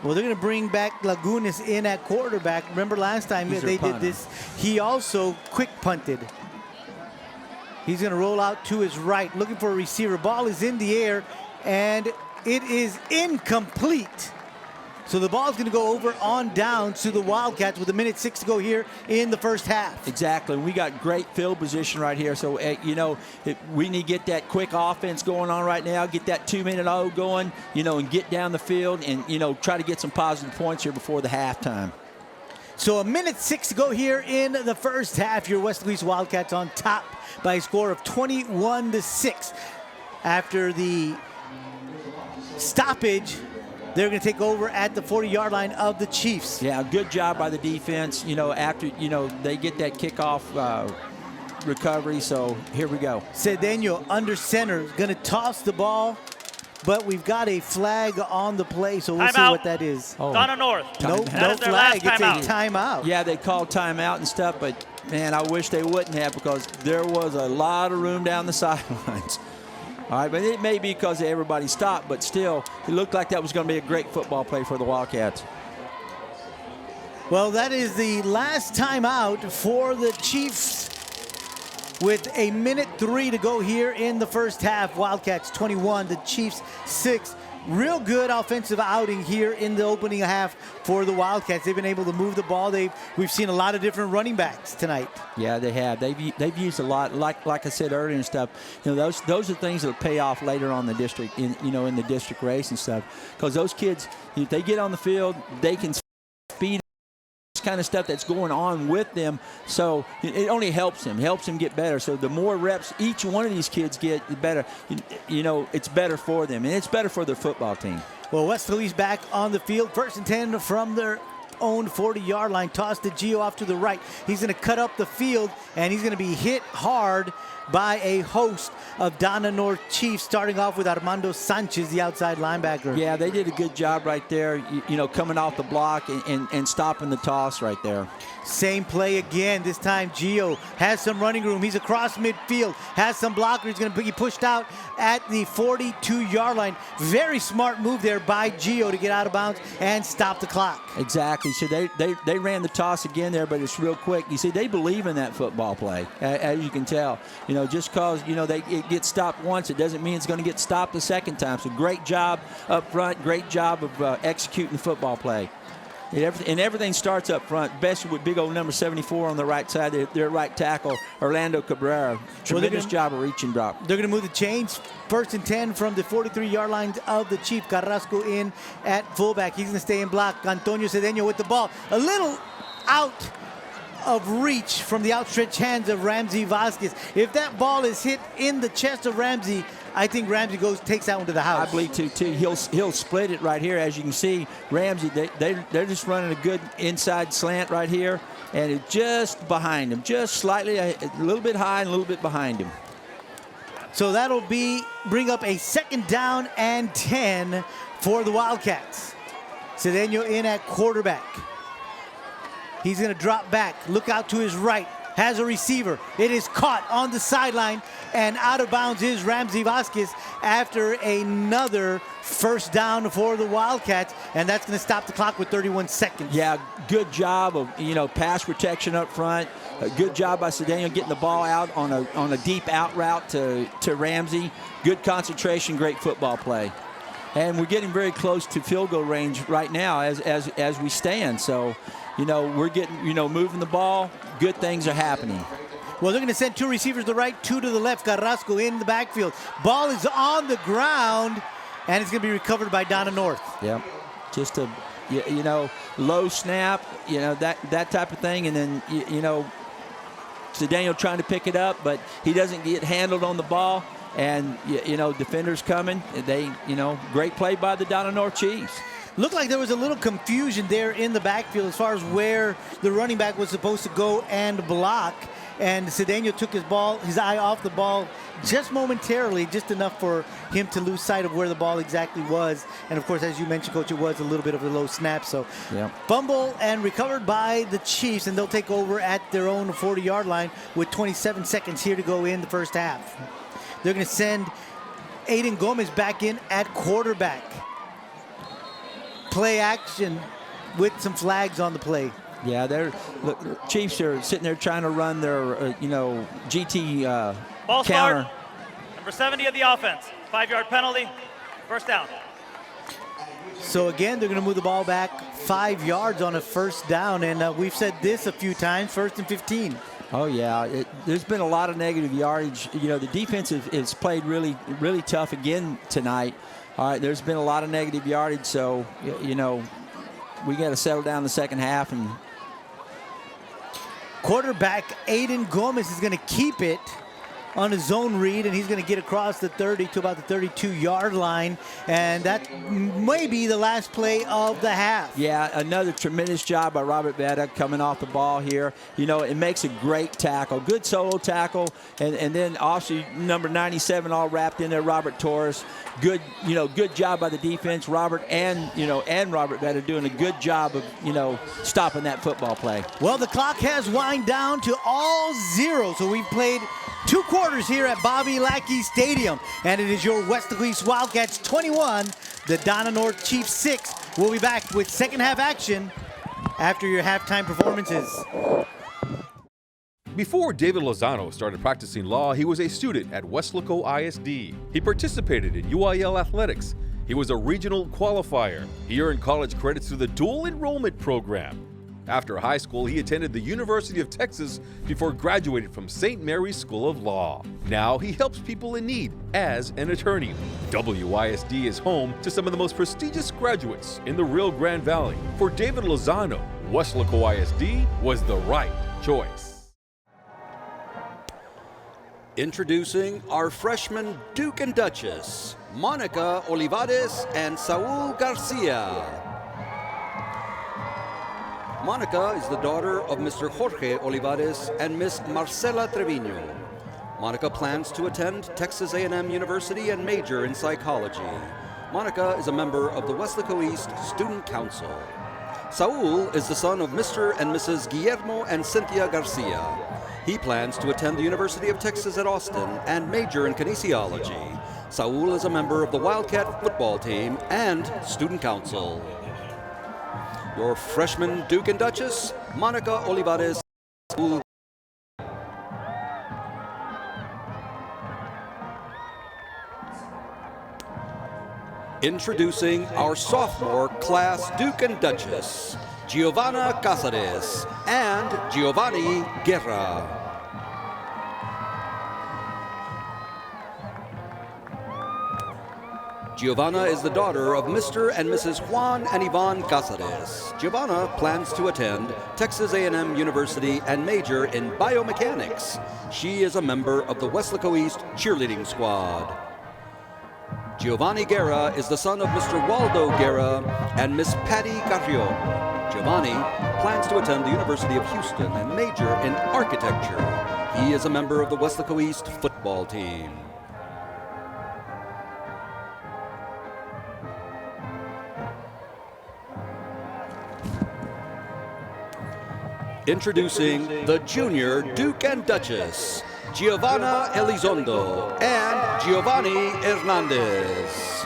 Well, they're going to bring back Lagunas in at quarterback. Remember last time they did this, he also quick punted. He's going to roll out to his right, looking for a receiver. Ball is in the air, and it is incomplete. So the ball's going to go over on down to the Wildcats with 1:06 to go here in the first half.
Exactly. We got great field position right here. So, we need to get that quick offense going on right now, get that 2-minute going, and get down the field and, try to get some positive points here before the halftime.
So 1:06 to go here in the first half. Your Weslaco East Wildcats on top by a score of 21-6. After the stoppage, they're going to take over at the 40-yard line of the Chiefs.
Yeah, good job by the defense. After they get that kickoff recovery. So here we go.
Cedeno under center, going to toss the ball, but we've got a flag on the play, so we'll see what that is.
Donna North.
No flag. It's a timeout.
Yeah, they called timeout and stuff, but man, I wish they wouldn't have, because there was a lot of room down the sidelines. All right, but it may be because everybody stopped, but still, it looked like that was going to be a great football play for the Wildcats.
Well, that is the last timeout for the Chiefs with 1:03 to go here in the first half. Wildcats 21, the Chiefs 6. Real good offensive outing here in the opening half for the Wildcats. They've been able to move the ball. We've seen a lot of different running backs tonight.
Yeah, they have. They've used a lot, like I said earlier and stuff. Those are things that pay off later on the district, in the district race and stuff. Because those kids, if they get on the field, they can speed kind of stuff that's going on with them, so it only helps them get better. So the more reps each one of these kids get, the better. It's better for them, and it's better for their football team.
Well, Weslaco East back on the field, 1st and 10 from their own 40-yard line. Toss to Gio off to the right. He's going to cut up the field, and he's going to be hit hard by a host of Donna North Chiefs, starting off with Armando Sanchez, the outside linebacker.
Yeah, they did a good job right there, coming off the block and stopping the toss right there.
Same play again. This time Gio has some running room. He's across midfield, has some blocker. He's going to be pushed out at the 42-yard line. Very smart move there by Gio to get out of bounds and stop the clock.
Exactly. So they ran the toss again there, but it's real quick. You see, they believe in that football play, as you can tell. Just because, it gets stopped once, it doesn't mean it's going to get stopped the second time. So great job up front, great job of executing the football play. And everything starts up front, especially with big old number 74 on the right side, their right tackle, Orlando Cabrera. Tremendous job of reach and drop.
They're going to move the chains. 1st and 10 from the 43-yard lines of the Chief. Carrasco in at fullback. He's going to stay in block. Antonio Cedeno with the ball. A little out of reach from the outstretched hands of Ramsey Vasquez. If that ball is hit in the chest of Ramsey, I think Ramsey takes that one to the house.
I believe too. He'll split it right here. As you can see, Ramsey, they're just running a good inside slant right here, and it's just behind him, just slightly a little bit high and a little bit behind him.
So that'll bring up a 2nd down and 10 for the Wildcats. Cedeno in at quarterback. He's going to drop back, look out to his right, has a receiver. It is caught on the sideline, and out of bounds is Ramsey Vasquez after another 1st down for the Wildcats, and that's going to stop the clock with 31 seconds.
Yeah, good job of, pass protection up front. A good job by Cedeno getting the ball out on a deep out route to Ramsey. Good concentration, great football play. And we're getting very close to field goal range right now as we stand. So, we're getting, moving the ball. Good things are happening.
Well, they're going to send 2 receivers to the right, 2 to the left. Carrasco in the backfield. Ball is on the ground, and it's going to be recovered by Donna North.
Yep. Just a, low snap, that type of thing. And then, Cedeno trying to pick it up, but he doesn't get handled on the ball. And, defenders coming. They, great play by the Donna North Chiefs.
Looked like there was a little confusion there in the backfield as far as where the running back was supposed to go and block. And Cedeno took his eye off the ball just momentarily, just enough for him to lose sight of where the ball exactly was. And, of course, as you mentioned, Coach, it was a little bit of a low snap. So fumble and recovered by the Chiefs, and they'll take over at their own 40-yard line with 27 seconds here to go in the first half. They're going to send Aiden Gomez back in at quarterback. Play action with some flags on the play.
Yeah, Chiefs are sitting there trying to run their, GT
Ball
counter.
Start. Number 70 of the offense. 5-yard penalty. 1st down.
So again, they're going to move the ball back 5 yards on a 1st down, and we've said this a few times. 1st and 15.
Oh yeah, there's been a lot of negative yardage. The defense has played really, really tough again tonight. All right, there's been a lot of negative yardage, so, we got to settle down the second half. And
quarterback Aiden Gomez is going to keep it on his zone read, and he's going to get across the 30 to about the 32-yard line, and that may be the last play of the half.
Yeah, another tremendous job by Robert Vetta coming off the ball here. It makes a great tackle, good solo tackle, and then also number 97 all wrapped in there, Robert Torres. Good, good job by the defense, Robert and Robert Vetta doing a good job of, stopping that football play.
Well, the clock has wind down to all 0, so we've played 2 quarters here at Bobby Lackey Stadium, and it is your Weslaco East Wildcats 21, the Donna North Chiefs 6. We'll be back with second half action after your halftime performances.
Before David Lozano started practicing law, he was a student at Weslaco ISD. He participated in UIL athletics. He was a regional qualifier. He earned college credits through the dual enrollment program. After high school, he attended the University of Texas before graduating from St. Mary's School of Law. Now he helps people in need as an attorney. WISD is home to some of the most prestigious graduates in the Rio Grande Valley. For David Lozano, Weslaco ISD was the right choice.
Introducing our freshmen Duke and Duchess, Monica Olivares and Saul Garcia. Monica is the daughter of Mr. Jorge Olivares and Miss Marcela Trevino. Monica plans to attend Texas A&M University and major in psychology. Monica is a member of the Weslaco East Student Council. Saul is the son of Mr. and Mrs. Guillermo and Cynthia Garcia. He plans to attend the University of Texas at Austin and major in kinesiology. Saul is a member of the Wildcat football team and Student Council. Your freshman Duke and Duchess, Monica Olivares. Introducing our sophomore class Duke and Duchess, Giovanna Casares and Giovanni Guerra. Giovanna is the daughter of Mr. and Mrs. Juan and Yvonne Casares. Giovanna plans to attend Texas A&M University and major in biomechanics. She is a member of the Weslaco East cheerleading squad. Giovanni Guerra is the son of Mr. Waldo Guerra and Miss Patty Carrion. Giovanni plans to attend the University of Houston and major in architecture. He is a member of the Weslaco East football team. Introducing the junior Duke and Duchess, Giovanna Elizondo and Giovanni Hernandez.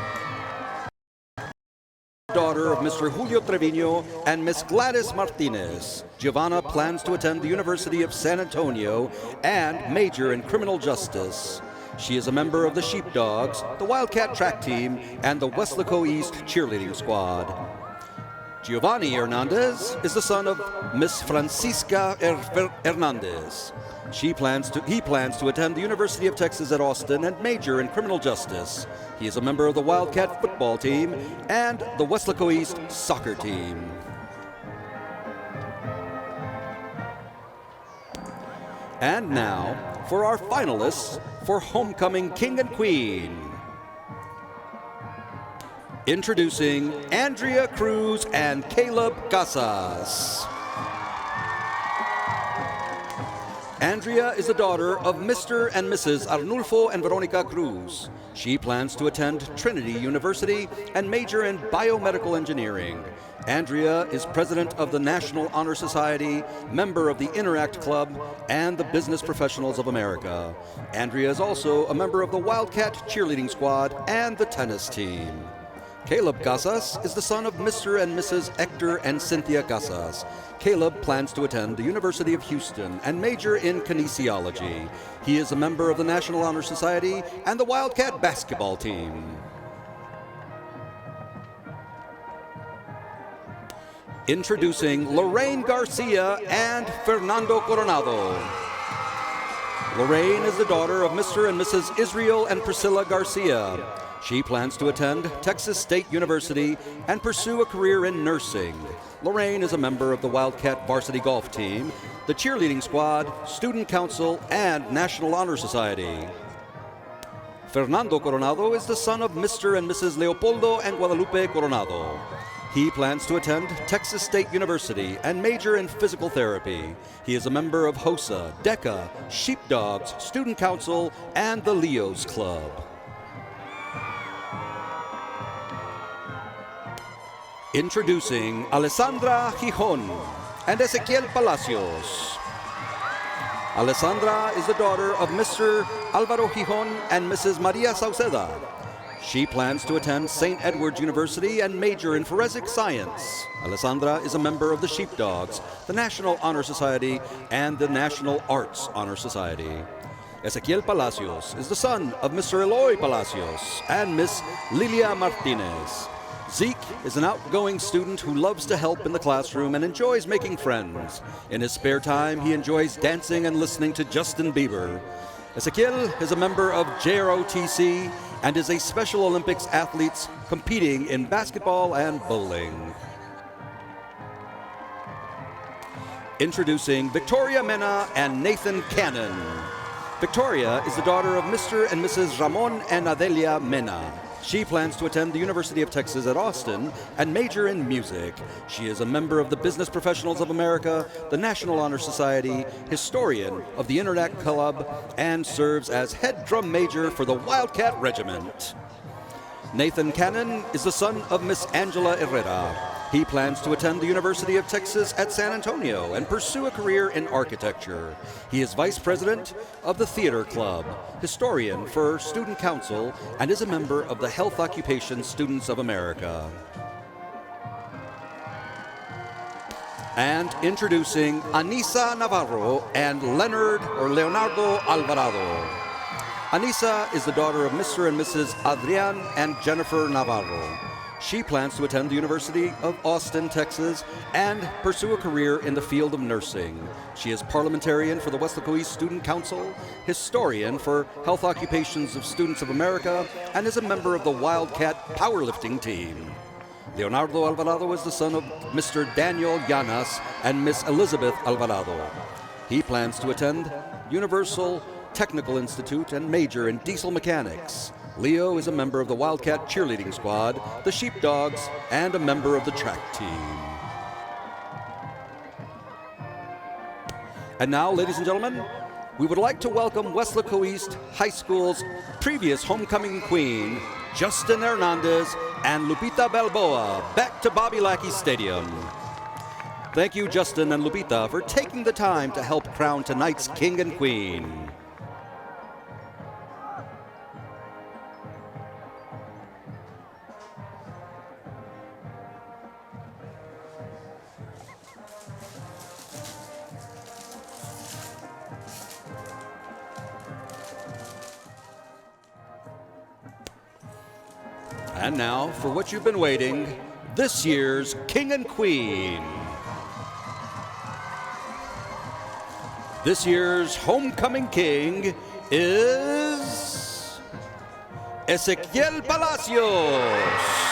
Daughter of Mr. Julio Trevino and Miss Gladys Martinez. Giovanna plans to attend the University of San Antonio and major in criminal justice. She is a member of the Sheepdogs, the Wildcat track team, and the Weslaco East cheerleading squad. Giovanni Hernandez is the son of Miss Francisca Hernandez. He plans to attend the University of Texas at Austin and major in criminal justice. He is a member of the Wildcat football team and the Weslaco East soccer team. And now for our finalists for Homecoming King and Queen. Introducing Andrea Cruz and Caleb Casas. Andrea is the daughter of Mr. and Mrs. Arnulfo and Veronica Cruz. She plans to attend Trinity University and major in biomedical engineering. Andrea is president of the National Honor Society, member of the Interact Club, and the Business Professionals of America. Andrea is also a member of the Wildcat cheerleading squad and the tennis team. Caleb Casas is the son of Mr. and Mrs. Hector and Cynthia Casas. Caleb plans to attend the University of Houston and major in kinesiology. He is a member of the National Honor Society and the Wildcat basketball team. Introducing Lorraine Garcia and Fernando Coronado. Lorraine is the daughter of Mr. and Mrs. Israel and Priscilla Garcia. She plans to attend Texas State University and pursue a career in nursing. Lorraine is a member of the Wildcat varsity golf team, the cheerleading squad, student council, and National Honor Society. Fernando Coronado is the son of Mr. and Mrs. Leopoldo and Guadalupe Coronado. He plans to attend Texas State University and major in physical therapy. He is a member of HOSA, DECA, Sheepdogs, Student Council, and the Leos Club. Introducing Alessandra Gijon and Ezequiel Palacios. Alessandra is the daughter of Mr. Alvaro Gijon and Mrs. Maria Sauceda. She plans to attend St. Edward's University and major in forensic science. Alessandra is a member of the Sheepdogs, the National Honor Society, and the National Arts Honor Society. Ezequiel Palacios is the son of Mr. Eloy Palacios and Miss Lilia Martinez. Zeke is an outgoing student who loves to help in the classroom and enjoys making friends. In his spare time, he enjoys dancing and listening to Justin Bieber. Ezequiel is a member of JROTC and is a Special Olympics athlete competing in basketball and bowling. Introducing Victoria Mena and Nathan Cannon. Victoria is the daughter of Mr. and Mrs. Ramon and Adelia Mena. She plans to attend the University of Texas at Austin and major in music. She is a member of the Business Professionals of America, the National Honor Society, historian of the Interact Club, and serves as head drum major for the Wildcat Regiment. Nathan Cannon is the son of Miss Angela Herrera. He plans to attend the University of Texas at San Antonio and pursue a career in architecture. He is vice president of the Theater Club, historian for Student Council, and is a member of the Health Occupation Students of America. And introducing Anissa Navarro and Leonardo Alvarado. Anissa is the daughter of Mr. and Mrs. Adrian and Jennifer Navarro. She plans to attend the University of Austin, Texas, and pursue a career in the field of nursing. She is parliamentarian for the Weslaco East Student Council, historian for Health Occupations of Students of America, and is a member of the Wildcat powerlifting team. Leonardo Alvarado is the son of Mr. Daniel Llanas and Miss Elizabeth Alvarado. He plans to attend Universal Technical Institute and major in diesel mechanics. Leo is a member of the Wildcat cheerleading squad, the Sheepdogs, and a member of the track team. And now, ladies and gentlemen, we would like to welcome Weslaco East High School's previous homecoming queen, Justin Hernandez and Lupita Balboa, back to Bobby Lackey Stadium. Thank you, Justin and Lupita, for taking the time to help crown tonight's king and queen. And now, for what you've been waiting, this year's King and Queen. This year's homecoming king is Ezequiel Palacios.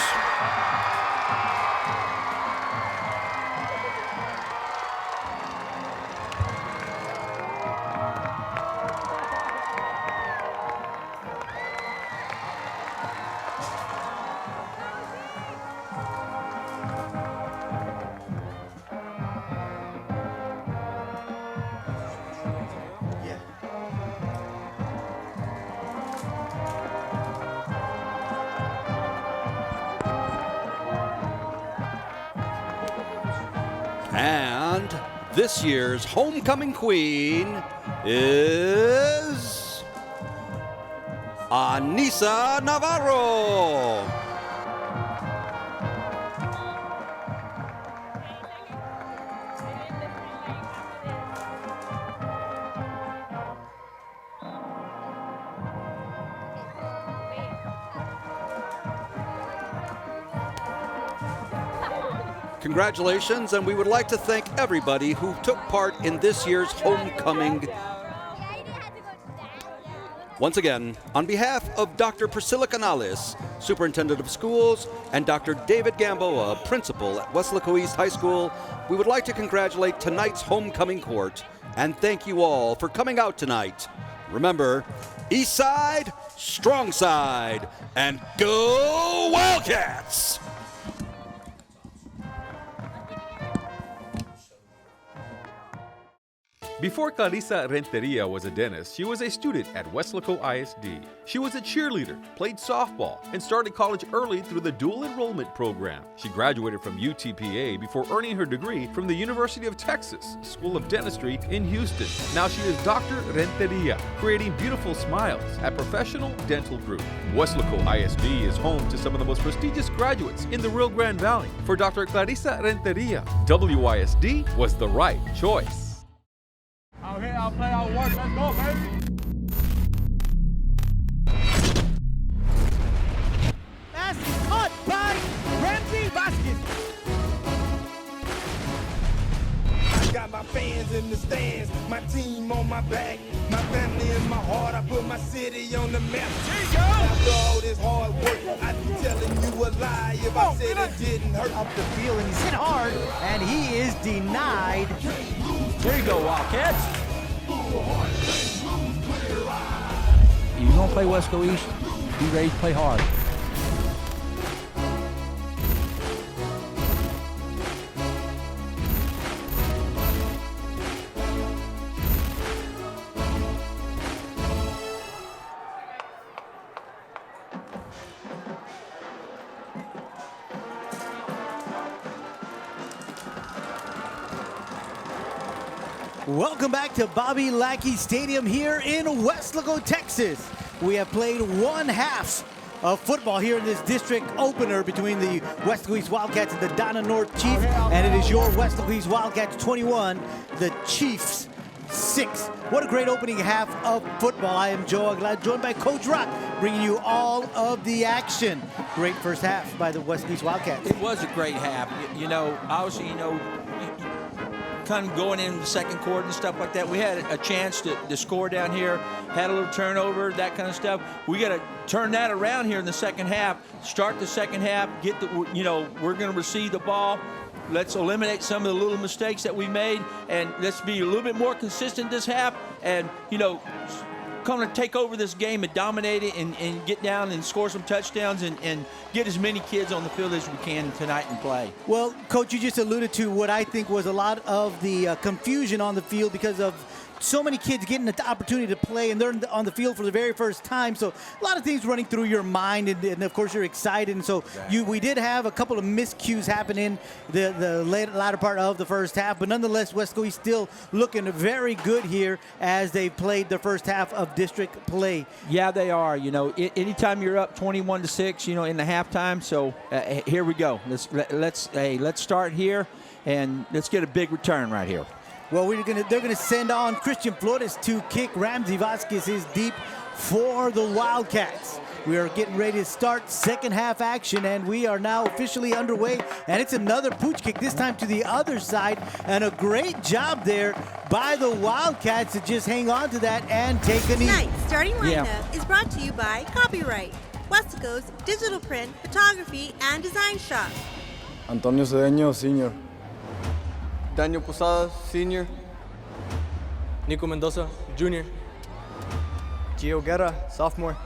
And this year's homecoming queen is Anissa Navarro. Congratulations, and we would like to thank everybody who took part in this year's homecoming. Once again, on behalf of Dr. Priscilla Canales, Superintendent of Schools, and Dr. David Gamboa, Principal at Weslaco East High School, we would like to congratulate tonight's homecoming court and thank you all for coming out tonight. Remember, East Side, Strong Side, and go Wildcats!
Before Clarissa Renteria was a dentist, she was a student at Weslaco ISD. She was a cheerleader, played softball, and started college early through the dual enrollment program. She graduated from UTPA before earning her degree from the University of Texas School of Dentistry in Houston. Now she is Dr. Renteria, creating beautiful smiles at Professional Dental Group. Weslaco ISD is home to some of the most prestigious graduates in the Rio Grande Valley. For Dr. Clarissa Renteria, WISD was the right choice.
Out here, I'll play, I'll work. Let's go, baby.
Pass caught by Ramsey Vasquez.
I got my fans in the stands, my team on my back, my family in my heart. I put my city on the map. After all this hard work, I'd be telling you a lie if I said it didn't hurt.
Up the field, and he's hit hard, and he is denied.
There you go, Wildcats. You gonna play Weslaco East? Be ready to play hard.
Welcome back to Bobby Lackey Stadium here in Weslaco, Texas. We have played one half of football here in this district opener between the Weslaco East Wildcats and the Donna North Chiefs, and it is your Weslaco East Wildcats 21, the Chiefs 6. What a great opening half of football. I am Joe Aguilar, joined by Coach Rock, bringing you all of the action. Great first half by the Weslaco East Wildcats.
It was a great half. You know, obviously, kind of going into the second quarter and stuff like that, we had a chance to score down here, had a little turnover, that kind of stuff. We got to turn that around here in the second half, start the second half, we're going to receive the ball. Let's eliminate some of the little mistakes that we made, and let's be a little bit more consistent this half, and, kind of take over this game and dominate it and get down and score some touchdowns and get as many kids on the field as we can tonight and play.
Well, Coach, you just alluded to what I think was a lot of the confusion on the field because of so many kids getting the opportunity to play, and they're on the field for the very first time. So a lot of things running through your mind, and of course you're excited. And so we did have a couple of miscues happen in the latter part of the first half, but nonetheless, Weslaco East still looking very good here as they played the first half of district play.
Yeah, they are. Anytime you're up 21-6, in the halftime. So here we go. Let's start here, and let's get a big return right here.
Well, they're gonna send on Christian Flores to kick. Ramsey Vasquez is deep for the Wildcats. We are getting ready to start second half action, and we are now officially underway. And it's another pooch kick, this time to the other side. And a great job there by the Wildcats to just hang on to that and take a knee.
Tonight's starting lineup is brought to you by Copyright, Weslaco's digital print, photography, and design shop.
Antonio Cedeño, senior. Daniel Posadas, senior. Nico Mendoza, junior. Gio Guerra, sophomore.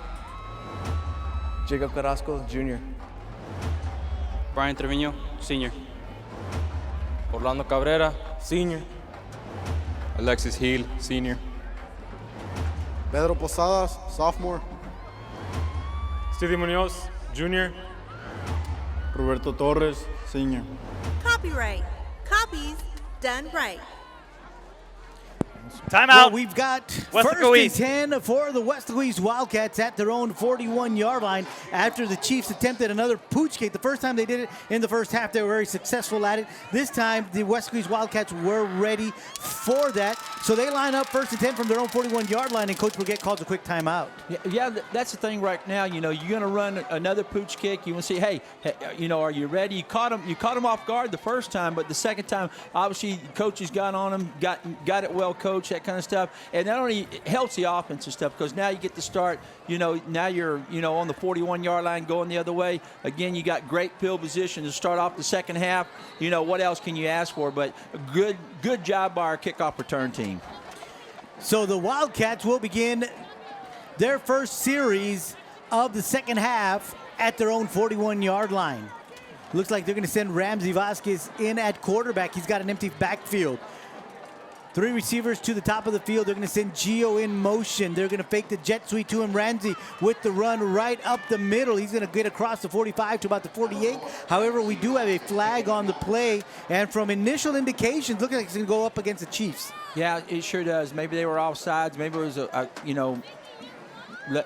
Jacob Carrasco, junior. Brian Trevino, senior. Orlando Cabrera, senior. Alexis Hill, senior. Pedro Posadas, sophomore. Stevie Munoz, junior. Roberto Torres, senior.
Copyright, copies done right.
Timeout.
Well, we've got
Weslaco
first and 10 for the Weslaco East Wildcats at their own 41-yard line after the Chiefs attempted another pooch kick. The first time they did it in the first half, they were very successful at it. This time, the Weslaco East Wildcats were ready for that. So they line up first and 10 from their own 41-yard line, and Coach Burgett calls a quick timeout.
Yeah, that's the thing right now. You're going to run another pooch kick. You want to see, hey, are you ready? You caught him off guard the first time, but the second time, obviously, coaches got on him, got it well coached, that kind of stuff. And that only helps the offensive stuff because now you get to start, now you're, on the 41-yard line going the other way. Again, you got great field position to start off the second half. What else can you ask for? But a good job by our kickoff return team.
So the Wildcats will begin their first series of the second half at their own 41-yard line. Looks like they're going to send Ramsey Vasquez in at quarterback. He's got an empty backfield. 3 receivers to the top of the field. They're going to send Gio in motion. They're going to fake the jet sweep to him. Ramsey with the run right up the middle. He's going to get across the 45 to about the 48. However, we do have a flag on the play. And from initial indications, looks like it's going to go up against the Chiefs.
Yeah, it sure does. Maybe they were offsides. Maybe it was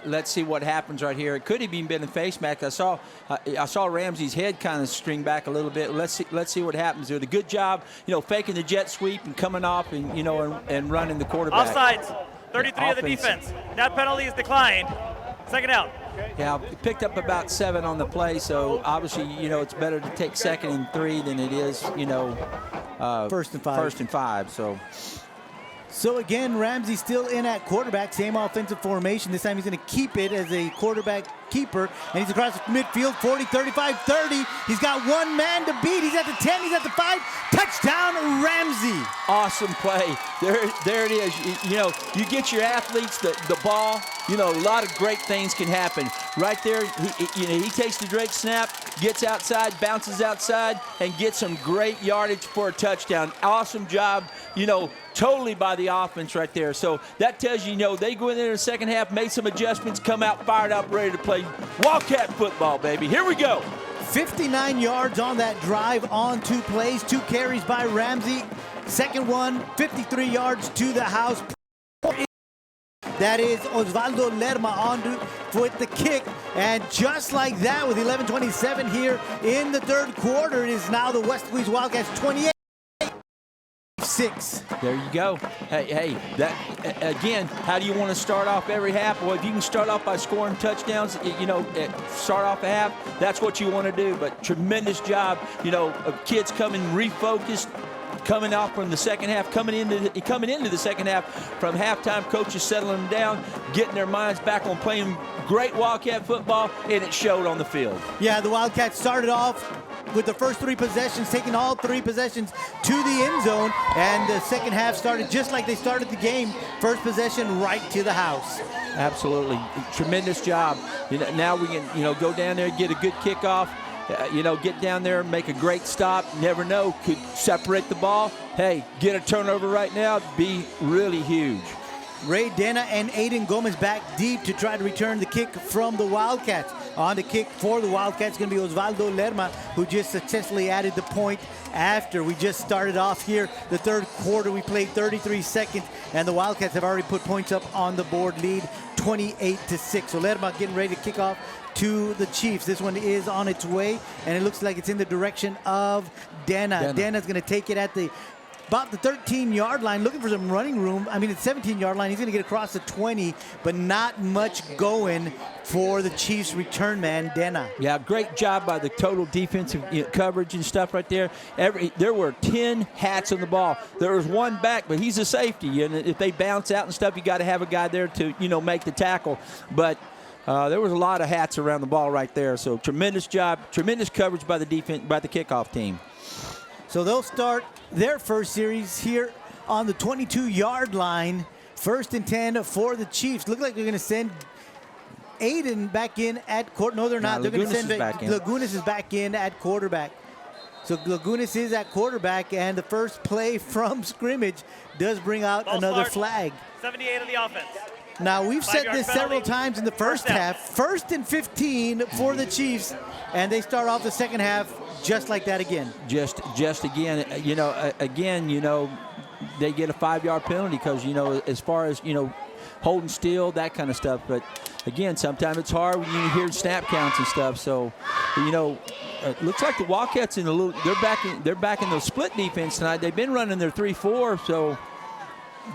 let's see what happens right here. It could have even been a face mask. I saw Ramsey's head kind of string back a little bit. Let's see what happens. They did a good job, faking the jet sweep and coming off and and running the quarterback.
Offsides, 33 of the defense. That penalty is declined. Second out.
Yeah, picked up about 7 on the play. So obviously, it's better to take second and 3 than it is,
first and 5.
First and 5.
So again, Ramsey still in at quarterback, same offensive formation. This time he's going to keep it as a quarterback keeper, and he's across the midfield, 40, 35, 30. He's got one man to beat. He's at the 10, he's at the 5. Touchdown, Ramsey.
Awesome play. There it is. You get your athletes the ball. A lot of great things can happen. Right there, he takes the Drake snap, gets outside, bounces outside, and gets some great yardage for a touchdown. Awesome job, totally by the offense right there. So that tells you, they go in there in the second half, made some adjustments, come out fired up, ready to play Wildcat football, baby. Here we go.
59 yards on that drive on 2 plays, 2 carries by Ramsey. Second one, 53 yards to the house. That is Osvaldo Lerma on with the kick. And just like that, with 11:27 here in the third quarter, it is now the Weslaco East Wildcats 28. 6.
There you go. Hey, that again, how do you want to start off every half? Well, if you can start off by scoring touchdowns, start off a half, that's what you want to do. But tremendous job, of kids coming refocused, coming off from the second half, coming into the second half from halftime, coaches settling them down, getting their minds back on playing great Wildcat football, and it showed on the field.
Yeah, the Wildcats started off with the first 3 possessions, taking all 3 possessions to the end zone, and the second half started just like they started the game. First possession right to the house.
Absolutely. Tremendous job. Now we can, go down there, get a good kickoff, get down there, make a great stop. Never know, could separate the ball. Hey, get a turnover right now, be really huge.
Ray Dena and Aiden Gomez back deep to try to return the kick from the Wildcats. On the kick for the Wildcats is going to be Osvaldo Lerma, who just successfully added the point after we just started off here. The third quarter, we played 33 seconds, and the Wildcats have already put points up on the board, lead 28-6. So Lerma getting ready to kick off to the Chiefs. This one is on its way, and it looks like it's in the direction of Dena. Dena's going to take it at about the 13-yard line, looking for some running room. I mean, it's 17-yard line. He's going to get across the 20, but not much going for the Chiefs return man, Dena.
Yeah, great job by the total defensive coverage and stuff right there. There were 10 hats on the ball. There was one back, but he's a safety, and if they bounce out and stuff, you got to have a guy there to, make the tackle. But there was a lot of hats around the ball right there. So tremendous job, tremendous coverage by the defense, by the kickoff team.
So they'll start their first series here on the 22-yard line. 1st and 10 for the Chiefs. Look like they're going to send Aiden back in at quarterback. No, they're not. They're going to send Lagunas is back in at quarterback. So Lagunas is at quarterback, and the first play from scrimmage does bring out another flag.
78 of the offense.
Now, we've said this several times in the first half. 1st and 15 for the Chiefs, and they start off the second half just like that again.
Just again, they get a 5-yard penalty because, as far as, holding still, that kind of stuff. But again, sometimes it's hard when you hear snap counts and stuff. So, it looks like the Wildcats they're back in those split defense tonight. They've been running their 3-4, so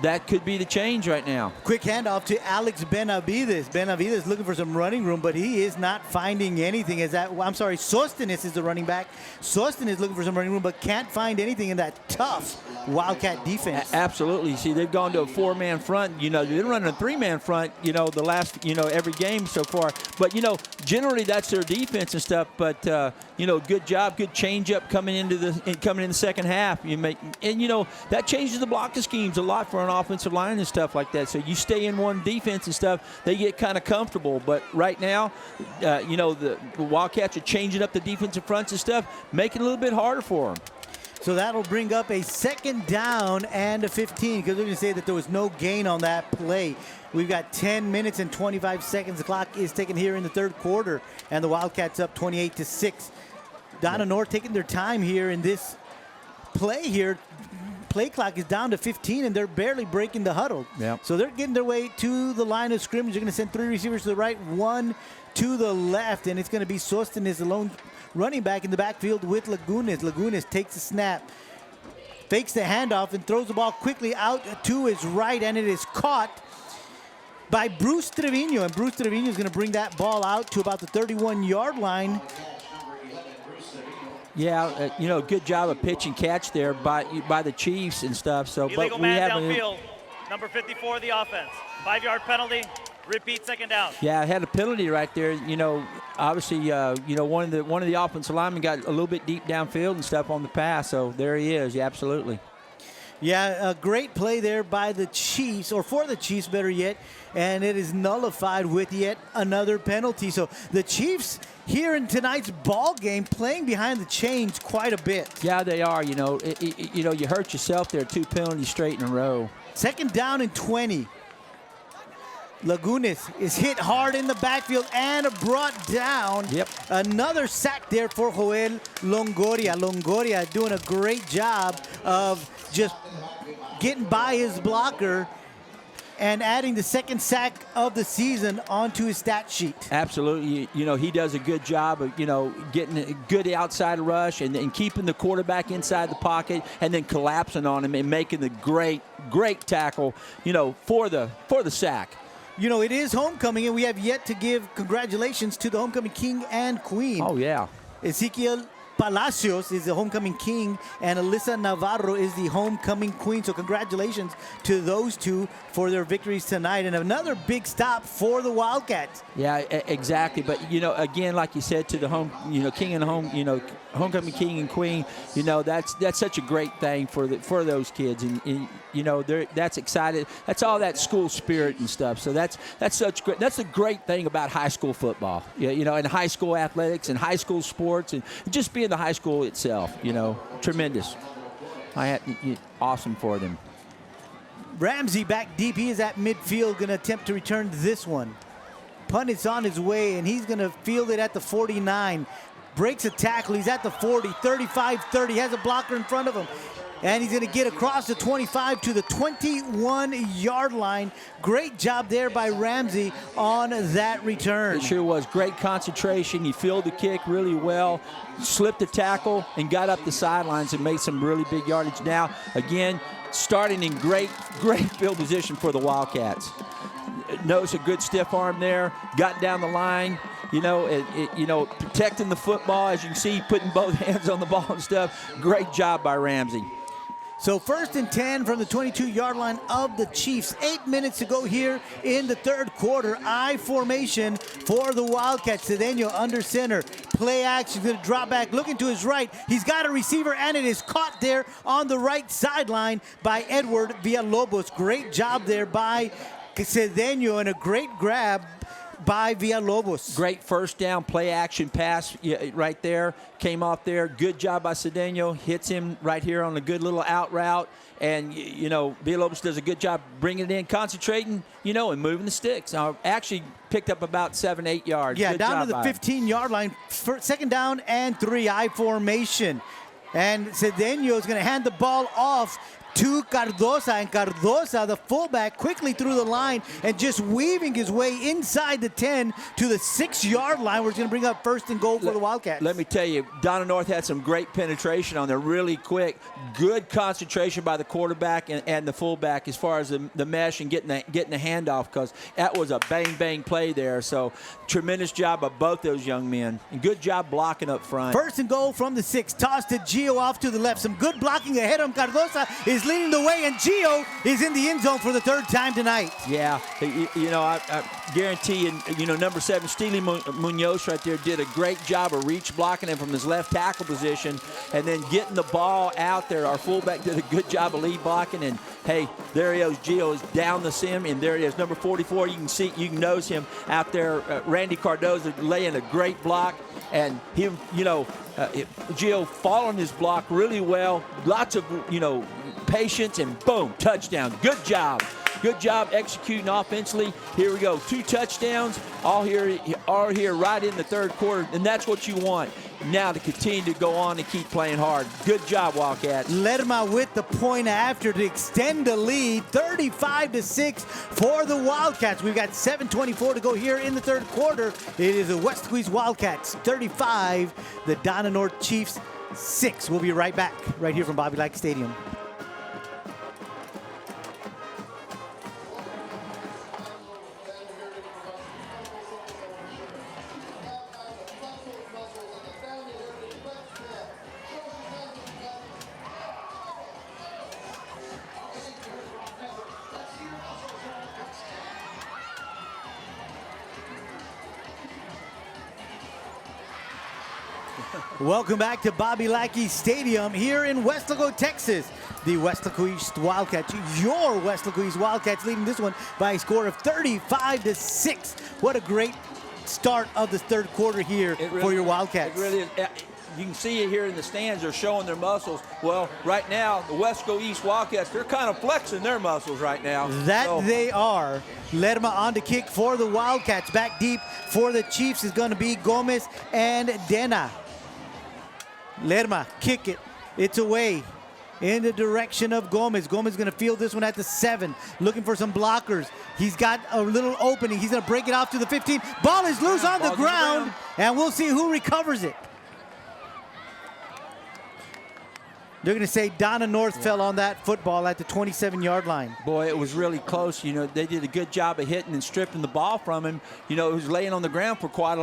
that could be the change right now.
Quick handoff to Alex Benavides. Benavides looking for some running room, but he is not finding anything. Sostenes is the running back. Sostenes is looking for some running room, but can't find anything in that tough Wildcat defense.
Absolutely. See, they've gone to a 4-man front. They've been running a 3-man front, the last, every game so far. But, generally that's their defense and stuff. But, good job, good change-up coming in the second half. That changes the blocking schemes a lot for an offensive line and stuff like that. So you stay in one defense and stuff, they get kind of comfortable. But right now, the Wildcats are changing up the defensive fronts and stuff, making it a little bit harder for them.
So that'll bring up a 2nd down and a 15, because we're going to say that there was no gain on that play. We've got 10 minutes and 25 seconds. The clock is taken here in the third quarter, and the Wildcats up 28-6. Donna North taking their time here in this play here. Play clock is down to 15, and they're barely breaking the huddle.
Yep.
So they're getting their way to the line of scrimmage. They're going to send 3 receivers to the right, 1 to the left, and it's going to be Sostenes alone running back in the backfield with Lagunas. Lagunas takes the snap, fakes the handoff, and throws the ball quickly out to his right, and it is caught by Bruce Trevino. And Bruce Trevino is going to bring that ball out to about the 31-yard line.
Yeah, good job of pitch and catch there by the Chiefs and stuff. So,
illegal
but we
man
haven't.
Downfield, number 54 of the offense. 5-yard penalty. Repeat 2nd down.
Yeah, I had a penalty right there. Obviously, one of the offensive linemen got a little bit deep downfield and stuff on the pass. So there he is. Yeah, absolutely.
Yeah, a great play there by the Chiefs, or for the Chiefs, better yet, and it is nullified with yet another penalty. So the Chiefs here in tonight's ball game playing behind the chains quite a bit.
Yeah, they are. You hurt yourself there. 2 penalties straight in a row.
2nd down and 20. Lagunas is hit hard in the backfield and brought down.
Yep.
Another sack there for Joel Longoria. Longoria doing a great job of just getting by his blocker and adding the second sack of the season onto his stat sheet.
Absolutely. You know, he does a good job of, you know, getting a good outside rush and keeping the quarterback inside the pocket and then collapsing on him and making the great tackle, you know, for the sack.
You know, it is homecoming, and we have yet to give congratulations to the homecoming king and queen.
Oh, yeah.
Ezekiel Palacios is the homecoming king, and Alyssa Navarro is the homecoming queen. So congratulations to those two for their victories tonight, and another big stop for the Wildcats.
Yeah, exactly. But, you know, again, like you said, to the king and home, you know, homecoming king and queen, you know, that's such a great thing for those kids, and you know, that's excited. That's all that school spirit and stuff. So that's a great thing about high school football. You know, and high school athletics and high school sports and just being the high school itself. You know, tremendous. Awesome for them.
Ramsey back deep. He is at midfield, going to attempt to return this one. Punt is on his way, and he's going to field it at the 49. Breaks a tackle. He's at the 40, 35, 30. Has a blocker in front of him. And he's going to get across the 25 to the 21-yard line. Great job there by Ramsey on that return.
It sure was. Great concentration. He fielded the kick really well, slipped the tackle, and got up the sidelines and made some really big yardage. Now, again, starting in great field position for the Wildcats. Notice a good stiff arm there, got down the line. You know, protecting the football, as you can see, putting both hands on the ball and stuff. Great job by Ramsey.
So 1st and 10 from the 22-yard line of the Chiefs. 8 minutes to go here in the third quarter. I formation for the Wildcats. Cedeno under center. Play action, going to drop back, looking to his right. He's got a receiver, and it is caught there on the right sideline by Edward Villalobos. Great job there by Cedeno, and a great grab by Villalobos.
Great first down play action pass right there. Came off there. Good job by Cedeno. Hits him right here on a good little out route. And, you know, Villalobos does a good job bringing it in, concentrating, you know, and moving the sticks. Actually picked up about 7-8 yards.
Yeah,
good
down
job
to the 15-yard line. Second down and 3, I formation. And Cedeno is going to hand the ball off to Cardoza, and Cardoza, the fullback, quickly through the line and just weaving his way inside the 10 to the 6-yard line, where it's going to bring up 1st and goal for the Wildcats.
Let me tell you, Donna North had some great penetration on there, really quick. Good concentration by the quarterback and the fullback as far as the mesh and getting the handoff, because that was a bang play there. So tremendous job by both those young men, and good job blocking up front.
1st and goal from the 6. Toss to Gio off to the left. Some good blocking ahead of him. Cardoza is leading the way, and Gio is in the end zone for the 3rd time tonight.
Yeah, you know, I guarantee you know, number 7, Steely Munoz right there did a great job of reach blocking him from his left tackle position and then getting the ball out there. Our fullback did a good job of lead blocking, and hey, there he is. Gio is down the sim, and there he is, number 44. You can nose him out there. Randy Cardoza laying a great block, and him, you know, Gio following his block really well. Lots of, you know, patience, and boom, touchdown. Good job. Good job executing offensively. Here we go. 2 touchdowns all here right in the third quarter, and that's what you want now to continue to go on and keep playing hard. Good job, Wildcats.
Lerma with the point after to extend the lead, 35-6 for the Wildcats. We've got 7:24 to go here in the third quarter. It is the Weslaco East Wildcats 35, the Donna North Chiefs 6. We'll be right back right here from Bobby Lackey Stadium. Welcome back to Bobby Lackey Stadium here in Weslaco, Texas. The Weslaco East Wildcats, your Weslaco East Wildcats, leading this one by a score of 35-6. What a great start of the third quarter here for your Wildcats.
It really is. You can see it here in the stands. They're showing their muscles. Well, right now, the Weslaco East Wildcats, they're kind of flexing their muscles right now.
They are. Lerma on the kick for the Wildcats. Back deep for the Chiefs is going to be Gomez and Dena. Lerma, kick it. It's away. in the direction of Gomez. Gomez going to field this one at the 7, looking for some blockers. He's got a little opening. He's going to break it off to the 15. Ball is loose on the ground, and we'll see who recovers it. They're going to say Donna North fell on that football at the 27-yard line.
Boy, it was really close. You know, they did a good job of hitting and stripping the ball from him. You know, it was laying on the ground for quite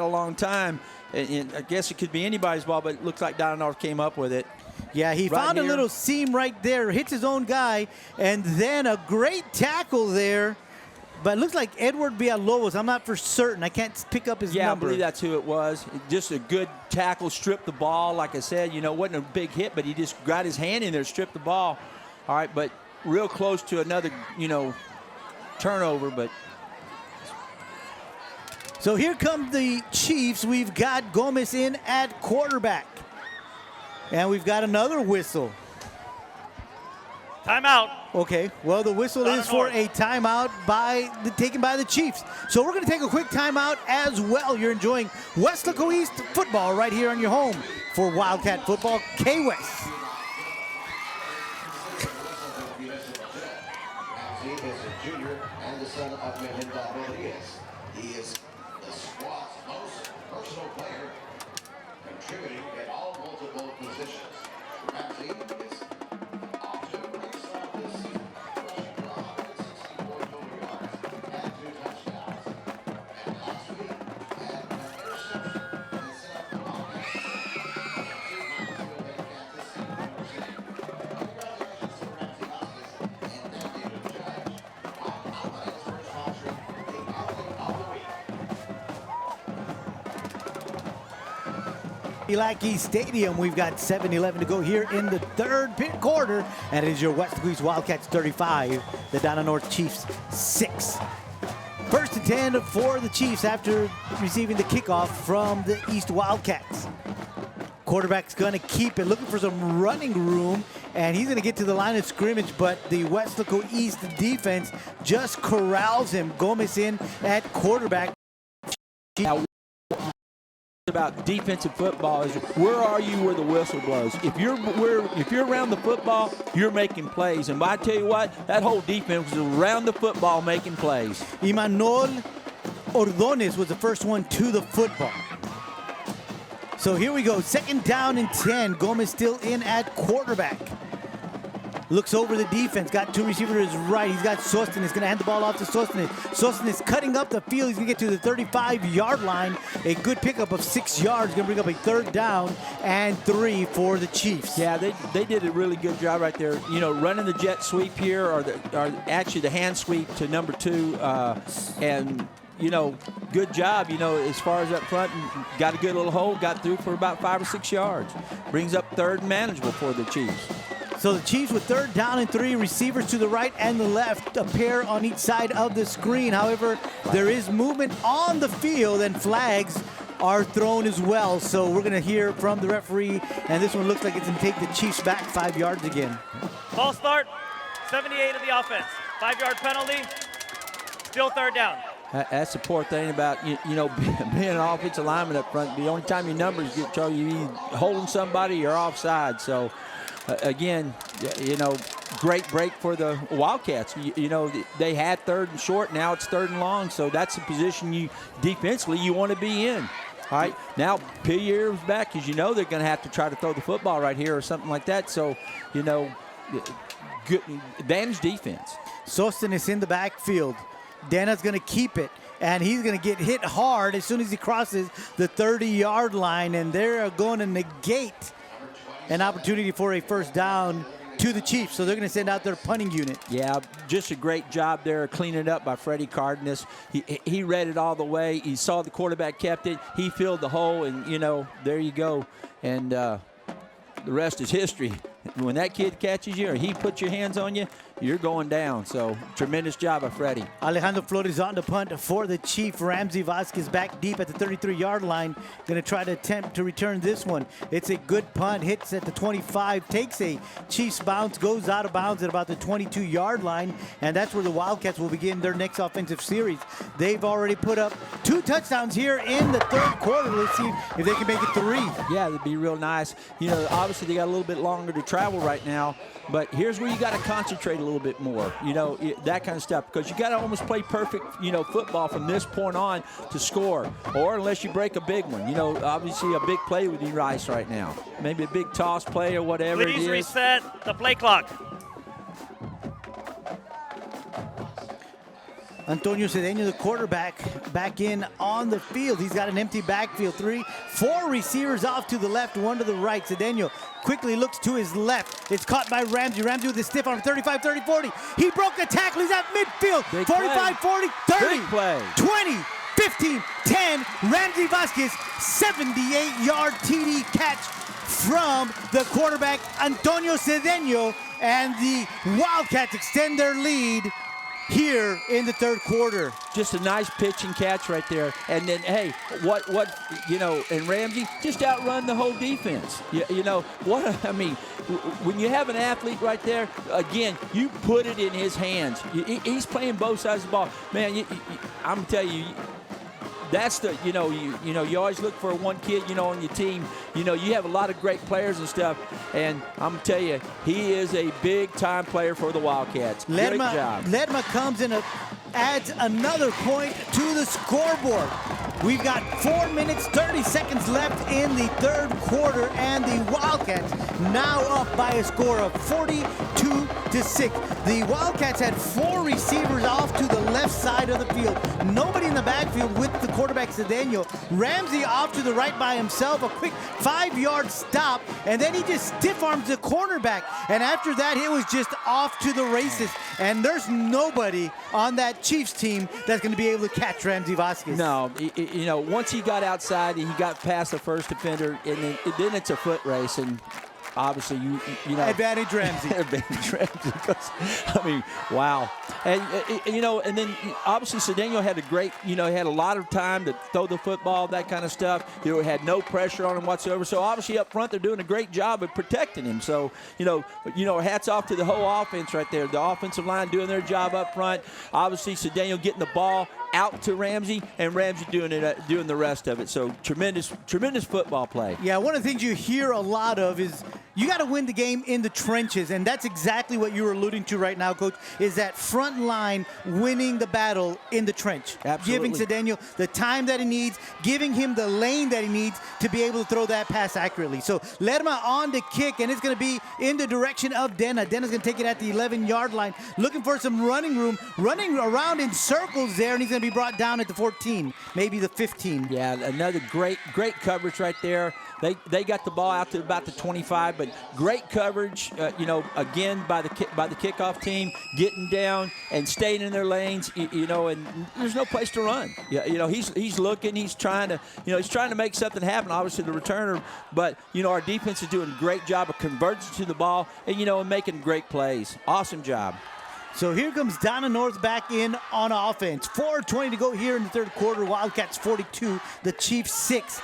a long time. And I guess it could be anybody's ball, but it looks like Donna North came up with it.
Yeah, he found a little seam right there, hits his own guy, and then a great tackle there. But it looks like Edward Villalobos. I'm not for certain. I can't pick up his number.
Yeah, I believe that's who it was. Just a good tackle, stripped the ball. Like I said, you know, wasn't a big hit, but he just got his hand in there, stripped the ball. All right, but real close to another, you know, turnover. But
so here come the Chiefs. We've got Gomez in at quarterback. And we've got another whistle.
Timeout.
Okay, well, the whistle is for a timeout taken by the Chiefs. So we're going to take a quick timeout as well. You're enjoying Weslaco East football right here on your home for Wildcat football, K-West.
He is a junior and the son of Melinda Rodriguez. He is the squad's most versatile player, contributing at all multiple positions. Ramsey is off to a great start this season, rushing for 164 total yards and 2 touchdowns. And last week had an interception that set up the Wildcats. 2 miles to evade Kansas City University. Congratulations to Ramsey Vasquez and David Judge on Alabama's first sponsoring the Athlete of the Week.
Weslaco Stadium. We've got 7-11 to go here in the third quarter, and it is your Weslaco East Wildcats 35, the Donna North Chiefs 6. First and 10 for the Chiefs after receiving the kickoff from the East Wildcats. Quarterback's going to keep it, looking for some running room, and he's going to get to the line of scrimmage, but the Weslaco East defense just corrals him. Gomez in at quarterback.
About defensive football is where are you where the whistle blows. If you're around the football, you're making plays. And I tell you what, that whole defense was around the football making plays.
Imanol Ordonez was the first one to the football. So here we go, 2nd down and 10. Gomez still in at quarterback. Looks over the defense, got 2 receivers to his right. He's got Sostenes, going to hand the ball off to Sostenes. Sostenes cutting up the field. He's going to get to the 35-yard line. A good pickup of 6 yards, going to bring up a 3rd down and 3 for the Chiefs.
Yeah, they did a really good job right there. You know, running the jet sweep here, or actually the hand sweep to number 2, and you know, good job, you know, as far as up front, got a good little hole, got through for about 5 or 6 yards. Brings up 3rd and manageable for the Chiefs.
So the Chiefs with 3rd down and 3, receivers to the right and the left, a pair on each side of the screen. However, there is movement on the field and flags are thrown as well. So we're going to hear from the referee, and this one looks like it's going to take the Chiefs back 5 yards again.
Ball start, 78 of the offense. 5-yard penalty, still 3rd down.
That's the poor thing about, you know, being an offensive lineman up front. The only time your numbers get told, you either holding somebody or offside. So, again, you know, great break for the Wildcats. You know, they had 3rd and short. Now it's 3rd and long. So that's the position you defensively you want to be in. All right, now peel your ears back because you know they're going to have to try to throw the football right here or something like that. So, you know, good advantage defense.
Sostenes in the backfield. Dana's going to keep it, and he's going to get hit hard as soon as he crosses the 30-yard line, and they're going to negate an opportunity for a 1st down to the Chiefs. So they're going to send out their punting unit.
Yeah, just a great job there cleaning it up by Freddie Cardenas. He read it all the way. He saw the quarterback kept it. He filled the hole, and, you know, there you go. And the rest is history. When that kid catches you or he puts your hands on you, you're going down. So tremendous job by Freddie.
Alejandro Flores on the punt for the Chief. Ramsey Vasquez back deep at the 33-yard line. Going to try to attempt to return this one. It's a good punt. Hits at the 25. Takes a Chiefs bounce. Goes out of bounds at about the 22-yard line. And that's where the Wildcats will begin their next offensive series. They've already put up 2 touchdowns here in the third quarter. Let's see if they can make it 3.
Yeah, that'd be real nice. You know, obviously they got a little bit longer to travel right now, but here's where you got to concentrate a little bit more, you know, that kind of stuff, because you got to almost play perfect, you know, football from this point on to score, or unless you break a big one. You know, obviously a big play would be nice right now. Maybe a big toss play or whatever
Please
it is.
reset the play clock.
Antonio Cedeno, the quarterback, back in on the field. He's got an empty backfield. 4 receivers off to the left, 1 to the right. Cedeno quickly looks to his left. It's caught by Ramsey. Ramsey with a stiff arm, 35, 30, 40. He broke the tackle. He's at midfield.
Big
45,
play.
40, 30,
Big play.
20, 15, 10. Ramsey Vasquez, 78-yard TD catch from the quarterback, Antonio Cedeno. And the Wildcats extend their lead here in the third quarter.
Just a nice pitch and catch right there. And then, hey, what you know, and Ramsey just outrun the whole defense. You know, I mean, when you have an athlete right there, again, you put it in his hands. He's playing both sides of the ball. Man, I'm telling you, that's the, you know, you always look for one kid, you know, on your team. You know, you have a lot of great players and stuff, and I'm going to tell you, he is a big-time player for the Wildcats. Great job.
Ledma comes in, adds another point to the scoreboard. We've got 4 minutes, 30 seconds left in the third quarter, and the Wildcats now up by a score of 42-6. The Wildcats had 4 receivers off to the left side of the field. Nobody in the backfield with the quarterback, Cedeno. Ramsey off to the right by himself, a quick 5-yard stop, and then he just stiff arms the cornerback. And after that, it was just off to the races. And there's nobody on that Chiefs team that's going to be able to catch Ramsey Vasquez.
No, you know, once he got outside and he got past the first defender, and then it's a foot race, and obviously you know,
advantage Ramsey.
Advantage Ramsey. I mean, wow. And you know, and then obviously Cedeno had a great, you know, he had a lot of time to throw the football, that kind of stuff. You know, had no pressure on him whatsoever. So obviously up front they're doing a great job of protecting him. So you know, hats off to the whole offense right there. The offensive line doing their job up front. Obviously Cedeno getting the ball out to Ramsey, and Ramsey doing the rest of it. So tremendous football play.
Yeah, one of the things you hear a lot of is you got to win the game in the trenches, and that's exactly what you're alluding to right now, Coach, is that front line winning the battle in the trench.
Absolutely.
Giving Cedeno the time that he needs, giving him the lane that he needs to be able to throw that pass accurately. So Lerma on the kick, and it's going to be in the direction of Dena. Dena's going to take it at the 11-yard line, looking for some running room, running around in circles there, and he's going to be brought down at the 14, maybe the 15.
Yeah, another great coverage right there. They got the ball out to about the 25, but great coverage, you know, again by the kickoff team, getting down and staying in their lanes, you know, and there's no place to run. Yeah, you know, he's looking, he's trying to make something happen. Obviously the returner, but you know, our defense is doing a great job of converging to the ball and and making great plays. Awesome job.
So here comes Donna North back in on offense. 4:20 to go here in the third quarter. Wildcats 42, the Chiefs 6.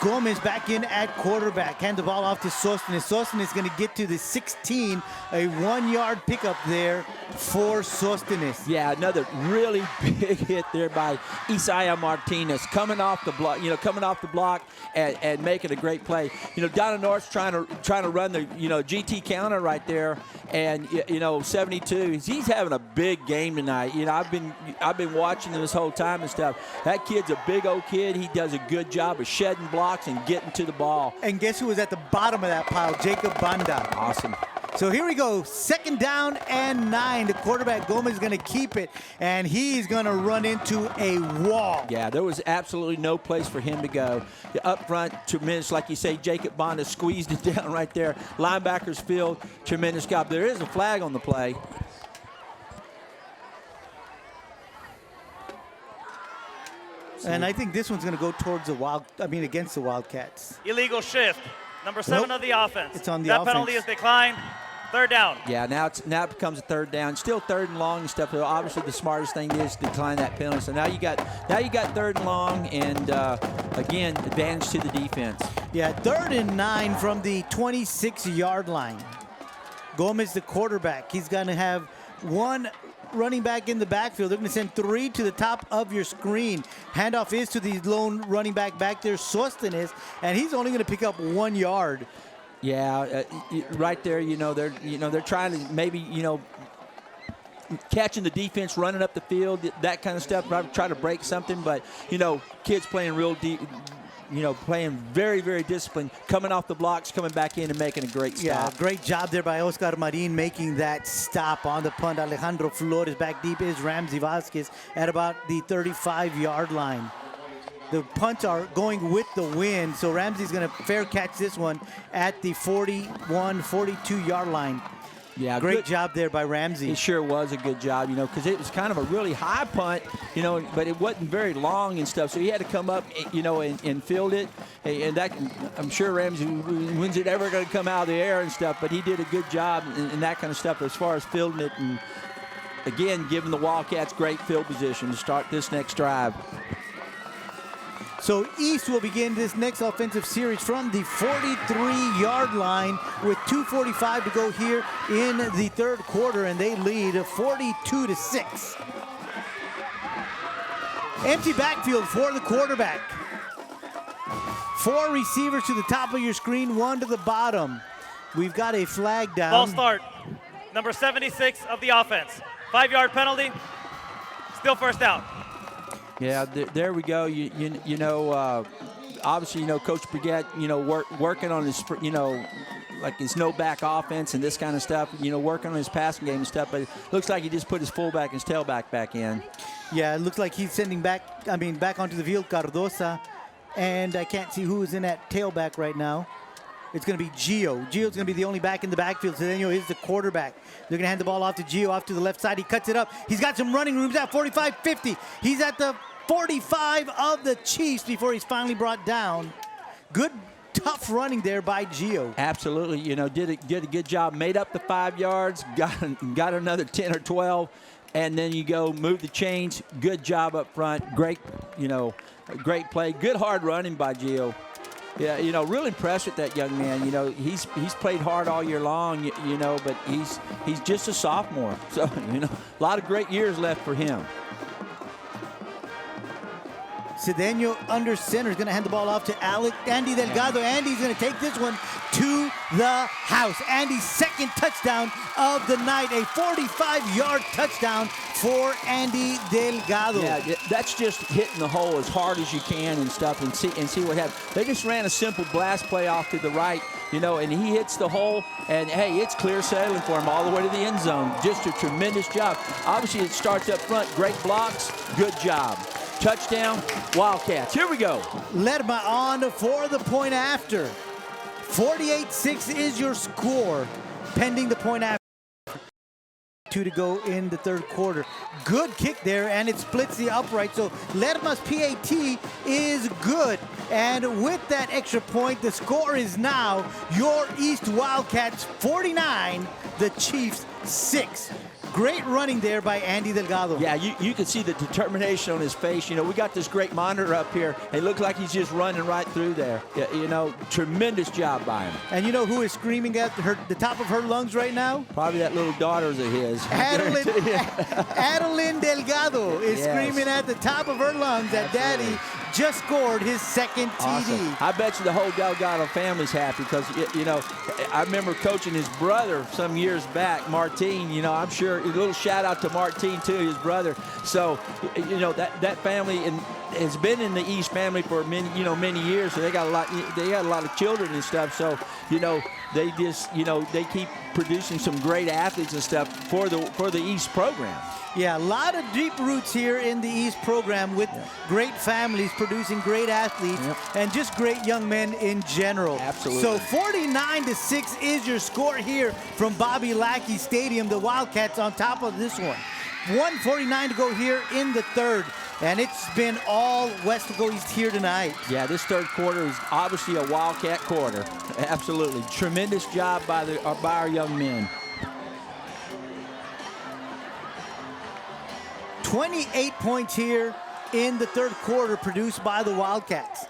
Gomez back in at quarterback. Hand the ball off to Sostenes. Sostenes is going to get to the 16. A 1-yard pickup there for Sostenes.
Yeah, another really big hit there by Isaiah Martinez. Coming off the block, and making a great play. You know, Donna North's trying to run the, GT counter right there. And, 72, he's having a big game tonight. You know, I've been watching him this whole time and stuff. That kid's a big old kid. He does a good job of shedding blocks and getting to the ball.
And guess who was at the bottom of that pile? Jacob Banda.
Awesome.
So here we go, 2nd down and 9. The quarterback, Gomez, is going to keep it, and he's going to run into a wall.
Yeah, there was absolutely no place for him to go. Up front, tremendous, like you say, Jacob Banda squeezed it down right there. Linebackers field, tremendous job. There is a flag on the play.
And I think this one's going to go towards against the Wildcats.
Illegal shift. Number 7
Nope.
of the offense.
It's on the
that
offense.
penalty is declined. Third down.
Yeah, now it becomes a third down. Still third and long and stuff. But obviously, the smartest thing is to decline that penalty. So now you got third and long, and again, advantage to the defense.
Yeah, 3rd and 9 from the 26-yard line. Gomez, the quarterback. He's going to have one running back in the backfield. They're going to send 3 to the top of your screen. Handoff is to the lone running back there, Sostenes, and he's only going to pick up 1 yard.
Yeah, right there. They're trying to maybe catching the defense, running up the field, that kind of stuff. Try to break something, but kids playing real deep. Playing very, very disciplined, coming off the blocks, coming back in and making a great stop.
Yeah, great job there by Oscar Marin making that stop on the punt. Alejandro Flores back deep is Ramsey Vasquez at about the 35-yard line. The punts are going with the wind, so Ramsey's going to fair catch this one at the 41, 42-yard line.
Yeah,
great job there by Ramsey.
It sure was a good job, because it was kind of a really high punt, but it wasn't very long and stuff. So he had to come up, and field it. And that, I'm sure Ramsey, when's it ever going to come out of the air and stuff? But he did a good job in that kind of stuff as far as fielding it. And again, giving the Wildcats great field position to start this next drive.
So East will begin this next offensive series from the 43-yard line with 2:45 to go here in the third quarter, and they lead 42-6. Empty backfield for the quarterback. 4 receivers to the top of your screen, 1 to the bottom. We've got a flag down.
Ball start. Number 76 of the offense. 5-yard penalty. Still first down.
Yeah, there we go. Obviously, Coach Brigette, working on his, like his no-back offense and this kind of stuff, working on his passing game and stuff, but it looks like he just put his fullback and his tailback back in.
Yeah, it looks like he's sending back onto the field Cardosa, and I can't see who is in that tailback right now. It's going to be Gio. Gio's going to be the only back in the backfield. Cedeno is the quarterback. They're going to hand the ball off to Gio off to the left side. He cuts it up. He's got some running room. He's at 45, 50. He's at the 45 of the Chiefs before he's finally brought down. Good, tough running there by Gio.
Absolutely. Did a good job. Made up the 5 yards. Got another 10 or 12. And then you go move the chains. Good job up front. Great, great play. Good hard running by Gio. Yeah, really impressed with that young man. He's played hard all year long, but he's just a sophomore. So, a lot of great years left for him.
Cedeno under center is going to hand the ball off to Andy Delgado. Andy's going to take this one to the house. Andy's second touchdown of the night, a 45-yard touchdown for Andy Delgado.
Yeah, that's just hitting the hole as hard as you can and stuff, and see what happens. They just ran a simple blast play off to the right, and he hits the hole, and hey, it's clear sailing for him all the way to the end zone. Just a tremendous job. Obviously, it starts up front. Great blocks. Good job. Touchdown, Wildcats. Here we go.
Lerma on for the point after. 48-6 is your score, pending the point after. 2 to go in the third quarter. Good kick there, and it splits the upright. So Lerma's PAT is good. And with that extra point, the score is now your East Wildcats 49, the Chiefs 6. Great running there by Andy Delgado.
Yeah, you can see the determination on his face. We got this great monitor up here. It looks like he's just running right through there. Tremendous job by him.
And you know who is screaming at the top of her lungs right now?
Probably that little daughter's of his.
Adeline Delgado is screaming at the top of her lungs that Daddy just scored his second TD.
Awesome. I bet you the whole Delgado family's happy because, I remember coaching his brother some years back, Martin. I'm sure a little shout out to Martin too, his brother. So, that family has been in the East family for many years. So they got a lot of children and stuff. So, they just, they keep producing some great athletes and stuff for the East program.
Yeah, a lot of deep roots here in the East program with great families producing great athletes and just great young men in general.
Absolutely.
So 49-6 is your score here from Bobby Lackey Stadium. The Wildcats on top of this one. 1:49 to go here in the third. And it's been all Weslaco East here tonight.
Yeah, this third quarter is obviously a Wildcat quarter. Absolutely. Tremendous job by our young men.
28 points here in the third quarter produced by the Wildcats.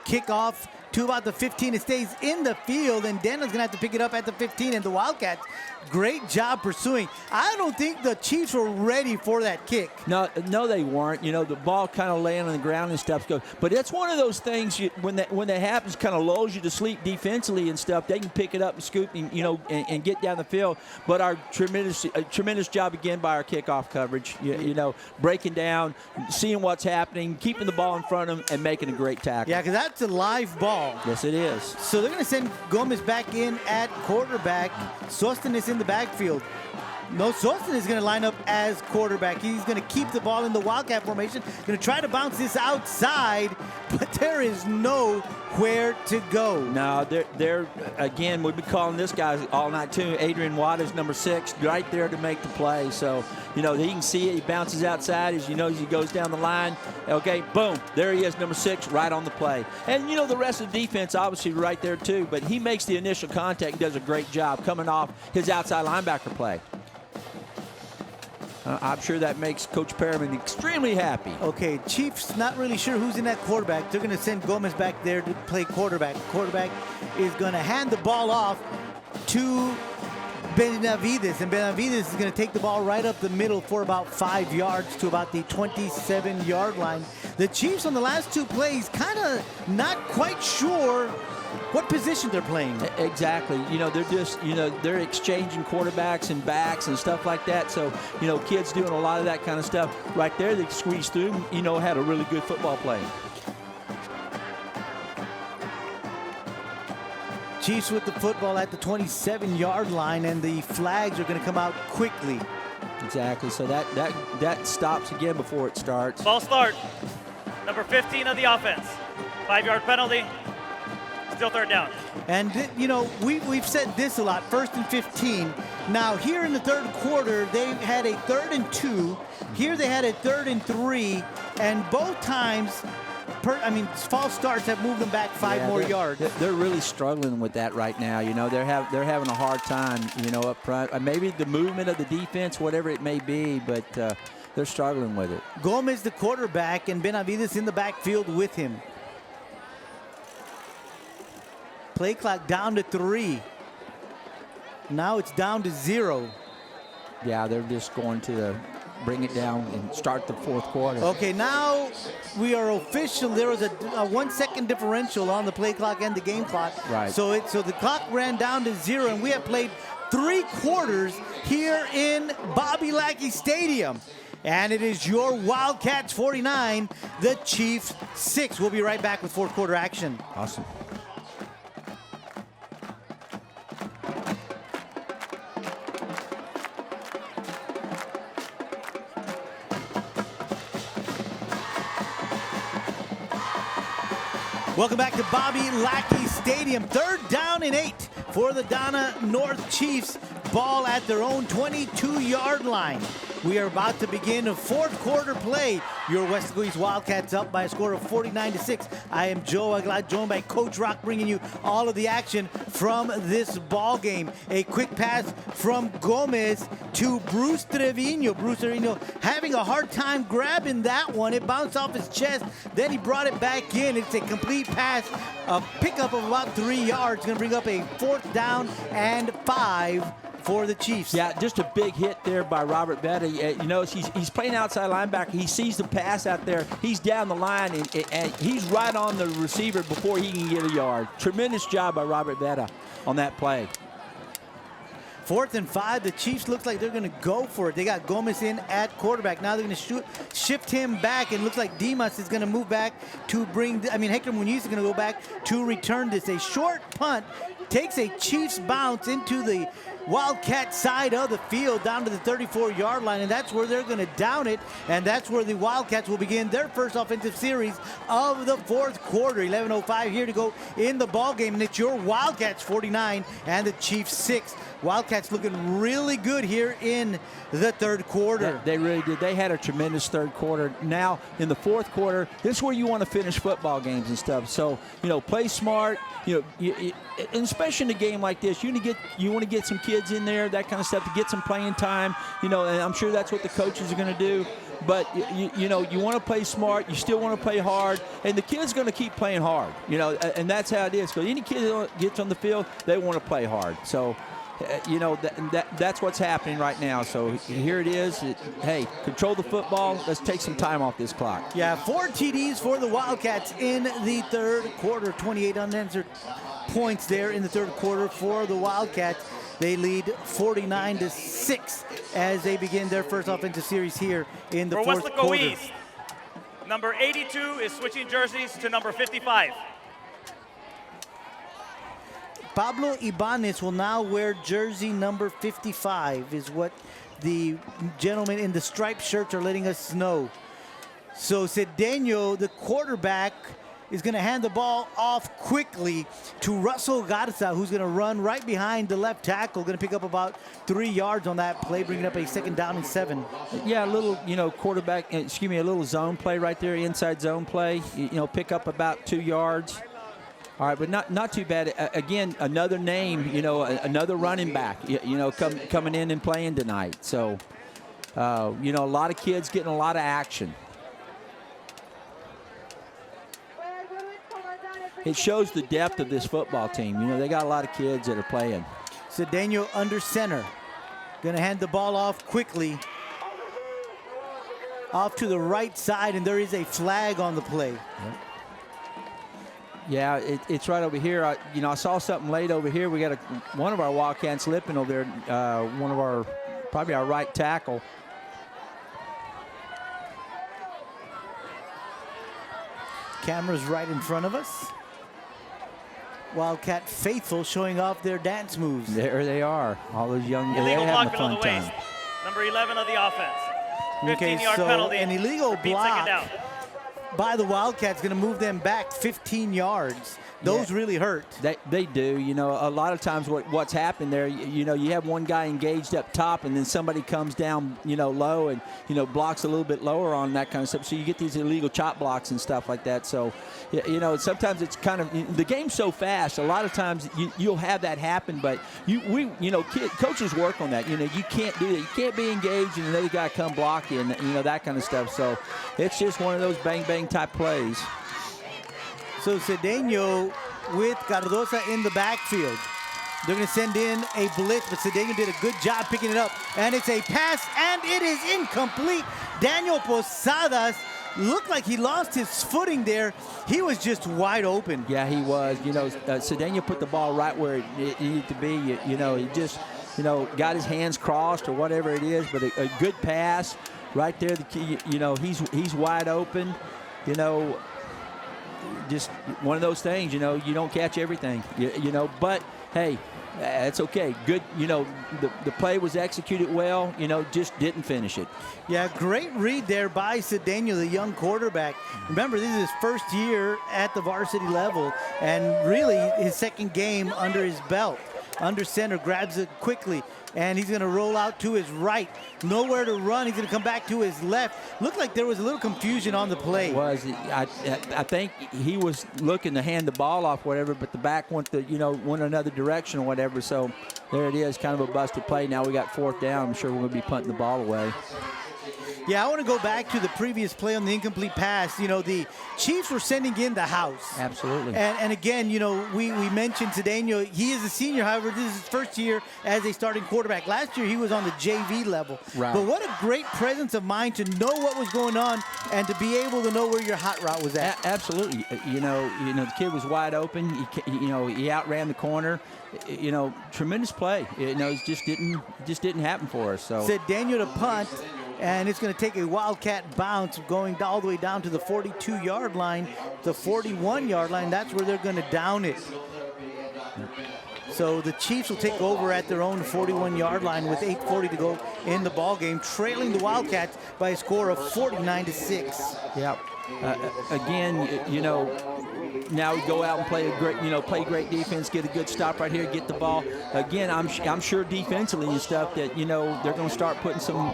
Kickoff to about the 15. It stays in the field, and Dana's going to have to pick it up at the 15. And the Wildcats, great job pursuing. I don't think the Chiefs were ready for that kick.
No, they weren't. You know, the ball kind of laying on the ground and stuff. But it's one of those things when that happens, kind of lulls you to sleep defensively and stuff. They can pick it up and scoop, and get down the field. But our tremendous job again by our kickoff coverage. You know, breaking down, seeing what's happening, keeping the ball in front of them, and making a great tackle.
Yeah, because that's a live ball.
Yes, it is.
So they're going to send Gomez back in at quarterback. Sostenes in the backfield. No, Sostenes is going to line up as quarterback. He's going to keep the ball in the Wildcat formation. Going to try to bounce this outside, but there is nowhere to go.
No, they're again, we've been calling this guy all night too. Adrian Waters, number 6, right there to make the play. So, you know, he can see it. He bounces outside as he goes down the line. Okay, boom, there he is, number 6, right on the play. And, you know, the rest of the defense obviously right there too, but he makes the initial contact and does a great job coming off his outside linebacker play. I'm sure that makes Coach Perriman extremely happy.
Okay, Chiefs not really sure who's in that quarterback. They're going to send Gomez back there to play quarterback. Quarterback is going to hand the ball off to Benavides, and Benavides is going to take the ball right up the middle for about 5 yards to about the 27-yard line. The Chiefs on the last 2 plays kind of not quite sure what position they're playing.
Exactly. You know, they're just, they're exchanging quarterbacks and backs and stuff like that. So, kids doing a lot of that kind of stuff. Right there, they squeezed through, had a really good football play.
Chiefs with the football at the 27-yard line, and the flags are going to come out quickly.
Exactly. So that stops again before it starts.
Ball start. Number 15 of the offense. 5-yard penalty. Still third down.
And, we've said this a lot, 1st and 15. Now, here in the third quarter, they had a 3rd and 2. Here they had a 3rd and 3. And both times, false starts have moved them back 5 more yards.
They're really struggling with that right now. They're having a hard time, up front. Maybe the movement of the defense, whatever it may be, but they're struggling with it.
Gomez, the quarterback, and Benavides in the backfield with him. Play clock down to 3. Now it's down to 0.
Yeah, they're just going to bring it down and start the fourth quarter.
Okay, now we are official. There was a 1 second differential on the play clock and the game clock.
Right.
So the clock ran down to 0, and we have played 3 quarters here in Bobby Lackey Stadium. And it is your Wildcats 49, the Chiefs 6. We'll be right back with fourth quarter action.
Awesome.
Welcome back to Bobby Lackey Stadium. 3rd down and 8 for the Donna North Chiefs. Ball at their own 22-yard line. We are about to begin a fourth quarter play. Your Weslaco East Wildcats up by a score of 49-6. I am Joe Aguilar, joined by Coach Rock, bringing you all of the action from this ball game. A quick pass from Gomez to Bruce Trevino. Bruce Trevino having a hard time grabbing that one. It bounced off his chest. Then he brought it back in. It's a complete pass, a pickup of about 3 yards. Going to bring up a 4th down and 5 for the Chiefs.
Yeah, just a big hit there by Robert Betta. He's playing outside linebacker. He sees the pass out there. He's down the line, and he's right on the receiver before he can get a yard. Tremendous job by Robert Betta on that play.
4th and 5. The Chiefs looks like they're going to go for it. They got Gomez in at quarterback. Now they're going to shift him back, and looks like Dimas is going to move back to Hector Muñiz is going to go back to return this. A short punt takes a Chiefs bounce into the Wildcat side of the field down to the 34-yard line, and that's where they're going to down it, and that's where the Wildcats will begin their first offensive series of the fourth quarter. 11:05 here to go in the ball game, and it's your Wildcats 49 and the Chiefs 6. Wildcats looking really good here in the third quarter.
They really did. They had a tremendous third quarter. Now, in the fourth quarter, this is where you want to finish football games and stuff. So, play smart. And especially in a game like this, you want to get some kids in there, that kind of stuff, to get some playing time. And I'm sure that's what the coaches are going to do. But you want to play smart. You still want to play hard, and the kid's going to keep playing hard. And that's how it is. Because any kid that gets on the field, they want to play hard. So, that's what's happening right now. So here it is. Hey, control the football. Let's take some time off this clock.
Yeah, 4 TDs for the Wildcats in the third quarter. 28 unanswered points there in the third quarter for the Wildcats. They lead 49-6 as they begin their first offensive series here in the fourth quarter.
For Weslaco East, number 82 is switching jerseys to number 55.
Pablo Ibanez will now wear jersey number 55, is what the gentlemen in the striped shirts are letting us know. So Cedeno, the quarterback, is going to hand the ball off quickly to Russell Garza, who's going to run right behind the left tackle, going to pick up about 3 yards on that play, bringing up a 2nd down and 7.
Yeah, a little, a little zone play right there, inside zone play. Pick up about 2 yards. All right, but not too bad. Again, another name, another running back, coming in and playing tonight. So, a lot of kids getting a lot of action. It shows the depth of this football team. They got a lot of kids that are playing.
Cedeno under center. Going to hand the ball off quickly. Off to the right side, and there is a flag on the play.
Yeah, it's right over here. I saw something late over here. We got one of our Wildcats slipping over there. Probably our right tackle.
Cameras right in front of us. Wildcat faithful showing off their dance moves.
There they are. All those young guys
Illegal
having
block
a
below
fun
the
time.
waist. Number 11 of the offense. 15-yard
so
penalty.
an illegal
Repeat
block
second down.
by the Wildcats going to move them back 15 yards. Those really hurt.
They do. A lot of times what's happened there, you have one guy engaged up top, and then somebody comes down, low and, blocks a little bit lower on that kind of stuff. So you get these illegal chop blocks and stuff like that. So, sometimes it's kind of, the game's so fast, a lot of times you'll have that happen, but coaches work on that. You can't do that. You can't be engaged and another guy come block you and, that kind of stuff. So it's just one of those bang-bang type plays.
So Cedeno with Cardoza in the backfield. They're going to send in a blitz, but Cedeno did a good job picking it up. And it's a pass, and it is incomplete. Daniel Posadas looked like he lost his footing there. He was just wide open.
Yeah, he was. Cedeno put the ball right where it needed to be. He just, got his hands crossed or whatever it is, but a good pass right there. He's wide open. Just one of those things, you don't catch everything, but hey, it's okay. Good, the play was executed well, just didn't finish it.
Yeah, great read there by Cedeno, the young quarterback. Remember, this is his first year at the varsity level and really his second game under his belt. Under center, grabs it quickly, and he's going to roll out to his right. Nowhere to run. He's going to come back to his left. Looked like there was a little confusion on the play.
I think he was looking to hand the ball off, whatever, but the back went another direction or whatever. So there it is, kind of a busted play. Now we got 4th down. I'm sure we're going to be punting the ball away.
Yeah, I want to go back to the previous play on the incomplete pass. The Chiefs were sending in the house.
Absolutely.
And again, we mentioned Cedeno. He is a senior, however, this is his first year as a starting quarterback. Last year, he was on the JV level.
Right.
But what a great presence of mind to know what was going on and to be able to know where your hot route was at.
Absolutely. The kid was wide open. He outran the corner. Tremendous play. It just didn't happen for us. So
Cedeno to punt. And it's going to take a Wildcat bounce going all the way down to the 42-yard line, the 41-yard line. That's where they're going to down it. So the Chiefs will take over at their own 41-yard line with 8:40 to go in the ball game, trailing the Wildcats by a score of 49-6.
Yeah. Again, now we go out and play a great, play great defense, get a good stop right here, get the ball. Again, I'm sure defensively and stuff that, they're going to start putting some,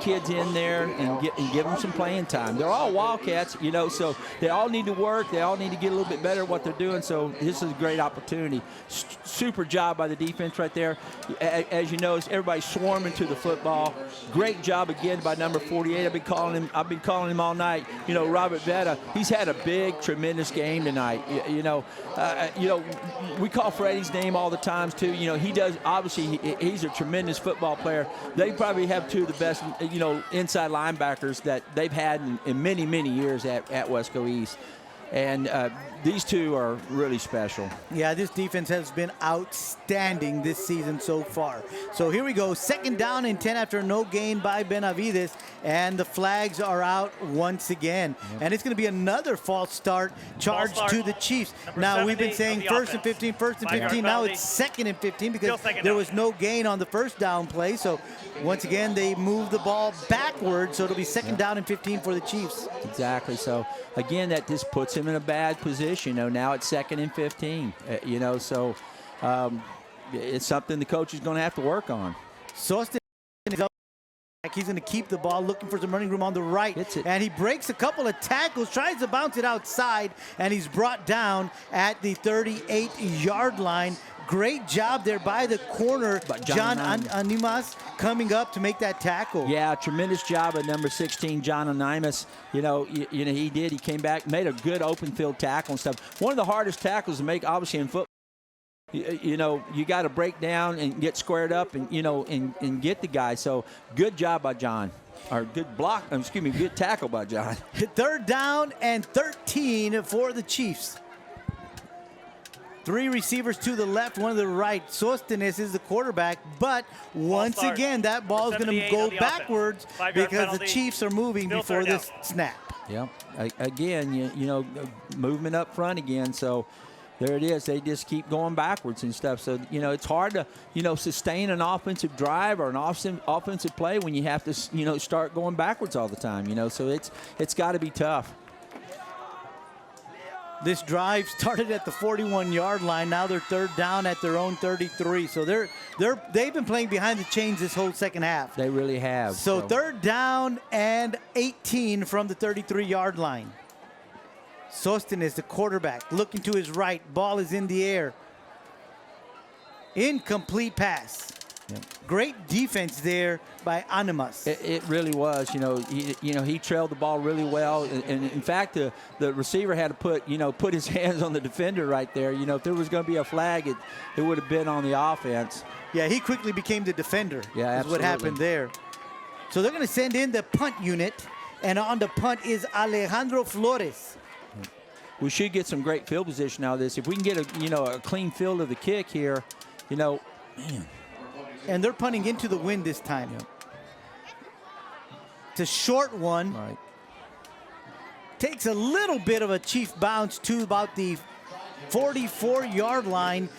kids in there and give them some playing time. They're all Wildcats, so they all need to work. They all need to get a little bit better at what they're doing. So this is a great opportunity. Super job by the defense right there. As you notice, everybody's swarming to the football. Great job again by number 48. I've been calling him all night. Robert Vetta. He's had a big, tremendous game tonight. We call Freddie's name all the times too. He does. Obviously, he's a tremendous football player. They probably have two of the best, inside linebackers that they've had in many, many years at Weslaco East. And these two are really special.
Yeah, this defense has been outstanding this season so far. So here we go, 2nd down and 10 after no gain by Benavides, and the flags are out once again. Yep. And it's going to be another false start charged to the Chiefs. Now, we've been saying 1st and 15, 1st and 15. Now it's 2nd and 15 because there was no gain on the first down play. So once again, they move the ball backwards, so it'll be 2nd down and 15 for the Chiefs.
Exactly. So again, that just puts him in a bad position. Now it's 2nd and 15. So it's something the coach is going to have to work on.
Sostin is up. He's going to keep the ball, looking for some running room on the right. And he breaks a couple of tackles, tries to bounce it outside, and he's brought down at the 38-yard line. Great job there by the corner, John Animas, coming up to make that tackle.
Yeah, tremendous job at number 16, John Animas. He did. He came back, made a good open field tackle and stuff. One of the hardest tackles to make, obviously, in football. You got to break down and get squared up and and get the guy. So good job by John, or good tackle by John.
3rd down and 13 for the Chiefs. 3 receivers to the left, 1 to the right. Sostenes is the quarterback, but once again, that ball is going to go backwards because the Chiefs are moving before this snap.
Yeah. Again, movement up front again. So there it is. They just keep going backwards and stuff. So, it's hard to, sustain an offensive drive or an offensive play when you have to, start going backwards all the time, So it's got to be tough.
This drive started at the 41-yard line. Now they're 3rd down at their own 33. So they've been playing behind the chains this whole second half.
They really have.
So 3rd down and 18 from the 33-yard line. Sostin is the quarterback, looking to his right. Ball is in the air. Incomplete pass. Yep. Great defense there by Animas.
It really was. He trailed the ball really well. And in fact, the receiver had to put his hands on the defender right there. If there was going to be a flag, it would have been on the offense.
Yeah, he quickly became the defender.
Yeah,
absolutely. Is what happened there. So they're going to send in the punt unit, and on the punt is Alejandro Flores.
We should get some great field position out of this. If we can get a clean field of the kick here, man.
And they're punting into the wind this time. Yep. It's a short one.
Right.
Takes a little bit of a Chief bounce to about the 44-yard line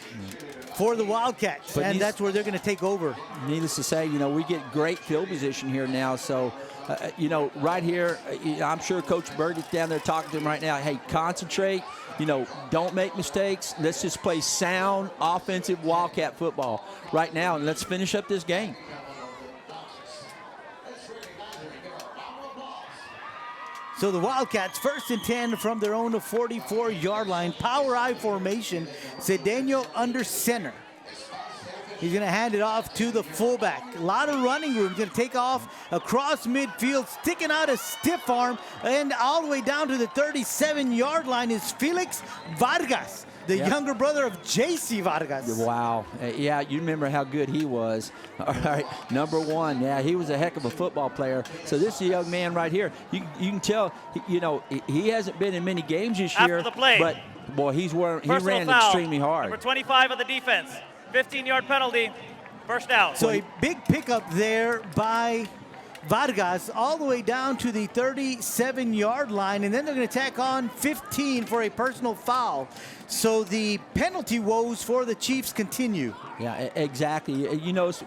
for the Wildcats. And that's where they're going to take over.
Needless to say, we get great field position here now. So, right here, I'm sure Coach Berg is down there talking to him right now. Hey, concentrate. Don't make mistakes. Let's just play sound offensive Wildcat football right now, and let's finish up this game.
So the Wildcats 1st and 10 from their own 44-yard line. Power I formation. Cedeno under center. He's going to hand it off to the fullback. A lot of running room. He's going to take off across midfield, sticking out a stiff arm, and all the way down to the 37-yard line is Felix Vargas, the younger brother of J.C. Vargas.
Wow. Yeah, you remember how good he was. All right, number 1. Yeah, he was a heck of a football player. So this is a young man right here. You can tell, he hasn't been in many games this year.
After the play.
But, boy, he ran
foul,
extremely hard.
Number 25 of the defense. 15-yard penalty, 1st down.
So a big pickup there by Vargas all the way down to the 37-yard line, and then they're going to tack on 15 for a personal foul. So the penalty woes for the Chiefs continue.
Yeah, exactly.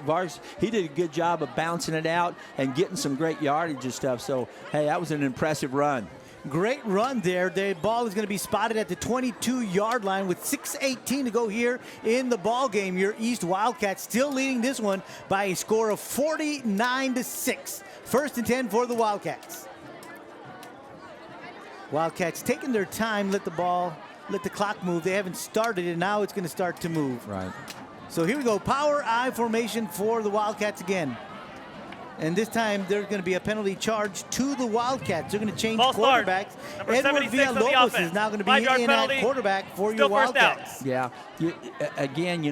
Vargas, he did a good job of bouncing it out and getting some great yardage and stuff. So, hey, that was an impressive run.
Great run there. The ball is going to be spotted at the 22-yard line with 6:18 to go here in the ball game. Your East Wildcats still leading this one by a score of 49-6. First and 10 for the Wildcats. Wildcats taking their time, let the clock move. They haven't started it. Now it's going to start to move.
Right.
So here we go. Power I formation for the Wildcats again. And this time there's going to be a penalty charge to the Wildcats. They're going to change quarterbacks. Edward Villalobos is now going to be in at quarterback for your Wildcats.
Yeah. Again,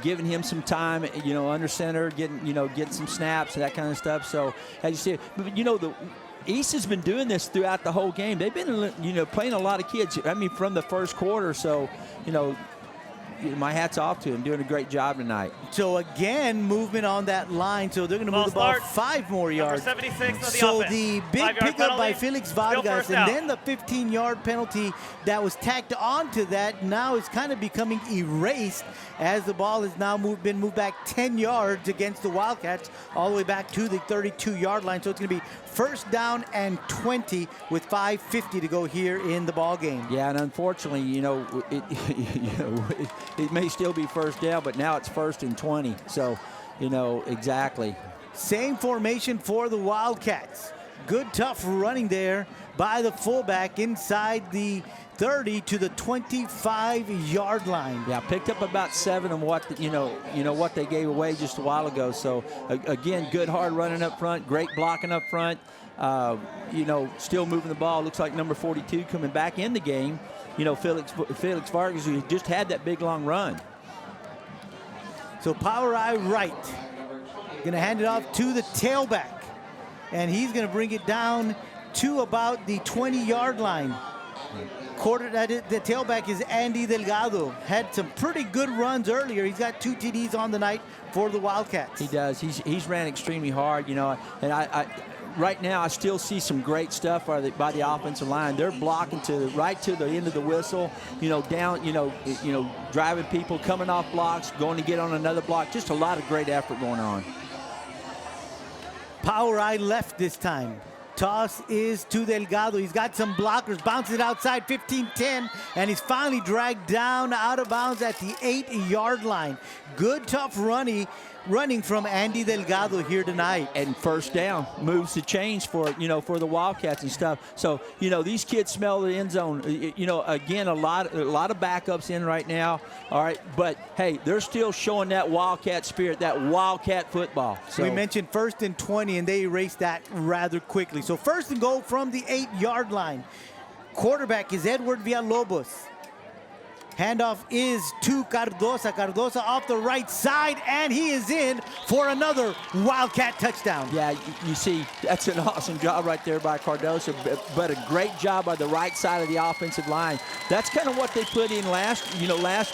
giving him some time, under center, getting some snaps and that kind of stuff. So as you see, but the East has been doing this throughout the whole game. They've been, playing a lot of kids. I mean, from the first quarter. So, my hat's off to him, doing a great job tonight.
So again, movement on that line. So they're going to move the ball 5 more yards.
Number 76 of the
so
offense.
the big pickup by Felix Vargas, and then the 15-yard penalty that was tacked onto that now is kind of becoming erased as the ball has now been moved back 10 yards against the Wildcats, all the way back to the 32-yard line. So it's going to be first down and 20 with 5:50 to go here in the ball game.
Yeah, and unfortunately, it may still be first down, but now it's first and 20. So, exactly.
Same formation for the Wildcats. Good, tough running there by the fullback inside the 30 to the 25-yard line.
Yeah, picked up about 7 of what what they gave away just a while ago. So again, good hard running up front, great blocking up front. Still moving the ball. Looks like number 42 coming back in the game. Felix Vargas, who just had that big long run.
So power I right. Going to hand it off to the tailback, and he's going to bring it down to about the 20-yard line. The tailback is Andy Delgado. Had some pretty good runs earlier. He's got 2 TDs on the night for the Wildcats.
He does. He's ran extremely hard, and I right now I still see some great stuff by the offensive line. They're blocking right to the end of the whistle, down, driving people, coming off blocks, going to get on another block. Just a lot of great effort going on.
Power I left this time. Toss is to Delgado. He's got some blockers. Bounces it outside, 15-10, and he's finally dragged down out of bounds at the 8-yard line. Good, tough running from Andy Delgado here tonight.
And first down moves the chains for the Wildcats and stuff. So these kids smell the end zone. Again, a lot of backups in right now. All right, but hey, they're still showing that Wildcat spirit, that Wildcat football. So
we mentioned first and 20, and they erased that rather quickly. So first and goal from the 8-yard line. Quarterback is Edward Villalobos. Handoff is to Cardosa. Cardosa off the right side, and he is in for another Wildcat touchdown.
Yeah, you see, that's an awesome job right there by Cardosa, but a great job by the right side of the offensive line. That's kind of what they put in last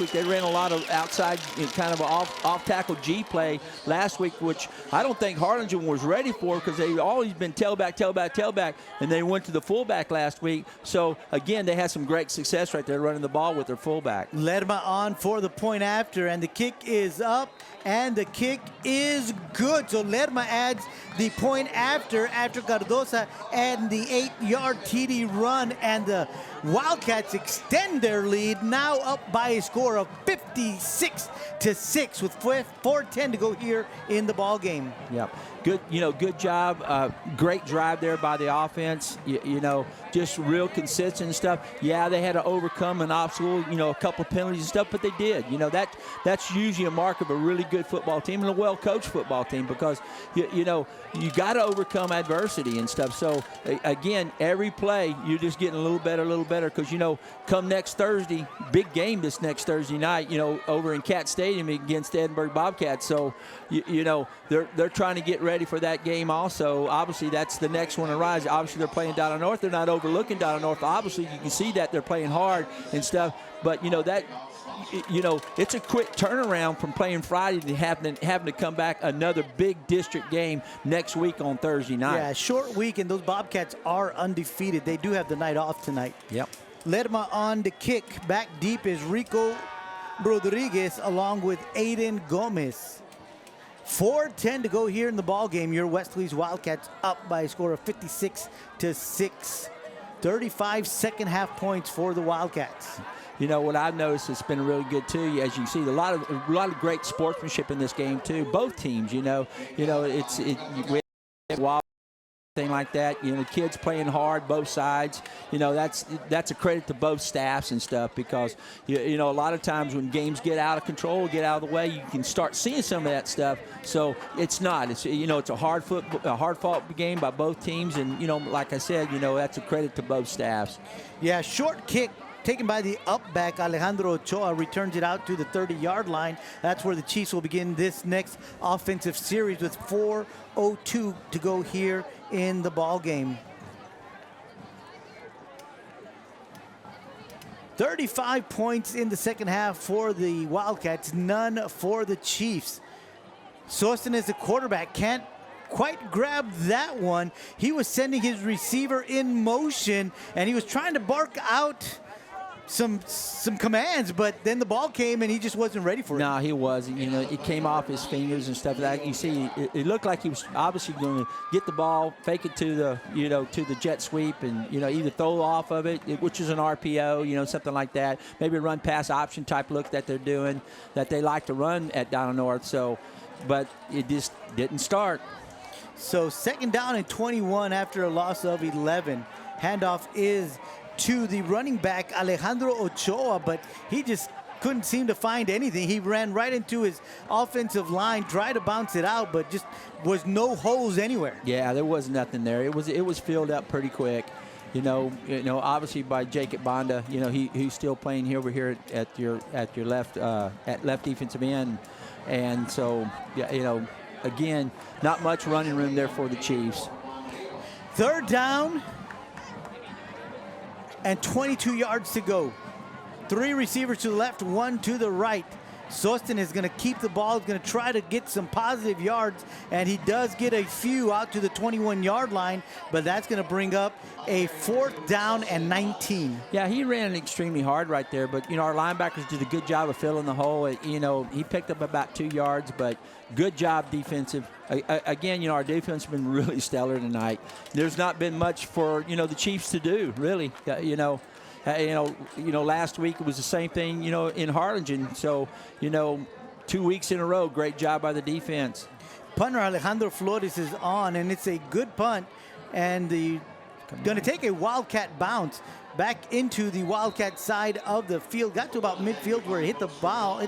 week. They ran a lot of outside, kind of off-tackle G play last week, which I don't think Harlingen was ready for because they've always been tailback, and they went to the fullback last week. So, again, they had some great success right there running the ball with their fullback.
Lerma on for the point after, and the kick is up, and the kick is good. So Lerma adds the point after Cardosa and the 8-yard TD run, and the Wildcats extend their lead, now up by a score of 56-6 with 4:10 to go here in the ball game.
Yep. Good job. Great drive there by the offense. Just real consistent and stuff. Yeah, they had to overcome an obstacle, a couple of penalties and stuff, but they did. That's usually a mark of a really good football team and a well-coached football team because, you got to overcome adversity and stuff. So, again, every play, you're just getting a little better because, come next Thursday, big game this next Thursday night, over in Cat Stadium against the Edinburgh Bobcats. So, they're trying to get ready for that game also. Obviously, that's the next one to rise. Obviously, they're playing Donna North. They're not overlooking Donna North. Obviously, you can see that they're playing hard and stuff. But, it's a quick turnaround from playing Friday to having to come back another big district game next week on Thursday night.
Yeah, short week, and those Bobcats are undefeated. They do have the night off tonight.
Yep.
Lerma on the kick. Back deep is Rico Rodriguez along with Aiden Gomez. 4:10 to go here in the ball game. Your Weslaco East Wildcats up by a score of 56-6. 35 second half points for the Wildcats.
You know what I've noticed, it's been really good too. As you see, a lot of great sportsmanship in this game too. Both teams, we have wild thing like that. You know, kids playing hard, both sides. You know, that's a credit to both staffs and stuff, because you know, a lot of times when games get out of control, get out of the way, you can start seeing some of that stuff. So it's not. It's it's a hard fought game by both teams, and like I said, that's a credit to both staffs.
Yeah, short kick taken by the up back. Alejandro Ochoa returns it out to the 30-yard line. That's where the Chiefs will begin this next offensive series with 4:02 to go here in the ball game. 35 points in the second half for the Wildcats, none for the Chiefs. Sosthenes, the quarterback, can't quite grab that one. He was sending his receiver in motion, and he was trying to bark out some commands, but then the ball came and he just wasn't ready for it.
No, he wasn't. It came off his fingers and stuff like that. You see, it looked like he was obviously going to get the ball, fake it to the jet sweep, and either throw off of it, which is an RPO, something like that. Maybe a run pass option type look that they're doing, that they like to run at Donna North. So, but it just didn't start.
So 2nd down and 21 after a loss of 11. Handoff is to the running back, Alejandro Ochoa, but he just couldn't seem to find anything. He ran right into his offensive line, tried to bounce it out, but just was no holes anywhere.
Yeah, there was nothing there. It was filled up pretty quick. Obviously by Jacob Banda, he's still playing here over here at your left defensive end, and so again, not much running room there for the Chiefs.
3rd down and 22 yards to go. 3 receivers to the left, 1 to the right. Sosthenes is going to keep the ball, going to try to get some positive yards, and he does get a few out to the 21-yard line, but that's going to bring up a 4th down and 19.
Yeah, he ran extremely hard right there, but our linebackers did a good job of filling the hole. He picked up about 2 yards, but good job defensive. Again, our defense has been really stellar tonight. There's not been much for the Chiefs to do, really. Last week it was the same thing, in Harlingen. So, 2 weeks in a row, great job by the defense.
Punter Alejandro Flores is on, and it's a good punt, and going to take a Wildcat bounce back into the Wildcat side of the field. Got to about midfield where it hit the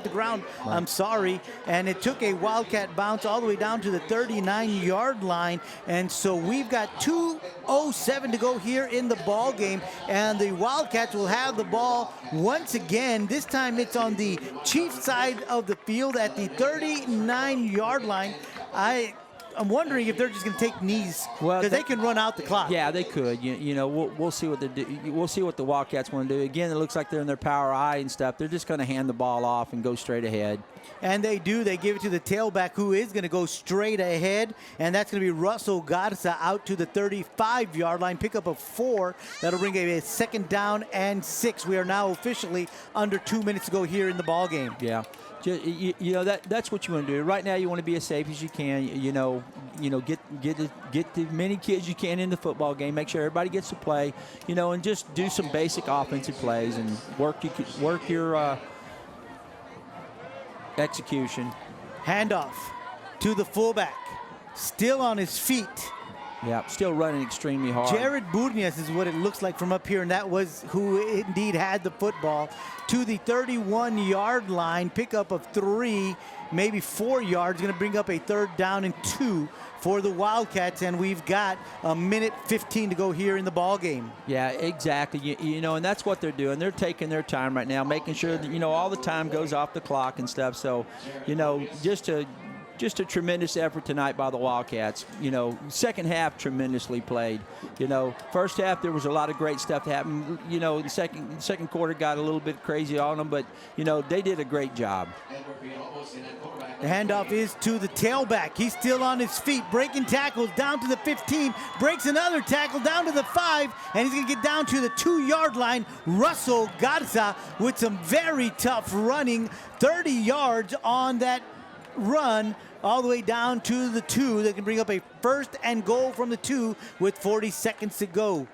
ground. Right. I'm sorry. And it took a Wildcat bounce all the way down to the 39-yard line. And so we've got 2:07 to go here in the ball game. And the Wildcats will have the ball once again. This time it's on the Chiefs side of the field at the 39-yard line. I'm wondering if they're just going to take knees, because they can run out the clock.
Yeah, they could. We'll see what they do. We'll see what the Wildcats want to do. Again, it looks like they're in their power eye and stuff. They're just going to hand the ball off and go straight ahead.
And they do. They give it to the tailback, who is going to go straight ahead, and that's going to be Russell Garza out to the 35-yard line. Pickup of 4. That'll bring a 2nd down and 6. We are now officially under 2 minutes to go here in the ball game.
Yeah. That's what you want to do. Right now, you want to be as safe as you can. Get as many kids you can in the football game. Make sure everybody gets to play. And just do some basic offensive plays and work your execution.
Handoff to the fullback, still on his feet.
Yeah, still running extremely hard.
Jared Burnias is what it looks like from up here, and that was who indeed had the football. To the 31-yard line, pickup of 3, maybe 4 yards. Going to bring up a 3rd down and 2 for the Wildcats, and we've got 1:15 to go here in the ball game.
Yeah, exactly. And that's what they're doing. They're taking their time right now, making sure that all the time goes off the clock and stuff. So, just a tremendous effort tonight by the Wildcats. Second half tremendously played. First half there was a lot of great stuff that happened. The second quarter got a little bit crazy on them, but they did a great job.
The handoff is to the tailback. He's still on his feet, breaking tackles down to the 15, breaks another tackle down to the 5, and he's going to get down to the 2-yard line. Russell Garza with some very tough running, 30 yards on that run, all the way down to the 2. They can bring up a 1st and goal from the 2 with 40 seconds to go.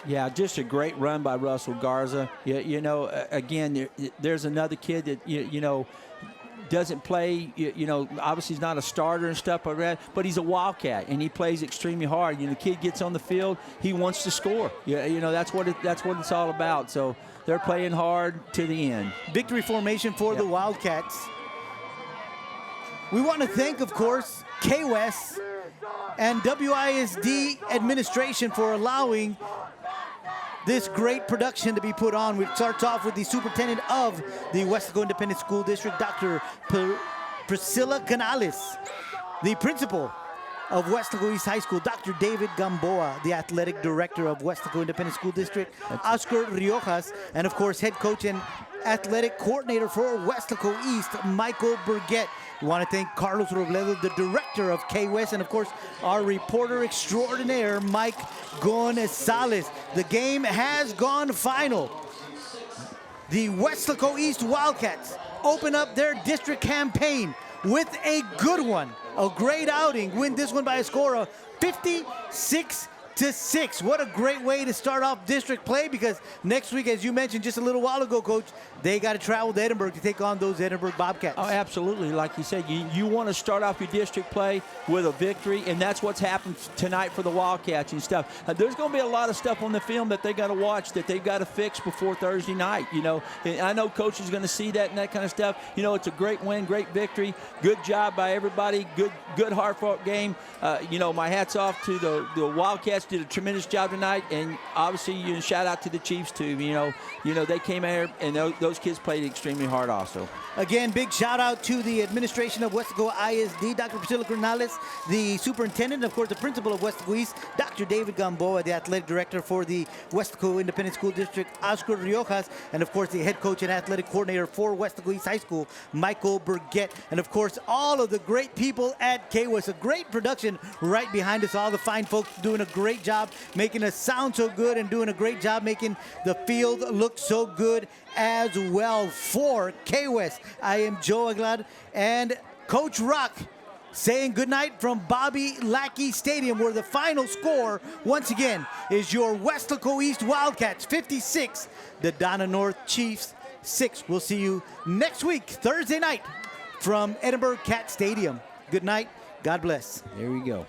Yeah, just a great run by Russell Garza. You know, again, there's another kid that, you know, doesn't play, you know, obviously he's not a starter and stuff like that, but he's a Wildcat, and he plays extremely hard. You know, the kid gets on the field, he wants to score. You know, that's what it's all about. So they're playing hard to the end.
Victory formation for the Wildcats. We want to thank, of course, K-West and WISD administration for allowing this great production to be put on. It starts off with the superintendent of the Weslaco Independent School District, Dr. Priscilla Canales, the principal of Weslaco East High School, Dr. David Gamboa, the athletic director of Weslaco Independent School District, Oscar Riojas, and of course, head coach and athletic coordinator for Weslaco East, Michael Burgett. We want to thank Carlos Robledo, the director of K-West, and of course, our reporter extraordinaire, Mike Gonzalez. The game has gone final. The Weslaco East Wildcats open up their district campaign with a good one, a great outing, win this one by a score of 56-6. What a great way to start off district play, because next week, as you mentioned just a little while ago, Coach, they got to travel to Edinburgh to take on those Edinburgh Bobcats.
Oh, absolutely. Like you said, you want to start off your district play with a victory, and that's what's happened tonight for the Wildcats and stuff. There's going to be a lot of stuff on the film that they got to watch, that they've got to fix before Thursday night. You know, and I know Coach is going to see that and that kind of stuff. You know, it's a great win, great victory. Good job by everybody. Good hard-fought game. You know, my hat's off to the Wildcats. Did a tremendous job tonight, and obviously, shout out to the Chiefs too. You know, they came here, and those kids played extremely hard also.
Again, big shout out to the administration of Weslaco ISD, Dr. Priscilla Canales, the superintendent, of course, the principal of Weslaco East, Dr. David Gamboa, the athletic director for the Weslaco Independent School District, Oscar Riojas, and of course, the head coach and athletic coordinator for Weslaco East High School, Michael Burgett, and of course, all of the great people at K-West. A great production right behind us, all the fine folks doing a great job making us sound so good and doing a great job making the field look so good as well. For K-West, I am Joe Aguilar and Coach Rock saying goodnight from Bobby Lackey Stadium, where the final score, once again, is your Weslaco East Wildcats 56, the Donna North Chiefs 6. We'll see you next week, Thursday night, from Edinburgh Cat Stadium. Good night. God bless.
There we go.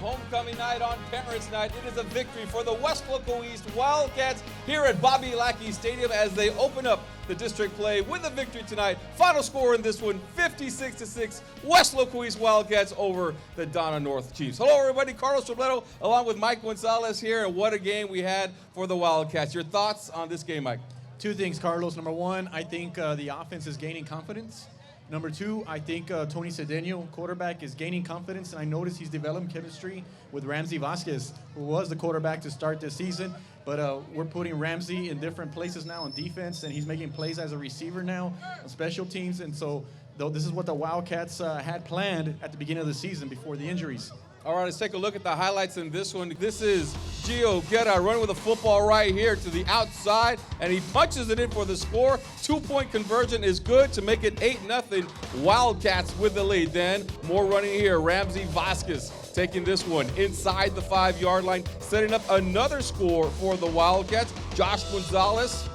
Homecoming night, on Parents' Night, it is a victory for the Weslaco East Wildcats here at Bobby Lackey Stadium as they open up the district play with a victory tonight. Final score in this one, 56-6, Weslaco East Wildcats over the Donna North Chiefs. Hello, everybody. Carlos Robledo along with Mike Gonzalez here, and what a game we had for the Wildcats. Your thoughts on this game, Mike?
Two things, Carlos. Number one, I think the offense is gaining confidence. Number two, I think Tony Cedeno, quarterback, is gaining confidence, and I noticed he's developing chemistry with Ramsey Vasquez, who was the quarterback to start this season. But we're putting Ramsey in different places now on defense, and he's making plays as a receiver now on special teams. And so this is what the Wildcats had planned at the beginning of the season before the injuries.
All right, let's take a look at the highlights in this one. This is Gio Guerra running with the football right here to the outside, and he punches it in for the score. 2-point conversion is good to make it 8-0. Wildcats with the lead. Then more running here. Ramsey Vasquez taking this one inside the 5-yard line, setting up another score for the Wildcats. Josh Gonzalez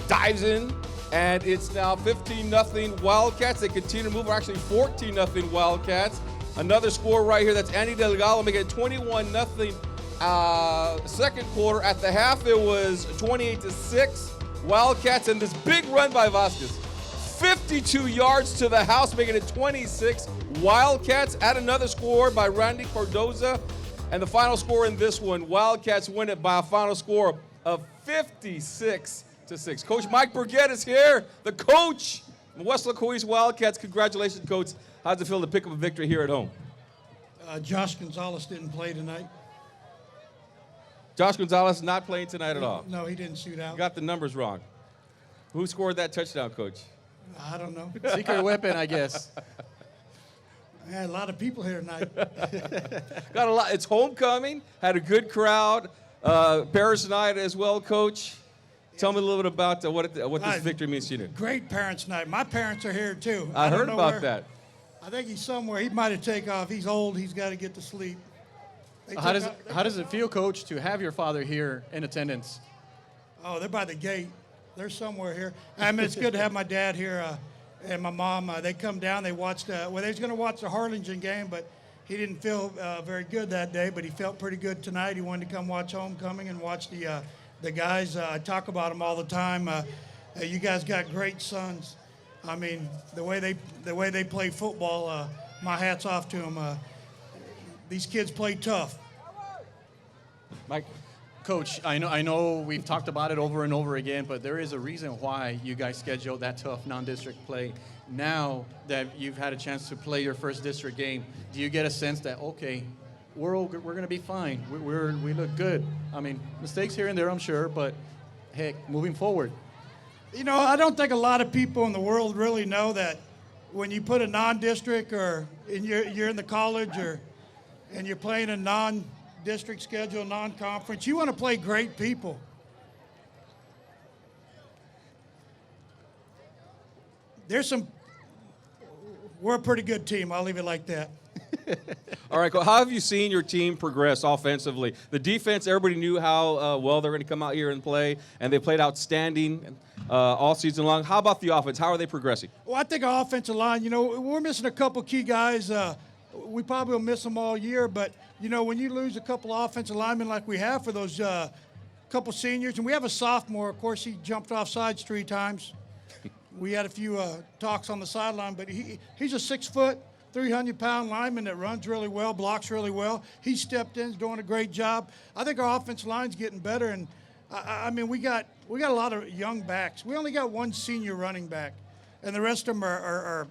dives in, and it's now 15-0 Wildcats. They continue to move, actually 14-0 Wildcats. Another score right here, that's Andy Delgado making it 21-0 second quarter. At the half, it was 28-6 Wildcats, and this big run by Vasquez. 52 yards to the house, making it 26 Wildcats. Add another score by Randy Cardoza. And the final score in this one, Wildcats win it by a final score of 56-6. Coach Mike Burgett is here, the coach of Weslaco East Wildcats. Congratulations, Coach. How's it feel to pick up a victory here at home?
Josh Gonzalez didn't play tonight.
Josh Gonzalez not playing tonight at all?
No, he didn't shoot out.
You got the numbers wrong. Who scored that touchdown, Coach?
I don't know.
Secret weapon, I guess.
I had a lot of people here tonight.
Got a lot. It's homecoming. Had a good crowd. Paris night as well, Coach. Tell me a little bit about what this victory means to you.
Great parents' night. My parents are here too.
I
don't
heard
know
about
where.
that.
I think he's somewhere. He might have taken off. He's old. He's got to get to sleep.
How does it feel, Coach, to have your father here in attendance?
Oh, they're by the gate. They're somewhere here. I mean, it's good to have my dad here and my mom. They come down. They watched. They was going to watch the Harlingen game, but he didn't feel very good that day. But he felt pretty good tonight. He wanted to come watch homecoming and watch the guys. I talk about them all the time. You guys got great sons. I mean, the way they play football. My hat's off to them. These kids play tough.
Mike.
Coach, I know we've talked about it over and over again, but there is a reason why you guys schedule that tough non-district play. Now that you've had a chance to play your first district game, do you get a sense that, okay, we're going to be fine. We look good. I mean, mistakes here and there, I'm sure, but heck, moving forward.
You know, I don't think a lot of people in the world really know that when you put a non-district or you're in the college and you're playing a non-district schedule, non-conference, you want to play great people. We're a pretty good team. I'll leave it like that.
All right, how have you seen your team progress offensively? The defense, everybody knew how well they're going to come out here and play, and they played outstanding all season long. How about the offense? How are they progressing?
Well, I think our offensive line, you know, we're missing a couple key guys. We probably will miss them all year, but, you know, when you lose a couple offensive linemen like we have for those couple seniors, and we have a sophomore, of course, he jumped off sides 3 times. We had a few talks on the sideline, but he's a 6-foot, 300-pound lineman that runs really well, blocks really well. He stepped in, is doing a great job. I think our offensive line's getting better, and I mean we got a lot of young backs. We only got 1 senior running back, and the rest of them are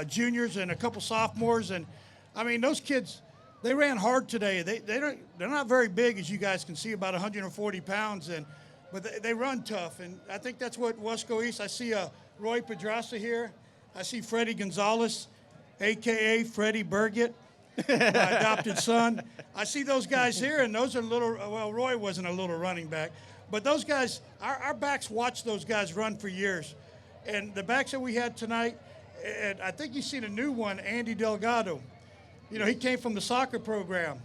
juniors and a couple sophomores. And I mean those kids, they ran hard today. They're not very big, as you guys can see, about 140 pounds, but they run tough, and I think that's what Weslaco East. I see Roy Pedraza here. I see Freddie Gonzalez, a.k.a. Freddie Burgett, my adopted son. I see those guys here, and those are well, Roy wasn't a little running back, but those guys, our backs watched those guys run for years. And the backs that we had tonight, and I think you've seen a new one, Andy Delgado. You know, he came from the soccer program.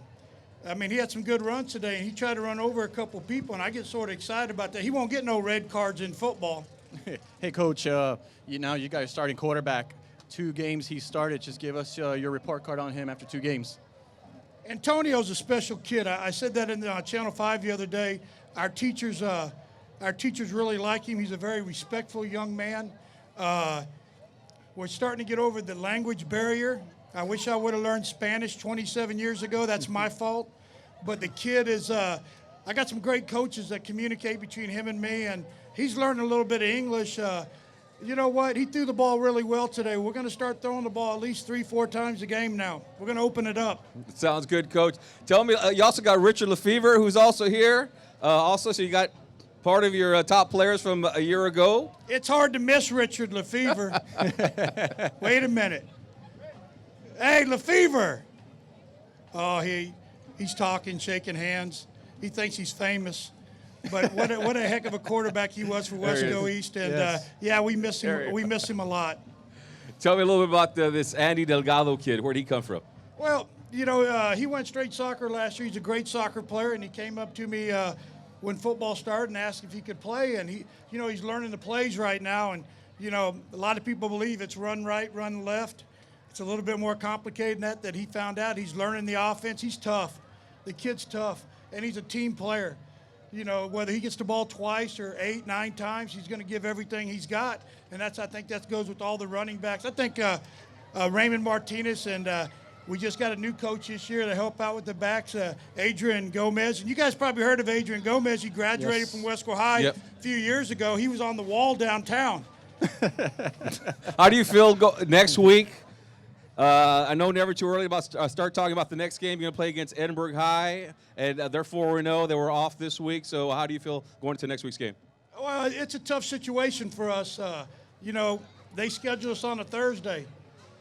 I mean, he had some good runs today, and he tried to run over a couple people, and I get sort of excited about that. He won't get no red cards in football.
Hey, Coach, now you guys starting quarterback. 2 games he started. Just give us your report card on him after 2 games.
Antonio's a special kid. I said that in Channel 5 the other day. Our teachers really like him. He's a very respectful young man. We're starting to get over the language barrier. I wish I would have learned Spanish 27 years ago. That's my fault. But the kid is, I got some great coaches that communicate between him and me, and he's learning a little bit of English. You know what? He threw the ball really well today. We're going to start throwing the ball at least 3-4 times a game now. We're going to open it up.
Sounds good, Coach. Tell me, you also got Richard Lefevre, who's also here. So you got part of your top players from a year ago.
It's hard to miss Richard Lefevre. Wait a minute. Hey, Lefevre. Oh, he's talking, shaking hands. He thinks he's famous. But what a heck of a quarterback he was for Weslaco East, and
Yes.
yeah, we miss him. We miss him a lot.
Tell me a little bit about this Andy Delgado kid. Where'd he come from?
Well, you know, he went straight soccer last year. He's a great soccer player, and he came up to me when football started and asked if he could play. And he's learning the plays right now. And you know, a lot of people believe it's run right, run left. It's a little bit more complicated than that he found out. He's learning the offense. He's tough. The kid's tough, and he's a team player. You know, whether he gets the ball twice or 8, 9 times, he's going to give everything he's got. And I think that goes with all the running backs. I think Raymond Martinez, and we just got a new coach this year to help out with the backs, Adrian Gomez. And you guys probably heard of Adrian Gomez. He graduated from Weslaco High a few years ago. He was on the wall downtown.
How do you feel next week? I know never too early about start talking about the next game. You're going to play against Edinburgh High, and they're 4-0. They were off this week. So how do you feel going into next week's game?
Well, it's a tough situation for us. You know, they scheduled us on a Thursday,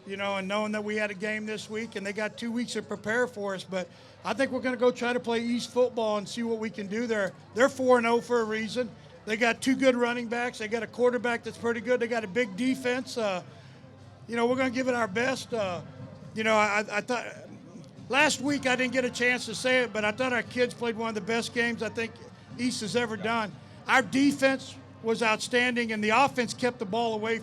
you know, and knowing that we had a game this week, and they got 2 weeks to prepare for us. But I think we're going to go try to play East football and see what we can do there. They're 4-0 for a reason. They got 2 good running backs. They got a quarterback that's pretty good. They got a big defense. We're going to give it our best. I thought last week I didn't get a chance to say it, but I thought our kids played one of the best games I think East has ever done. Our defense was outstanding, and the offense kept the ball away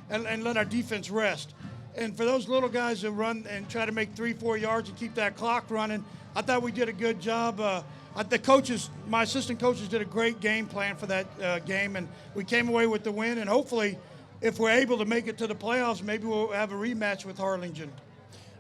and let our defense rest. And for those little guys who run and try to make 3-4 yards and keep that clock running, I thought we did a good job. The coaches, my assistant coaches, did a great game plan for that game, and we came away with the win. And hopefully, if we're able to make it to the playoffs, maybe we'll have a rematch with Harlingen.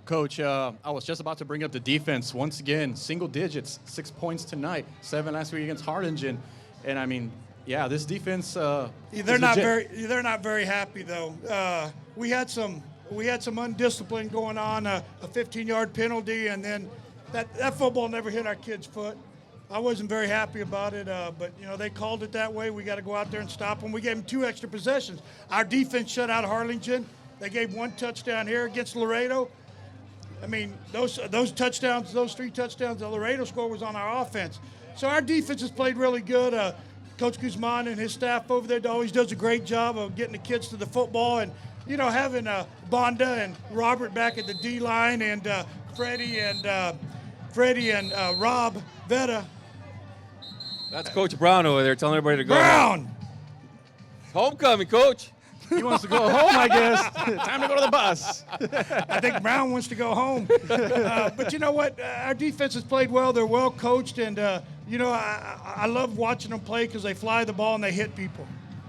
Coach, I was just about to bring up the defense once again. Single digits, 6 points tonight, 7 last week against Harlingen, and I mean, yeah, this defense.
They're not very happy though. We had some undiscipline going on, a 15-yard penalty, and then that football never hit our kid's foot. I wasn't very happy about it, but they called it that way. We got to go out there and stop them. We gave them 2 extra possessions. Our defense shut out Harlingen. They gave 1 touchdown here against Laredo. I mean, those touchdowns, those 3 touchdowns the Laredo score was on our offense. So our defense has played really good. Coach Guzman and his staff over there always does a great job of getting the kids to the football, and having Bonda and Robert back at the D line, and Freddie and Rob Vetta.
That's Coach Brown over there telling everybody to go.
Brown!
Homecoming, Coach.
He wants to go home, I guess. Time to go to the bus.
I think Brown wants to go home. But you know what? Our defense has played well. They're well coached, and I love watching them play because they fly the ball and they hit people.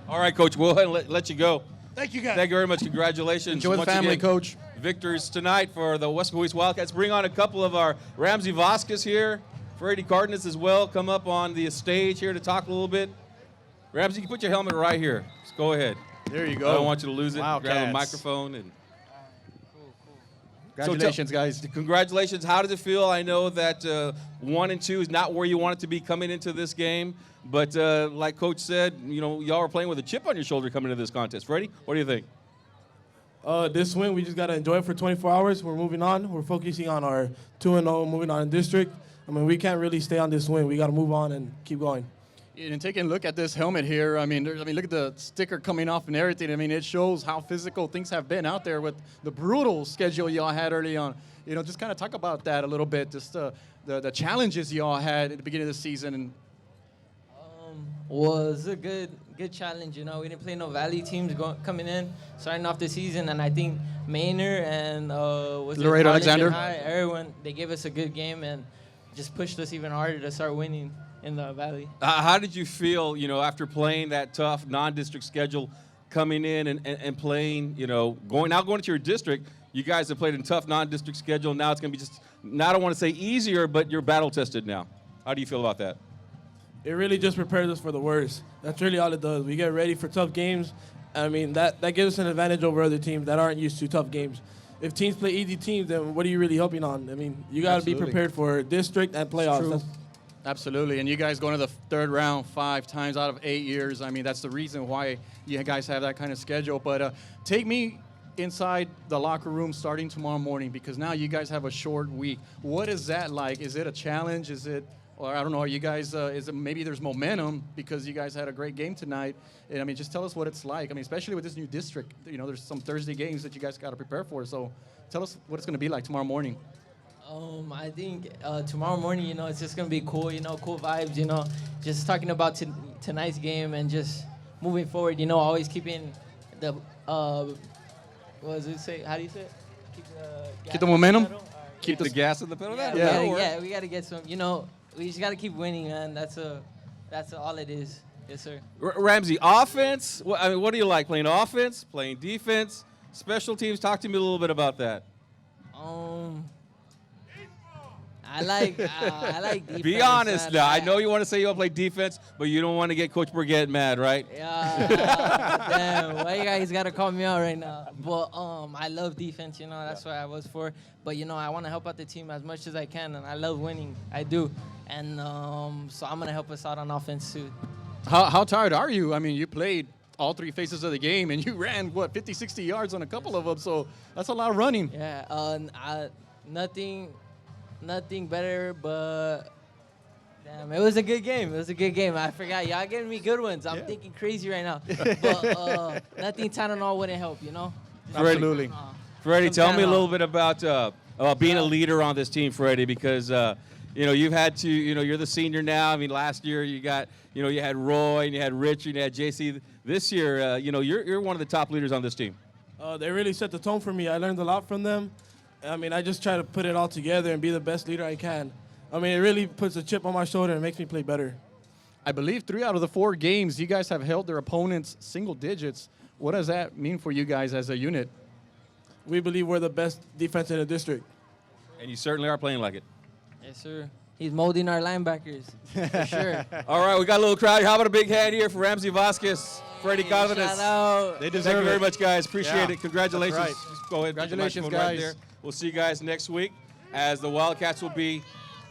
All right, Coach. We'll go ahead and let you go.
Thank you, guys.
Thank you very much. Congratulations.
Enjoy the
once
family,
again.
Coach.
Victors tonight for the Weslaco East Wildcats. Bring on a couple of our Ramsey Vasquez here. Freddie Cardenas as well. Come up on the stage here to talk a little bit. Ramsey, you can put your helmet right here. Just go ahead.
There you go.
I don't want you to lose it.
Wildcats.
Grab a microphone. And
Congratulations, guys.
Congratulations. How does it feel? I know that 1 and 2 is not where you want it to be coming into this game. But like Coach said, y'all are playing with a chip on your shoulder coming into this contest. Freddie, what do you think?
This win, we just got to enjoy it for 24 hours. We're moving on. We're focusing on our 2-0, moving on in district. I mean, we can't really stay on this win. We got to move on and keep going.
And taking a look at this helmet here, I mean, look at the sticker coming off and everything. I mean, it shows how physical things have been out there with the brutal schedule y'all had early on. Just kind of talk about that a little bit, just the challenges y'all had at the beginning of the season. And
was a good challenge. We didn't play no Valley teams coming in, starting off the season, and I think Maynard and
Laredo Alexander,
everyone, they gave us a good game and just pushed us even harder to start winning in the Valley.
How did you feel, after playing that tough non-district schedule, coming in and playing, going into your district? You guys have played in tough non-district schedule. Now it's going to be just, now I don't want to say easier, but you're battle-tested now. How do you feel about that?
It really just prepares us for the worst. That's really all it does. We get ready for tough games. I mean, that gives us an advantage over other teams that aren't used to tough games. If teams play easy teams, then what are you really hoping on? I mean, you got to be prepared for district and playoffs.
Absolutely, and you guys going to the 3rd round 5 times out of 8 years. I mean, that's the reason why you guys have that kind of schedule. But take me inside the locker room starting tomorrow morning, because now you guys have a short week. What is that like? Is it a challenge? Is it, or I don't know, are you guys, is it maybe there's momentum because you guys had a great game tonight? And I mean, just tell us what it's like. I mean, especially with this new district, there's some Thursday games that you guys got to prepare for. So tell us what it's going to be like tomorrow morning.
I think tomorrow morning, it's just going to be cool, cool vibes, just talking about tonight's game and just moving forward, always keeping the, what does it say? How do you say it?
Keep the momentum?
Keep the gas in the pedal?
Yeah, we got to get some, we just got to keep winning, man. That's all it is. Yes, sir.
Ramsey, offense? What do you like? Playing offense? Playing defense? Special teams? Talk to me a little bit about that.
I like defense.
Be honest now. I know you want to say you want to play defense, but you don't want to get Coach Burgett mad, right?
Yeah. Damn. Why you guys got to call me out right now? But I love defense, That's what I was for. But, I want to help out the team as much as I can, and I love winning. I do. And so I'm going to help us out on offense, too.
How tired are you? I mean, you played all 3 phases of the game, and you ran, 50, 60 yards on a couple of them. So that's a lot of running.
Yeah. Nothing better, but Damn, it was a good game. It was a good game. I forgot. Y'all giving me good ones. I'm thinking crazy right now. But nothing Tylenol wouldn't help, you know?
Absolutely.
Freddie,
Some
tell me a
Tylenol.
little bit about being a leader on this team, Freddie, because you've had to, you're the senior now. I mean, last year you got, you had Roy and you had Richard and you had JC. This year, you're one of the top leaders on this team.
They really set the tone for me. I learned a lot from them. I mean, I just try to put it all together and be the best leader I can. I mean, it really puts a chip on my shoulder and makes me play better.
I believe 3 out of the 4 games, you guys have held their opponents single digits. What does that mean for you guys as a unit?
We believe we're the best defense in the district.
And you certainly are playing like it.
Yes, sir. He's molding our linebackers, for sure.
All right, we got a little crowd. How about a big hand here for Ramsey Vasquez, Freddie Cárdenas?
Shout out.
They deserve
Thank you very
it.
much, guys. Appreciate
Yeah,
it. Congratulations.
that's right.
Just go ahead. Put the
Congratulations,
microphone right
guys.
there. We'll see you guys next week as the Wildcats will be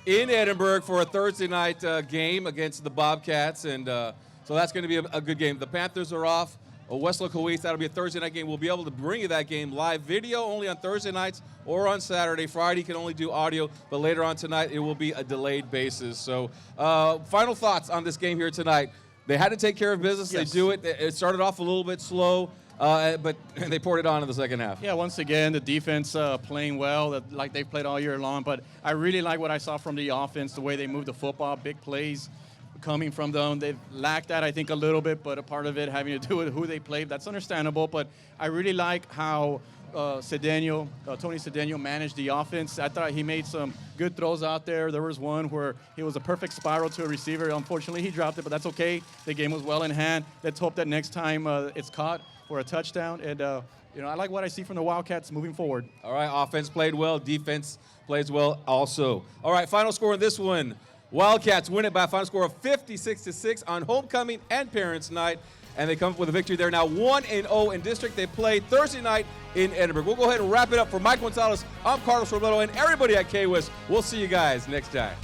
in Edinburgh for a Thursday night game against the Bobcats. And so that's going to be a good game. The Panthers are off. Weslaco East, that'll be a Thursday night game. We'll be able to bring you that game live video only on Thursday nights or on Saturday. Friday, you can only do audio, but later on tonight, it will be a delayed basis. So final thoughts on this game here tonight. They had to take care of business.
Yes.
They do it. It started off a little bit slow, but they poured it on in the second half.
Yeah, once again, the defense playing well, like they've played all year long. But I really like what I saw from the offense, the way they moved the football, big plays coming from them. They've lacked that, I think, a little bit, but a part of it having to do with who they played. That's understandable. But I really like how Tony Cedeno managed the offense. I thought he made some good throws out there. There was one where he was a perfect spiral to a receiver. Unfortunately, he dropped it, but that's okay. The game was well in hand. Let's hope that next time it's caught for a touchdown. And, I like what I see from the Wildcats moving forward.
All right, offense played well. Defense plays well also. All right, final score in this one. Wildcats win it by a final score of 56-6 on homecoming and parents' night. And they come up with a victory. They're now 1-0 in district. They play Thursday night in Edinburgh. We'll go ahead and wrap it up. For Mike Gonzalez, I'm Carlos Robledo, and everybody at K-West. We'll see you guys next time.